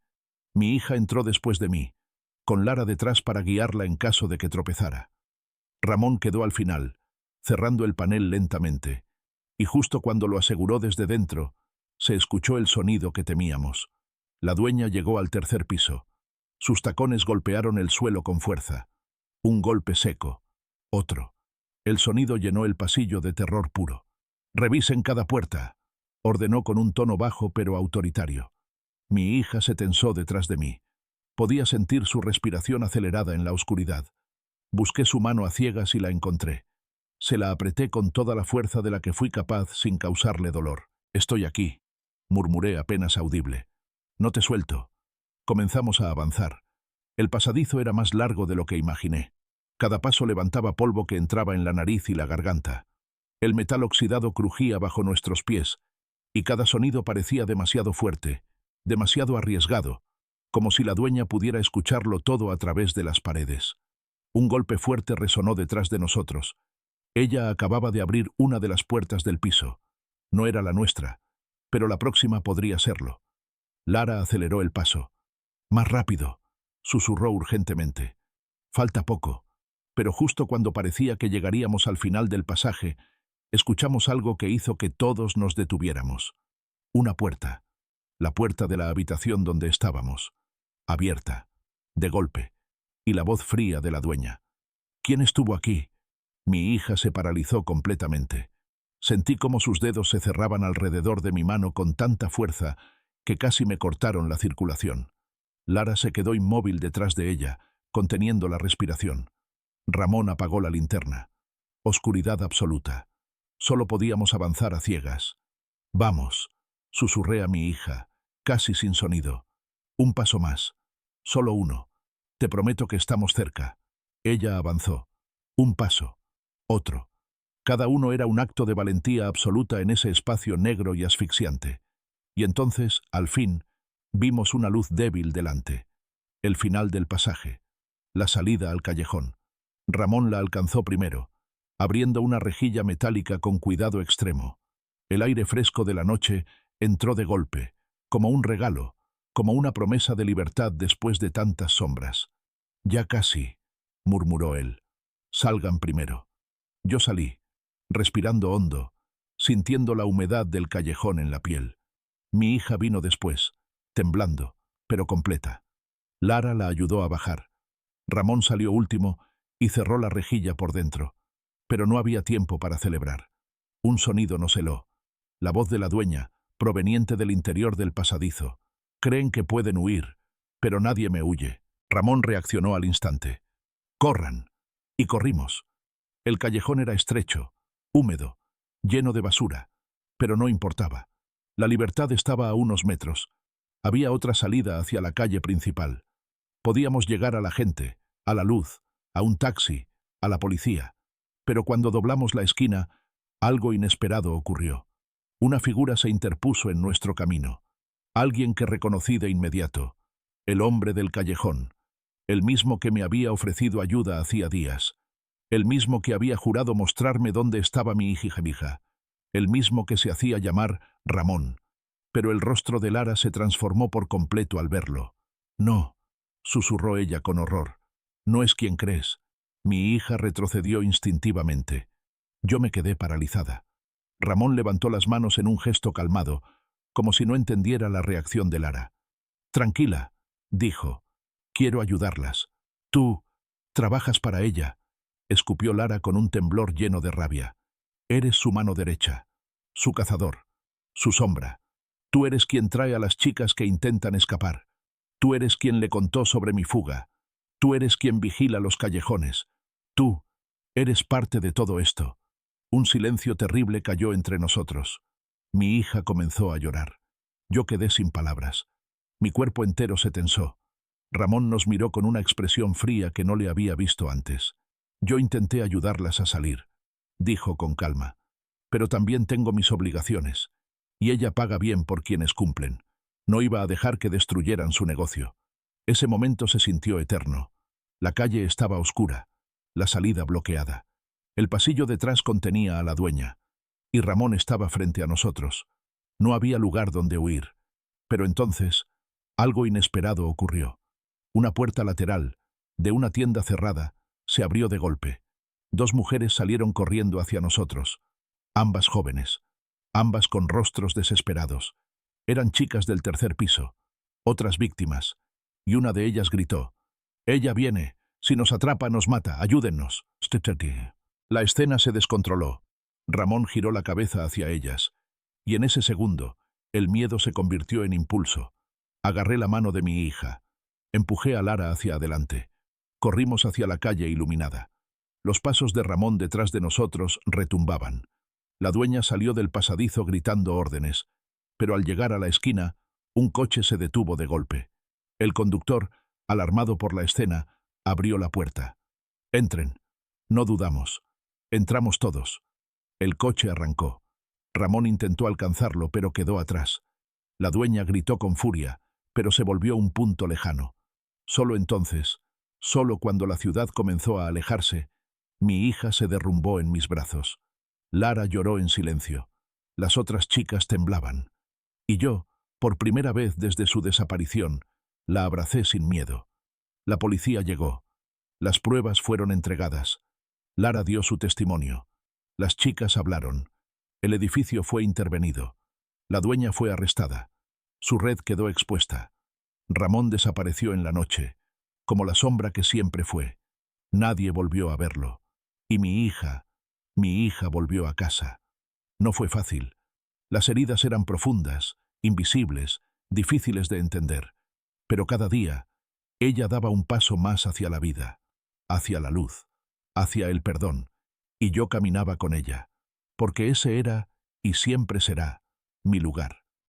Mi hija entró después de mí, con Lara detrás para guiarla en caso de que tropezara. Ramón quedó al final, cerrando el panel lentamente, y justo cuando lo aseguró desde dentro, se escuchó el sonido que temíamos. La dueña llegó al tercer piso. Sus tacones golpearon el suelo con fuerza. Un golpe seco. Otro. El sonido llenó el pasillo de terror puro. «Revisen cada puerta», ordenó con un tono bajo pero autoritario. Mi hija se tensó detrás de mí. Podía sentir su respiración acelerada en la oscuridad. Busqué su mano a ciegas y la encontré. Se la apreté con toda la fuerza de la que fui capaz sin causarle dolor. «Estoy aquí», murmuré apenas audible. «No te suelto». Comenzamos a avanzar. El pasadizo era más largo de lo que imaginé. Cada paso levantaba polvo que entraba en la nariz y la garganta. El metal oxidado crujía bajo nuestros pies, y cada sonido parecía demasiado fuerte, demasiado arriesgado, como si la dueña pudiera escucharlo todo a través de las paredes. Un golpe fuerte resonó detrás de nosotros. Ella acababa de abrir una de las puertas del piso. No era la nuestra, pero la próxima podría serlo. Lara aceleró el paso. «Más rápido», susurró urgentemente. «Falta poco». Pero justo cuando parecía que llegaríamos al final del pasaje, escuchamos algo que hizo que todos nos detuviéramos. Una puerta. La puerta de la habitación donde estábamos. Abierta. De golpe. Y la voz fría de la dueña. «¿Quién estuvo aquí?» Mi hija se paralizó completamente. Sentí cómo sus dedos se cerraban alrededor de mi mano con tanta fuerza que casi me cortaron la circulación. Lara se quedó inmóvil detrás de ella, conteniendo la respiración. Ramón apagó la linterna. Oscuridad absoluta. Solo podíamos avanzar a ciegas. «Vamos», susurré a mi hija, casi sin sonido. «Un paso más. Solo uno. Te prometo que estamos cerca». Ella avanzó. Un paso. Otro. Cada uno era un acto de valentía absoluta en ese espacio negro y asfixiante. Y entonces, al fin, vimos una luz débil delante. El final del pasaje. La salida al callejón. Ramón la alcanzó primero, abriendo una rejilla metálica con cuidado extremo. El aire fresco de la noche entró de golpe, como un regalo, como una promesa de libertad después de tantas sombras. «Ya casi», murmuró él. «Salgan primero». Yo salí, respirando hondo, sintiendo la humedad del callejón en la piel. Mi hija vino después, temblando, pero completa. Lara la ayudó a bajar. Ramón salió último y cerró la rejilla por dentro. Pero no había tiempo para celebrar. Un sonido nos heló. La voz de la dueña, proveniente del interior del pasadizo. «Creen que pueden huir, pero nadie me huye». Ramón reaccionó al instante. «¡Corran!». Y corrimos. El callejón era estrecho, húmedo, lleno de basura, pero no importaba. La libertad estaba a unos metros. Había otra salida hacia la calle principal. Podíamos llegar a la gente, a la luz, a un taxi, a la policía. Pero cuando doblamos la esquina, algo inesperado ocurrió. Una figura se interpuso en nuestro camino. Alguien que reconocí de inmediato. El hombre del callejón. El mismo que me había ofrecido ayuda hacía días. El mismo que había jurado mostrarme dónde estaba mi hija. El mismo que se hacía llamar Ramón. Pero el rostro de Lara se transformó por completo al verlo. «No», susurró ella con horror. «No es quien crees». Mi hija retrocedió instintivamente. Yo me quedé paralizada. Ramón levantó las manos en un gesto calmado, como si no entendiera la reacción de Lara. «Tranquila», dijo. «Quiero ayudarlas. Tú trabajas para ella», escupió Lara con un temblor lleno de rabia. «Eres su mano derecha, su cazador, su sombra. Tú eres quien trae a las chicas que intentan escapar. Tú eres quien le contó sobre mi fuga. Tú eres quien vigila los callejones. Tú eres parte de todo esto». Un silencio terrible cayó entre nosotros. Mi hija comenzó a llorar. Yo quedé sin palabras. Mi cuerpo entero se tensó. Ramón nos miró con una expresión fría que no le había visto antes. «Yo intenté ayudarlas a salir», dijo con calma. «Pero también tengo mis obligaciones. Y ella paga bien por quienes cumplen. No iba a dejar que destruyeran su negocio». Ese momento se sintió eterno. La calle estaba oscura, la salida bloqueada. El pasillo detrás contenía a la dueña. Y Ramón estaba frente a nosotros. No había lugar donde huir. Pero entonces, algo inesperado ocurrió. Una puerta lateral, de una tienda cerrada, se abrió de golpe. Dos mujeres salieron corriendo hacia nosotros. Ambas jóvenes. Ambas con rostros desesperados. Eran chicas del tercer piso. Otras víctimas. Y una de ellas gritó: «Ella viene. Si nos atrapa, nos mata. Ayúdennos». La escena se descontroló. Ramón giró la cabeza hacia ellas. Y en ese segundo, el miedo se convirtió en impulso. Agarré la mano de mi hija. Empujé a Lara hacia adelante. Corrimos hacia la calle iluminada. Los pasos de Ramón detrás de nosotros retumbaban. La dueña salió del pasadizo gritando órdenes. Pero al llegar a la esquina, un coche se detuvo de golpe. El conductor, alarmado por la escena, abrió la puerta. «Entren». No dudamos. Entramos todos. El coche arrancó. Ramón intentó alcanzarlo, pero quedó atrás. La dueña gritó con furia, pero se volvió un punto lejano. Solo entonces, solo cuando la ciudad comenzó a alejarse, mi hija se derrumbó en mis brazos. Lara lloró en silencio. Las otras chicas temblaban. Y yo, por primera vez desde su desaparición, la abracé sin miedo. La policía llegó. Las pruebas fueron entregadas. Lara dio su testimonio. Las chicas hablaron. El edificio fue intervenido. La dueña fue arrestada. Su red quedó expuesta. Ramón desapareció en la noche, como la sombra que siempre fue. Nadie volvió a verlo. Y mi hija volvió a casa. No fue fácil. Las heridas eran profundas, invisibles, difíciles de entender. Pero cada día, ella daba un paso más hacia la vida, hacia la luz, hacia el perdón, y yo caminaba con ella, porque ese era, y siempre será, mi lugar.